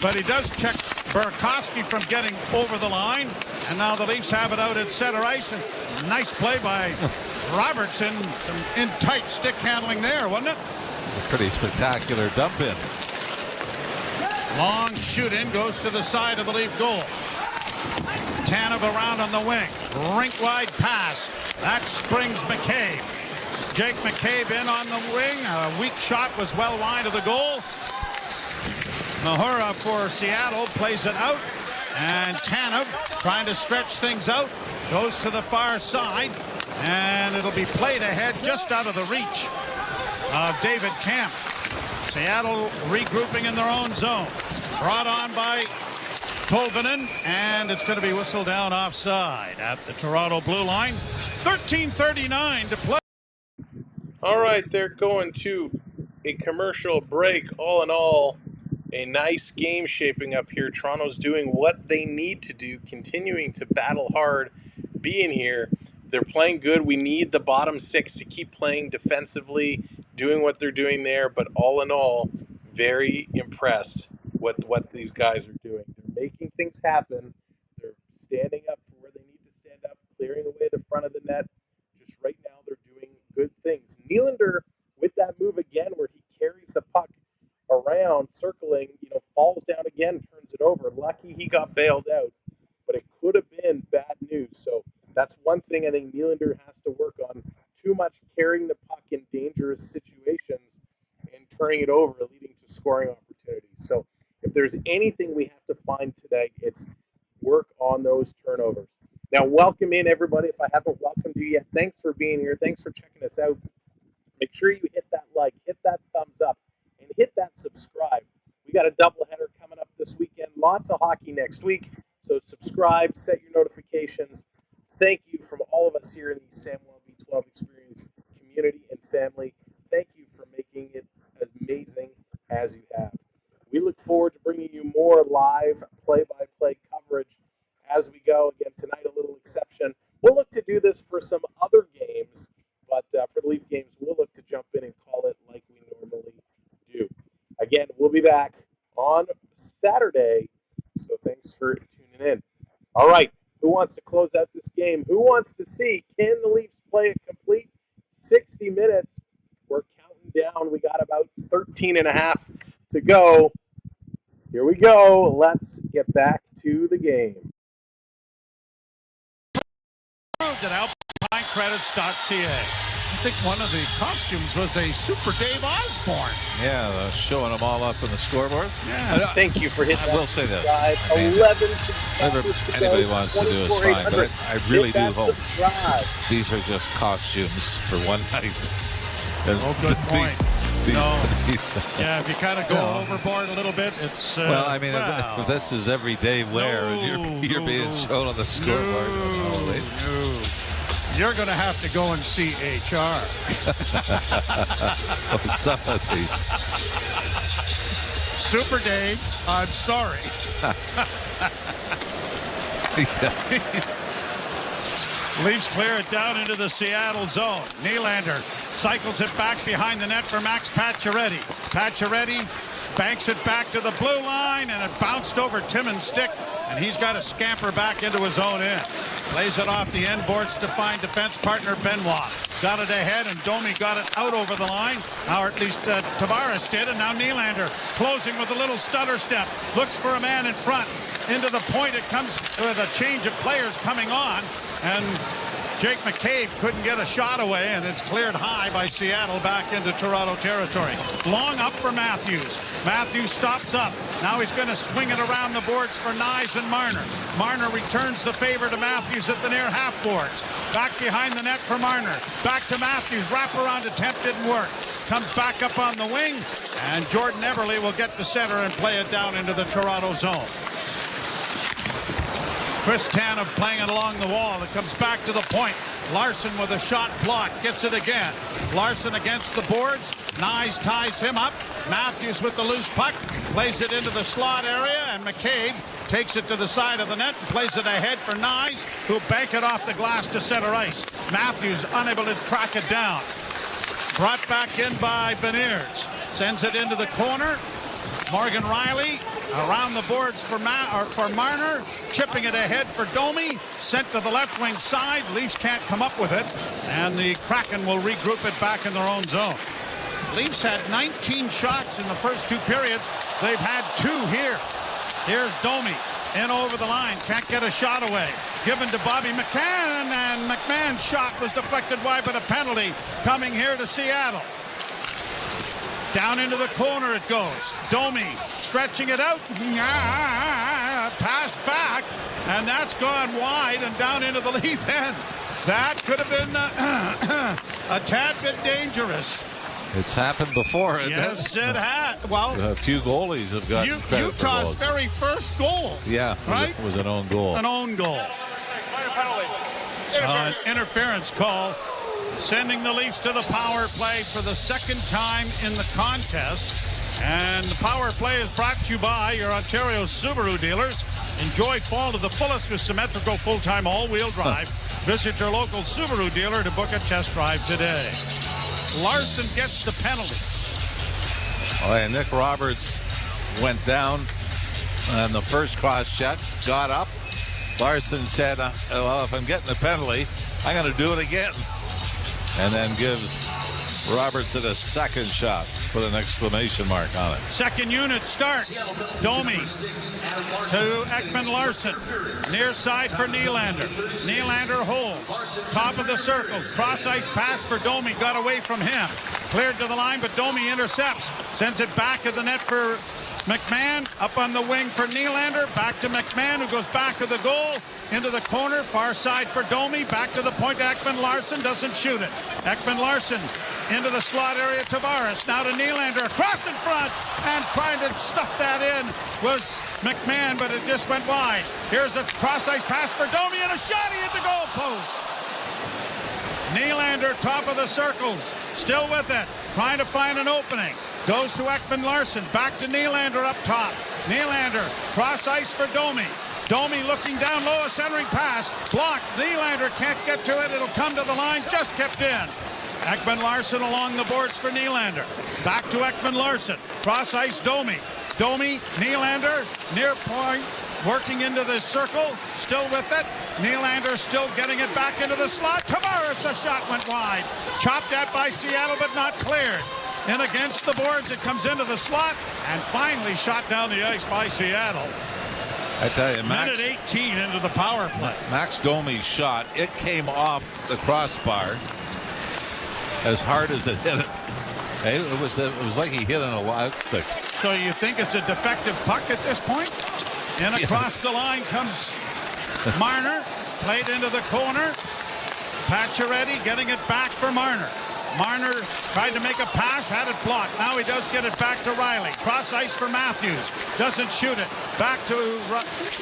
but he does check Burakovsky from getting over the line. And now the Leafs have it out at center ice. And nice play by Robertson. Some in tight stick handling there, wasn't it? It's a pretty spectacular dump in. Long shoot in, goes to the side of the Leaf goal. Tanev around on the wing. Rink wide pass. That springs McCabe. Jake McCabe in on the wing. A weak shot was well wide of the goal. Mahura for Seattle plays it out. And Tanev trying to stretch things out. Goes to the far side. And it'll be played ahead just out of the reach of David Kampf. Seattle regrouping in their own zone. Brought on by Tolvanen, and it's going to be whistled down offside at the Toronto blue line. 13:39 to play. All right, they're going to a commercial break. All in all, a nice game shaping up here. Toronto's doing what they need to do, continuing to battle hard, being here. They're playing good. We need the bottom six to keep playing defensively, doing what they're doing there. But all in all, very impressed with what these guys are doing. They're making things happen. They're standing up for where they need to stand up, clearing away the front of the net. Just right now, they're doing good things. Nylander, with that move again, where he carries the puck around, circling, falls down again, turns it over. Lucky he got bailed out, but it could have been bad news. So that's one thing I think Nylander has to work on. Too much carrying the puck in dangerous situations and turning it over, leading to scoring opportunities. So if there's anything we have to find today, it's work on those turnovers. Now, welcome in, everybody. If I haven't welcomed you yet, thanks for being here. Thanks for checking us out. Make sure you hit that like, hit that thumbs up, and hit that subscribe. We got a doubleheader coming up this weekend. Lots of hockey next week. So subscribe, set your notifications. Thank you from all of us here in the Samuel B12 Experience community and family. Thank you for making it as amazing as you have. We look forward to bringing you more live play-by-play coverage as we go. Again, tonight a little exception. We'll look to do this for some other games, but for the Leaf games, we'll look to jump in and call it like we normally do. Again, we'll be back on Saturday, so thanks for tuning in. All right, who wants to close out this game? Who wants to see, can the Leafs play a complete 60 minutes? We're counting down. We got about 13 and a half to go. Here we go. Let's get back to the game. At alpinecredits.ca. I think one of the costumes was a Super Dave Osborne. Yeah, showing them all up on the scoreboard. Yeah. Thank you for hitting I that. will say this. Subscribe. 11 subscribers to Anybody go. wants to do is fine, but I really do hope subscribe. these are just costumes for one night. Oh, good point. Yeah, if you kind of go overboard a little bit, it's... well, I mean, if this is everyday wear, you're being shown on the scoreboard. No. You're going to have to go and see HR. Some of these. Super Dave, I'm sorry. Leafs clear it down into the Seattle zone. Nylander cycles it back behind the net for Max Pacioretty. Pacioretty banks it back to the blue line, and it bounced over Timmins' stick, and he's got to scamper back into his own end. Plays it off the end boards to find defense partner Benoit. Got it ahead, and Domi got it out over the line. Or at least Tavares did, and now Nylander closing with a little stutter step. Looks for a man in front. Into the point it comes with a change of players coming on, and Jake McCabe couldn't get a shot away, and it's cleared high by Seattle back into Toronto territory. Long up for Matthews. Matthews stops up. Now he's going to swing it around the boards for Nyes and Marner. Marner returns the favor to Matthews at the near half boards. Back behind the net for Marner. Back to Matthews. Wraparound attempt didn't work. Comes back up on the wing, and Jordan Eberle will get the center and play it down into the Toronto zone. Chris Tanev playing it along the wall. It comes back to the point. Larson with a shot blocked. Gets it again. Larson against the boards. Nyes ties him up. Matthews with the loose puck. Plays it into the slot area, and McCabe takes it to the side of the net and plays it ahead for Nyes, who bank it off the glass to center ice. Matthews unable to track it down. Brought back in by Beniers. Sends it into the corner. Morgan Riley around the boards for Marner, chipping it ahead for Domi, sent to the left wing side. Leafs can't come up with it, and the Kraken will regroup it back in their own zone. Leafs had 19 shots in the first two periods. They've had 2 here. Here's Domi in over the line, can't get a shot away. Given to Bobby McCann, and McMahon's shot was deflected wide, but a penalty coming here to Seattle. Down into the corner it goes. Domi stretching it out. Pass back. And that's gone wide and down into the Leaf end. That could have been a tad bit dangerous. It's happened before. Yes, it had. Well, a few goalies have gotten credit for Utah's goals. very first goal. Yeah, right? It was an own goal. An own goal. Interference call. Sending the Leafs to the power play for the second time in the contest. And the power play is brought to you by your Ontario Subaru dealers. Enjoy fall to the fullest with symmetrical full-time all-wheel drive. Visit your local Subaru dealer to book a test drive today. Larson gets the penalty. Oh, and Nick Roberts went down on the first cross check, got up. Larson said, well, if I'm getting a penalty, I'm going to do it again. And then gives Robertson a second shot. Put an exclamation mark on it. Second unit starts. Domi to Ekman Larson. Near side for Nylander. Nylander holds. Top of the circles. Cross ice pass for Domi. Got away from him. Cleared to the line, but Domi intercepts. Sends it back to the net for McMahon. Up on the wing for Nylander. Back to McMahon, who goes back to the goal. Into the corner. Far side for Domi. Back to the point. Ekman Larson doesn't shoot it. Ekman Larson into the slot area. Tavares now to Nylander. Across in front. And trying to stuff that in was McMahon, but it just went wide. Here's a cross-ice pass for Domi and a shot. He hit the goal post. Nylander, top of the circles. Still with it. Trying to find an opening. Goes to Ekman Larson. Back to Nylander up top. Nylander, cross ice for Domi. Domi looking down low, a centering pass. Blocked. Nylander can't get to it. It'll come to the line. Just kept in. Ekman Larson along the boards for Nylander. Back to Ekman Larson. Cross ice Domi. Domi, Nylander, near point. Working into the circle. Still with it. Nylander still getting it back into the slot. Tavares, a shot went wide. Chopped at by Seattle, but not cleared. In against the boards, it comes into the slot, and finally shot down the ice by Seattle. I tell you, Minute 18 into the power play. Max Domi's shot, it came off the crossbar as hard as it hit it. It was like he hit on a wild stick. So you think it's a defective puck at this point? And across the line comes Marner. Played into the corner. Pacioretty getting it back for Marner. Marner tried to make a pass, had it blocked. Now he does get it back to Riley. Cross ice for Matthews. Doesn't shoot it. Back to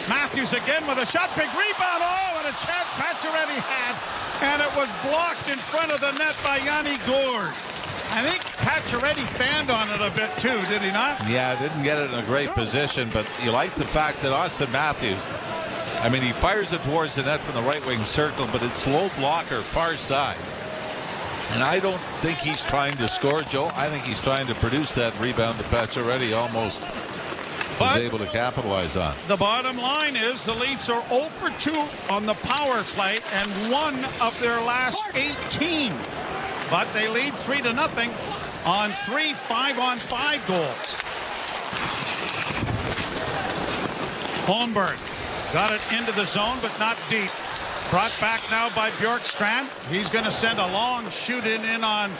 Matthews again with a shot. Big rebound. Oh, and a chance Pacioretty had. And it was blocked in front of the net by Yanni Gourde. I think Pacioretty fanned on it a bit too, did he not? Yeah, didn't get it in a great position, but you like the fact that Austin Matthews, I mean, he fires it towards the net from the right wing circle, but it's low blocker, far side. And I don't think he's trying to score, Joe. I think he's trying to produce that rebound that Pacioretty almost was able to capitalize on. The bottom line is the Leafs are 0 for 2 on the power play and 1 of their last 18. But they lead 3-0 on 3 5-on-5 goals. Holmberg got it into the zone, but not deep. Brought back now by Bjorkstrand. He's going to send a long shoot in on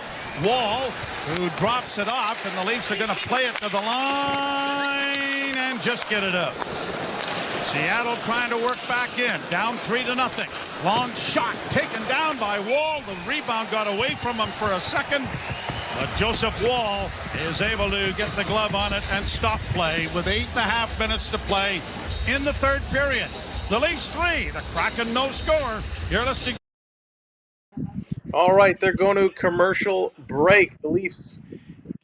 Wall, who drops it off, and the Leafs are going to play it to the line and just get it out. Seattle trying to work back in, down 3-0. Long shot taken down by Wall. The rebound got away from him for a second, but Joseph Wall is able to get the glove on it and stop play with 8.5 minutes to play in the third period. The Leafs 3, the Kraken no score. You're listening. All right, they're going to commercial break. The Leafs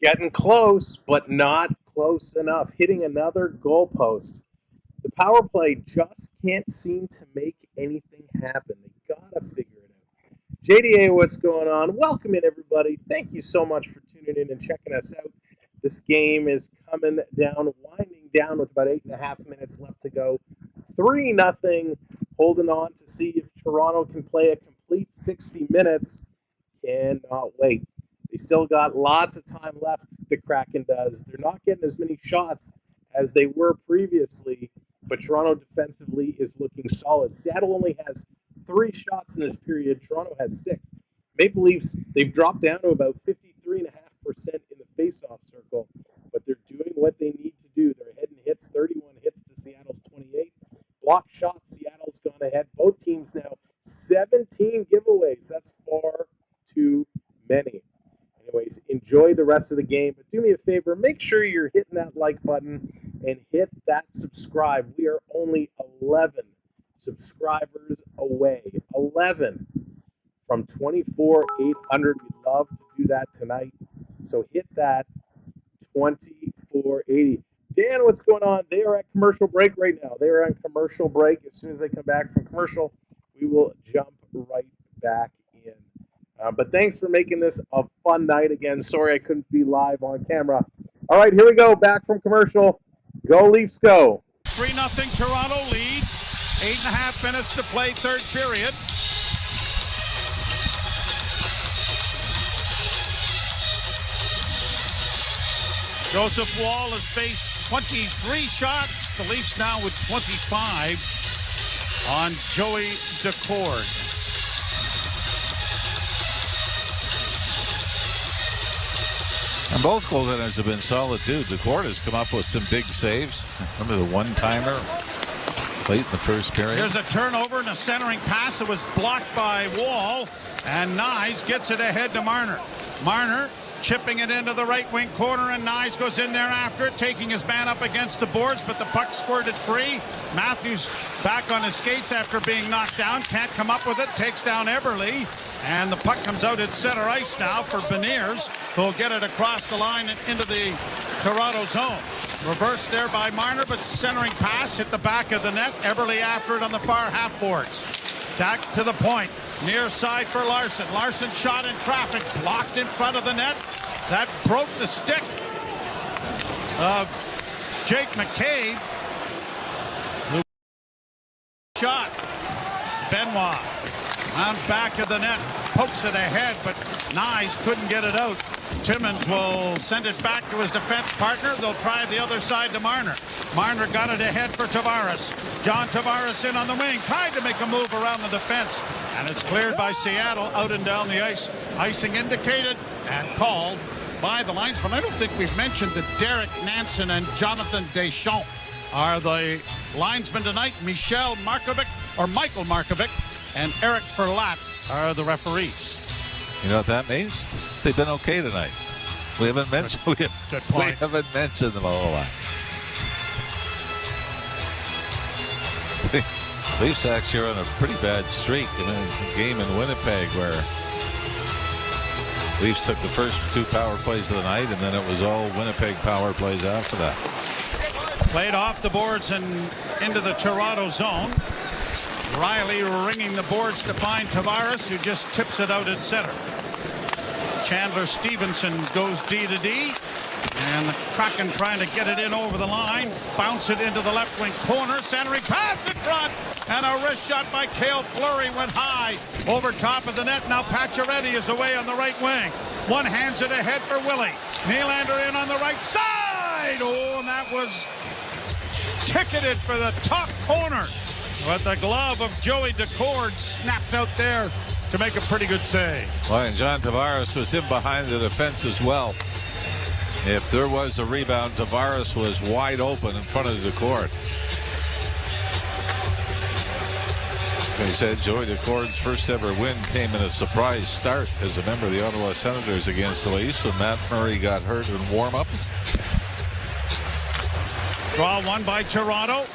getting close, but not close enough. Hitting another goalpost. The power play just can't seem to make anything happen. They gotta figure it out. JDA, what's going on? Welcome in, everybody. Thank you so much for tuning in and checking us out. This game is coming down, winding down with about 8.5 minutes left to go. 3-0. Holding on to see if Toronto can play a complete 60 minutes. Cannot wait. They still got lots of time left, the Kraken does. They're not getting as many shots as they were previously, but Toronto defensively is looking solid. Seattle only has 3 shots in this period. Toronto has 6. Maple Leafs, they've dropped down to about 53.5% in the faceoff circle, but they're doing what they need to do. They're hitting hits, 31 hits to Seattle's 28. Block shots, Seattle's gone ahead. Both teams now 17 giveaways. That's far too many. Anyways, enjoy the rest of the game, but do me a favor, make sure you're hitting that like button and hit that subscribe. We are only 11 subscribers away. 11 from 24,800. We'd love to do that tonight. So hit that 2480. Dan, what's going on? They are at commercial break right now. They are on commercial break. As soon as they come back from commercial, we will jump right back in. But thanks for making this a fun night again. Sorry I couldn't be live on camera. All right, here we go. Back from commercial. Go Leafs, go. 3-0 Toronto lead. 8.5 minutes to play, third period. Joseph Wall has faced 23 shots. The Leafs now with 25 on Joey Decord. And both goaltenders have been solid too. Decord has come up with some big saves. Remember the one-timer late in the first period? There's a turnover and a centering pass that was blocked by Wall, and Nyes gets it ahead to Marner. Marner chipping it into the right wing corner, and Nyes goes in there after it, taking his man up against the boards, but the puck squirted free. Matthews back on his skates after being knocked down, can't come up with it, takes down Eberle, and the puck comes out at center ice now for Beniers, who'll get it across the line and into the Toronto zone. Reversed there by Marner, but centering pass hit the back of the net. Eberle after it on the far half boards. Back to the point. Near side for Larson. Larson shot in traffic, blocked in front of the net. That broke the stick of Jake McCabe. Who shot. Benoit on back of the net. Pokes it ahead, but Nyes couldn't get it out. Timmins will send it back to his defense partner. They'll try the other side to Marner. Marner got it ahead for Tavares. John Tavares in on the wing, tried to make a move around the defense, and it's cleared by Seattle out and down the ice. Icing indicated and called by the linesman. I don't think we've mentioned that Derek Nansen and Jonathan Deschamps are the linesmen tonight. Michael Markovic and Eric Ferlat are the referees. You know what that means? They've been okay tonight. We haven't mentioned we haven't mentioned them a whole lot. Leafs actually are on a pretty bad streak in a game in Winnipeg where Leafs took the first 2 power plays of the night, and then it was all Winnipeg power plays after that. Played off the boards and into the Toronto zone. Riley ringing the boards to find Tavares, who just tips it out at center. Chandler Stevenson goes D to D. And the Kraken trying to get it in over the line. Bounce it into the left wing corner. Centering pass in front. And a wrist shot by Cale Fleury went high over top of the net. Now Pacioretty is away on the right wing. One hands it ahead for Willie. Nylander in on the right side. Oh, and that was ticketed for the top corner. But the glove of Joey Decord snapped out there to make a pretty good save. Well, and John Tavares was in behind the defense as well. If there was a rebound, Tavares was wide open in front of the court. They said Joey Decord's first ever win came in a surprise start as a member of the Ottawa Senators against the Leafs when Matt Murray got hurt in warm-up. Draw one by Toronto.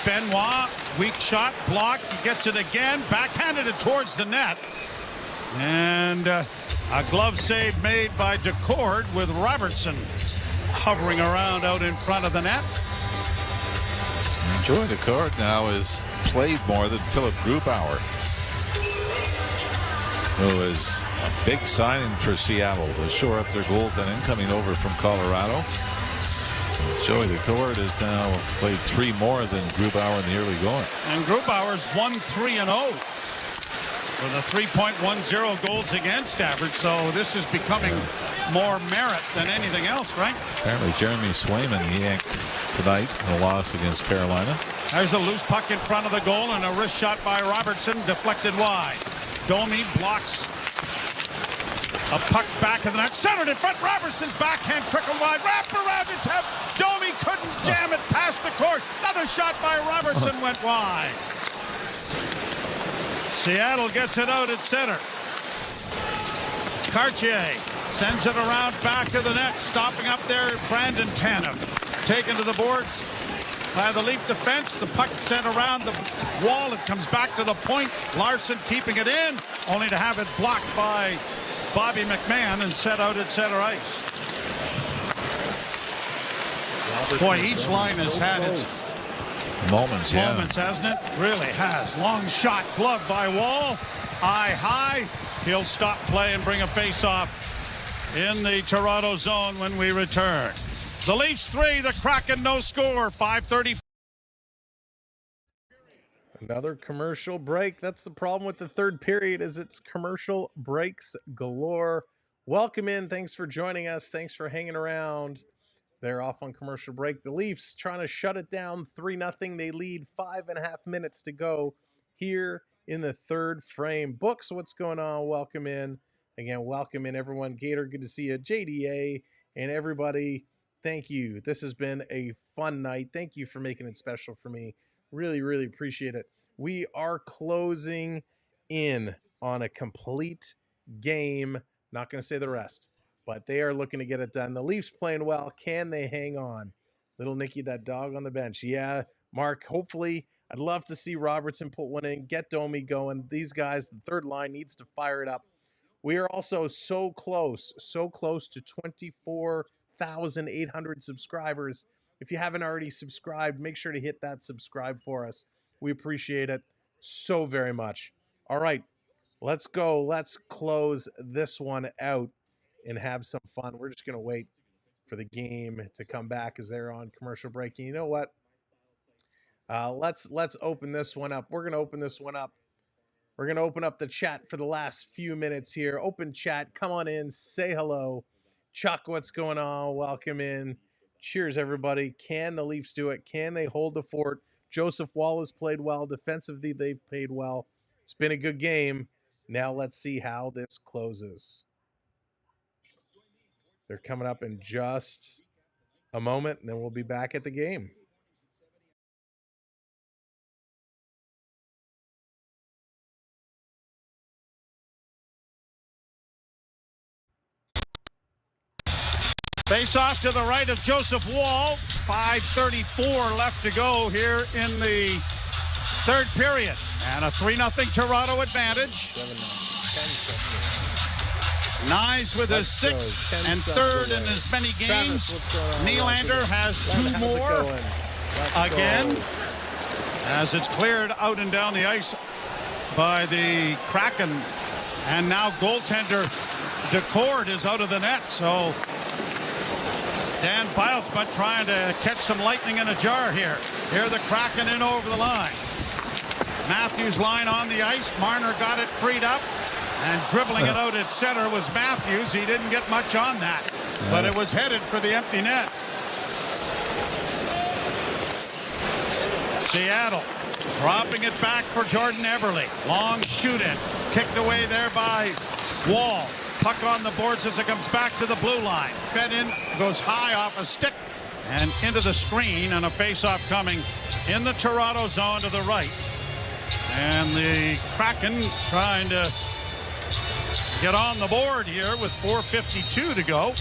Benoit, weak shot, blocked. He gets it again, backhanded it towards the net. And a glove save made by Decord with Robertson hovering around out in front of the net. Joey Decord now has played more than Philip Grubauer, who is a big signing for Seattle to shore up their goaltending coming over from Colorado. Joey Decord has now played 3 more than Grubauer in the early going. And Grubauer's 1-3-0 with a 3.10 goals against average. So this is becoming more merit than anything else, right? Apparently Jeremy Swayman yanked tonight in a loss against Carolina. There's a loose puck in front of the goal and a wrist shot by Robertson deflected wide. Domi blocks a puck back of the net, centered in front. Robertson's backhand trickled wide, wrapped around the tip. Domi couldn't jam it past the court. Another shot by Robertson went wide. Seattle gets it out at center. Cartier sends it around back of the net, stopping up there. Brandon Tanev taken to the boards by the Leaf defense. The puck sent around the wall. It comes back to the point. Larson keeping it in, only to have it blocked by Bobby McMahon and set out at center ice. Boy, each line has had its moments, hasn't it? Really has. Long shot, glove by Wall. Eye high. He'll stop play and bring a face-off in the Toronto zone when we return. The Leafs 3, the Kraken no score. 5:30. Another commercial break. That's the problem with the third period, is it's commercial breaks galore. Welcome in. Thanks for joining us. Thanks for hanging around. They're off on commercial break. The Leafs trying to shut it down 3-0. They lead 5.5 minutes to go here in the third frame. Books, what's going on? Welcome in. Again, welcome in, everyone. Gator, good to see you. JDA and everybody, thank you. This has been a fun night. Thank you for making it special for me. Really, really appreciate it. We are closing in on a complete game. Not going to say the rest, but they are looking to get it done. The Leafs playing well. Can they hang on? Little Nicky, that dog on the bench. Yeah, Mark, hopefully. I'd love to see Robertson put one in, get Domi going. These guys, the third line needs to fire it up. We are also so close to 24,800 subscribers. If you haven't already subscribed, make sure to hit that subscribe for us. We appreciate it so very much. All right, let's go. Let's close this one out and have some fun. We're just going to wait for the game to come back as they're on commercial break. And you know what? Let's open this one up. We're going to open this one up. We're going to open up the chat for the last few minutes here. Open chat. Come on in. Say hello. Chuck, what's going on? Welcome in. Cheers, everybody. Can the Leafs do it? Can they hold the fort? Joseph Wall has played well. Defensively, they've played well. It's been a good game. Now let's see how this closes. They're coming up in just a moment, and then we'll be back at the game. Face off to the right of Joseph Wall. 5:34 left to go here in the third period. And a 3-0 Toronto advantage. Nyes with his sixth and third in as many games. Nylander has 2 more again as it's cleared out and down the ice by the Kraken. And now goaltender Decord is out of the net. So Dan Bilesma trying to catch some lightning in a jar here. Here the Kraken in over the line. Matthews line on the ice. Marner got it freed up. And dribbling it out at center was Matthews. He didn't get much on that. But it was headed for the empty net. Seattle dropping it back for Jordan Eberle. Long shoot-in. Kicked away there by Wall. Puck on the boards as it comes back to the blue line. Fed in, goes high off a stick and into the screen, and a face-off coming in the Toronto zone to the right. And the Kraken trying to get on the board here with 4:52 to go.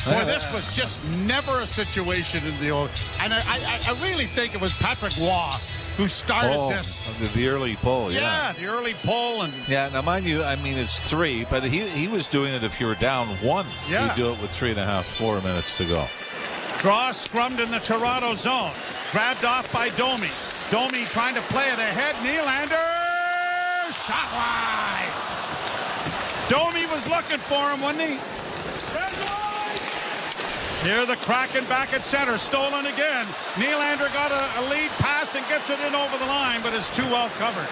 Boy, this was just never a situation in the old. And I really think it was Patrick Waugh who started this. The early pull, Yeah, the early pull. And yeah, now mind you, I mean, it's 3, but he was doing it if you were down 1. Yeah. He'd do it with 3.5, 4 minutes to go. Draw scrummed in the Toronto zone. Grabbed off by Domi. Domi trying to play it ahead. Nylander shot wide. Domi was looking for him, wasn't he? Here the Kraken back at center. Stolen again. Nylander got a lead pass and gets it in over the line, but is too well covered.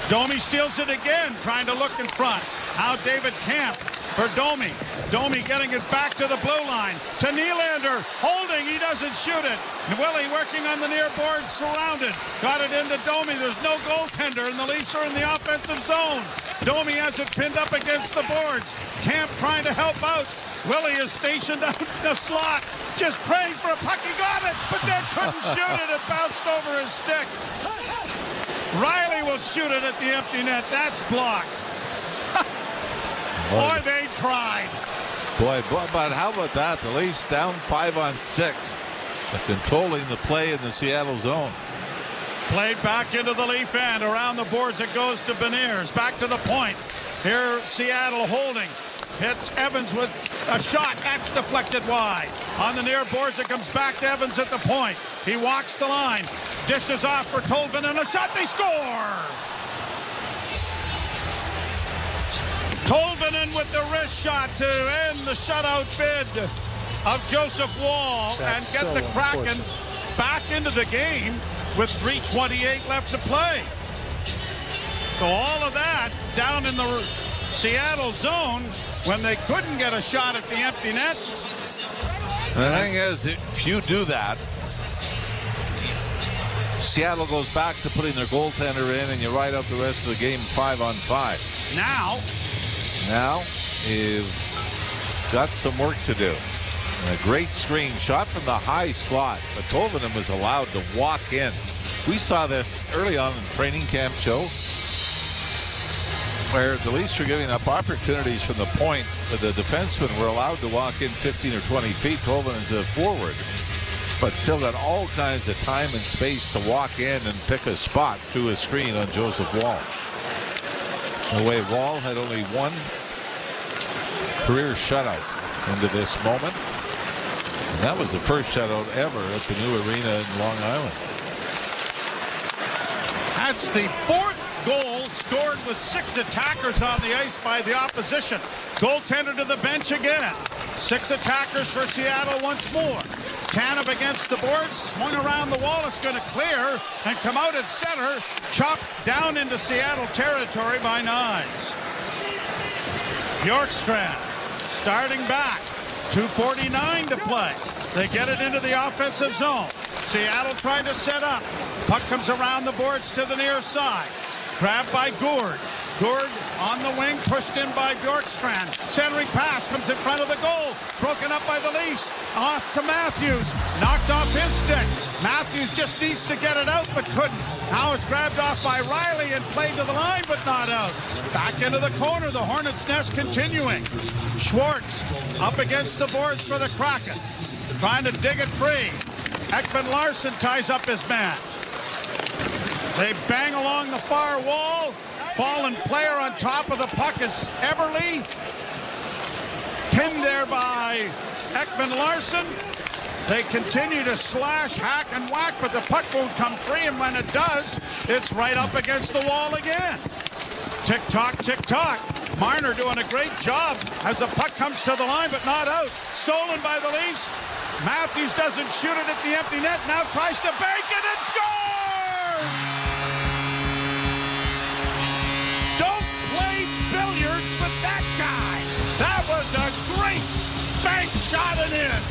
Domi steals it again, trying to look in front. Now David Camp for Domi. Domi getting it back to the blue line. To Nylander. Holding. He doesn't shoot it. Willie working on the near board, surrounded. Got it into Domi. There's no goaltender, and the Leafs are in the offensive zone. Domi has it pinned up against the boards. Camp trying to help out. Willie is stationed out in the slot, just praying for a puck. He got it, but then couldn't shoot it. It bounced over his stick. Riley will shoot it at the empty net. That's blocked. Boy, they tried. Boy, but how about that? The Leafs down 5-on-6. Controlling the play in the Seattle zone. Played back into the Leaf end. Around the boards it goes to Beniers. Back to the point. Here Seattle holding. Hits Evans with a shot. That's deflected wide. On the near boards it comes back to Evans at the point. He walks the line. Dishes off for Tolvin and a shot. They score! Tolvanen with the wrist shot to end the shutout bid of Joseph Wall and get the Kraken back into the game with 3:28 left to play. So all of that down in the Seattle zone when they couldn't get a shot at the empty net. The thing is, if you do that, Seattle goes back to putting their goaltender in and you ride out the rest of the game 5-on-5. Now you've got some work to do. And a great screen shot from the high slot, but Tolvanen was allowed to walk in. We saw this early on in training camp, Joe, where the Leafs were giving up opportunities from the point, but the defensemen were allowed to walk in 15 or 20 feet. Tolvanen's a forward, but still got all kinds of time and space to walk in and pick a spot through a screen on Joseph Wall. The way Wall had only one career shutout into this moment. And that was the first shutout ever at the new arena in Long Island. That's the fourth goal scored with 6 attackers on the ice by the opposition. Goaltender to the bench again. 6 attackers for Seattle once more. Tanev against the boards, swung around the wall. It's going to clear and come out at center. Chopped down into Seattle territory by Nyes. Bjorkstrand starting back. 2:49 to play. They get it into the offensive zone. Seattle trying to set up. Puck comes around the boards to the near side. Grabbed by Gourde. Gourde on the wing, pushed in by Bjorkstrand. Centering pass comes in front of the goal. Broken up by the Leafs. Off to Matthews. Knocked off his stick. Matthews just needs to get it out, but couldn't. Now it's grabbed off by Riley and played to the line, but not out. Back into the corner. The Hornets' nest continuing. Schwartz up against the boards for the Kraken. Trying to dig it free. Ekman Larsson ties up his man. They bang along the far wall. Fallen player on top of the puck is Everly. Pinned there by Ekman Larson. They continue to slash, hack, and whack, but the puck won't come free, and when it does, it's right up against the wall again. Tick-tock, tick-tock. Marner doing a great job as the puck comes to the line, but not out. Stolen by the Leafs. Matthews doesn't shoot it at the empty net, now tries to bank it and scores! Don't play billiards with that guy. That was a great bank shot and in.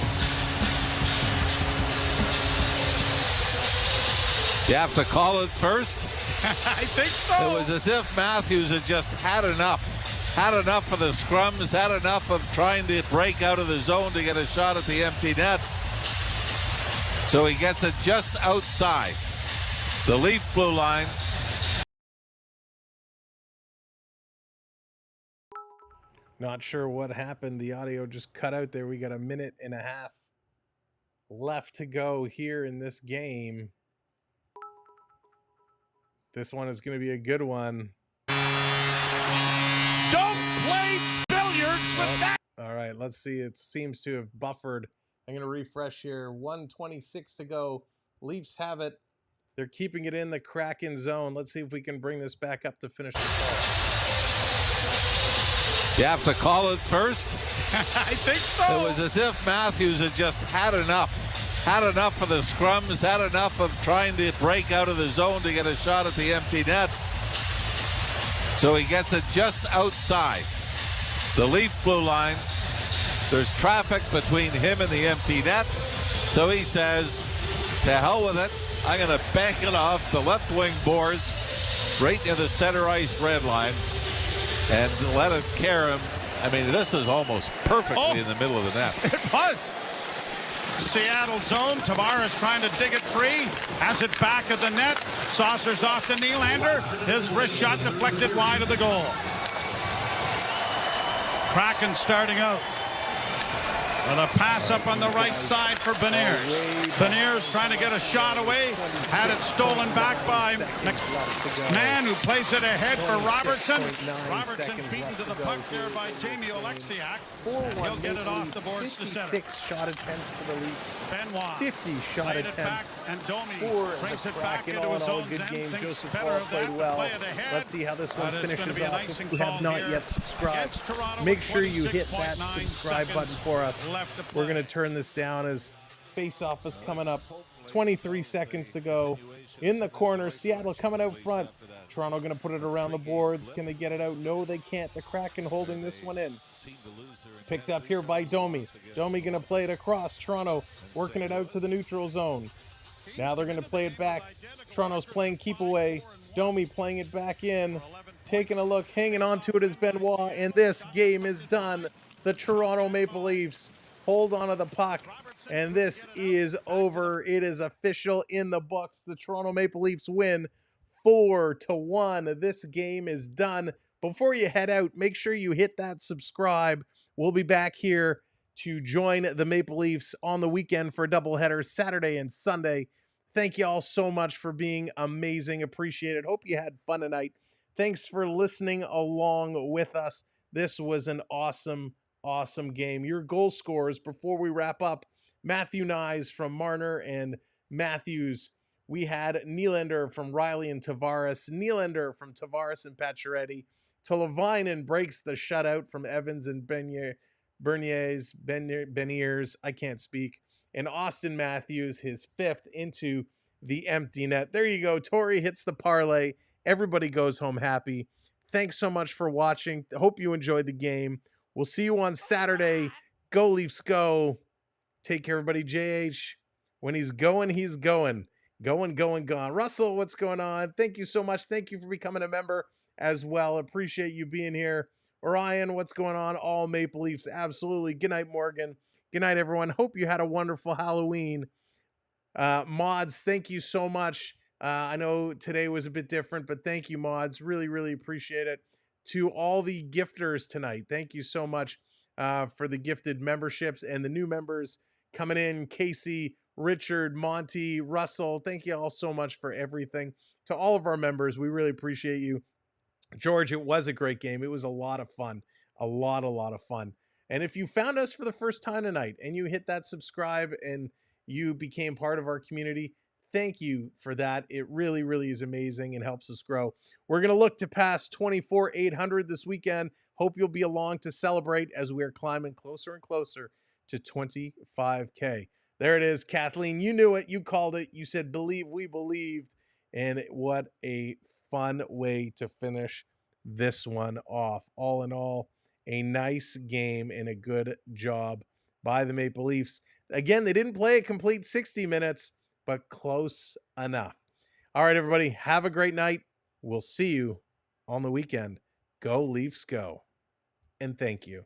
You have to call it first. I think so. It was as if Matthews had just had enough. Had enough of the scrums, had enough of trying to break out of the zone to get a shot at the empty net. So he gets it just outside the Leaf blue line. Not sure what happened. The audio just cut out there. We got a minute and a half left to go here in this game. This one is going to be a good one. Don't play billiards with that. All right, let's see. It seems to have buffered. I'm going to refresh here. 1:26 to go. Leafs have it. They're keeping it in the Kraken zone. Let's see if we can bring this back up to finish the call. You have to call it first. I think so. It was as if Matthews had just had enough. Had enough of the scrums, had enough of trying to break out of the zone to get a shot at the empty net. So he gets it just outside the Leaf blue line. There's traffic between him and the empty net. So he says, to hell with it. I'm going to bank it off the left wing boards right near the center ice red line and let it carry him. I mean, this is almost perfectly in the middle of the net. It was. Seattle zone. Tavares trying to dig it free. Has it back of the net. Saucers off to Nylander. His wrist shot deflected wide of the goal. Kraken starting out with a pass up on the right side for Beniers. Beniers trying to get a shot away. Had it stolen back by McMahon, who plays it ahead for Robertson. Robertson beaten to the puck there by Jamie Oleksiak. He'll get it off the boards to center. 56 shot attempts for the Leafs. Benoit 50 shot attempts and Domi for brings the it back Kraken. into All his in all, own a good end. game. Thinks Joseph better Paul of played that, well. play it ahead. Let's see how this one But it's gonna finishes be an off. icing If you have call not here yet subscribed, against Toronto make with sure you hit that 26.9 subscribe button seconds for us. left to We're play. going to turn this down as face-off is coming up. 23 seconds to go. In the corner, Seattle coming out front. Toronto going to put it around the boards. Can they get it out? No, they can't. The Kraken holding this one in. Picked up here by Domi. Domi going to play it across. Toronto working it out to the neutral zone. Now they're going to play it back. Toronto's playing keep away. Domi playing it back in. Taking a look, hanging on to it is Benoit, and this game is done. The Toronto Maple Leafs hold on to the puck, and this is over. It is official in the books. The Toronto Maple Leafs win 4-1. This game is done. Before you head out, make sure you hit that subscribe. We'll be back here to join the Maple Leafs on the weekend for a doubleheader Saturday and Sunday. Thank you all so much for being amazing. Appreciate it. Hope you had fun tonight. Thanks for listening along with us. This was an awesome game. Your goal scorers before we wrap up: Matthew Nyes from Marner and Matthews. We had Nylander from Riley and Tavares. Nylander from Tavares and Pacioretty. Tolavainen breaks the shutout from Evans and Beniers. I can't speak. And Austin Matthews, his fifth into the empty net. There you go. Torrey hits the parlay. Everybody goes home happy. Thanks so much for watching. Hope you enjoyed the game. We'll see you on Saturday. Go Leafs, go. Take care, everybody. JH, when he's going, he's going. Going, gone. Russell, what's going on? Thank you so much. Thank you for becoming a member as well. Appreciate you being here. Orion, what's going on? All Maple Leafs, absolutely. Good night, Morgan. Good night, everyone. Hope you had a wonderful Halloween. Mods, thank you so much. I know today was a bit different, but thank you, Mods. Really, really appreciate it. To all the gifters tonight, thank you so much for the gifted memberships and the new members coming in. Casey, Richard, Monty, Russell, thank you all so much for everything. To all of our members, we really appreciate you. George, it was a great game. It was a lot of fun. A lot of fun. And if you found us for the first time tonight and you hit that subscribe and you became part of our community, thank you for that. It really, really is amazing and helps us grow. We're going to look to pass 24,800 this weekend. Hope you'll be along to celebrate as we are climbing closer and closer to 25K. There it is, Kathleen. You knew it. You called it. You said, believe we believed. And what a fun way to finish this one off. All in all, a nice game and a good job by the Maple Leafs. Again, they didn't play a complete 60 minutes, but close enough. All right, everybody, have a great night. We'll see you on the weekend. Go Leafs, go. And thank you.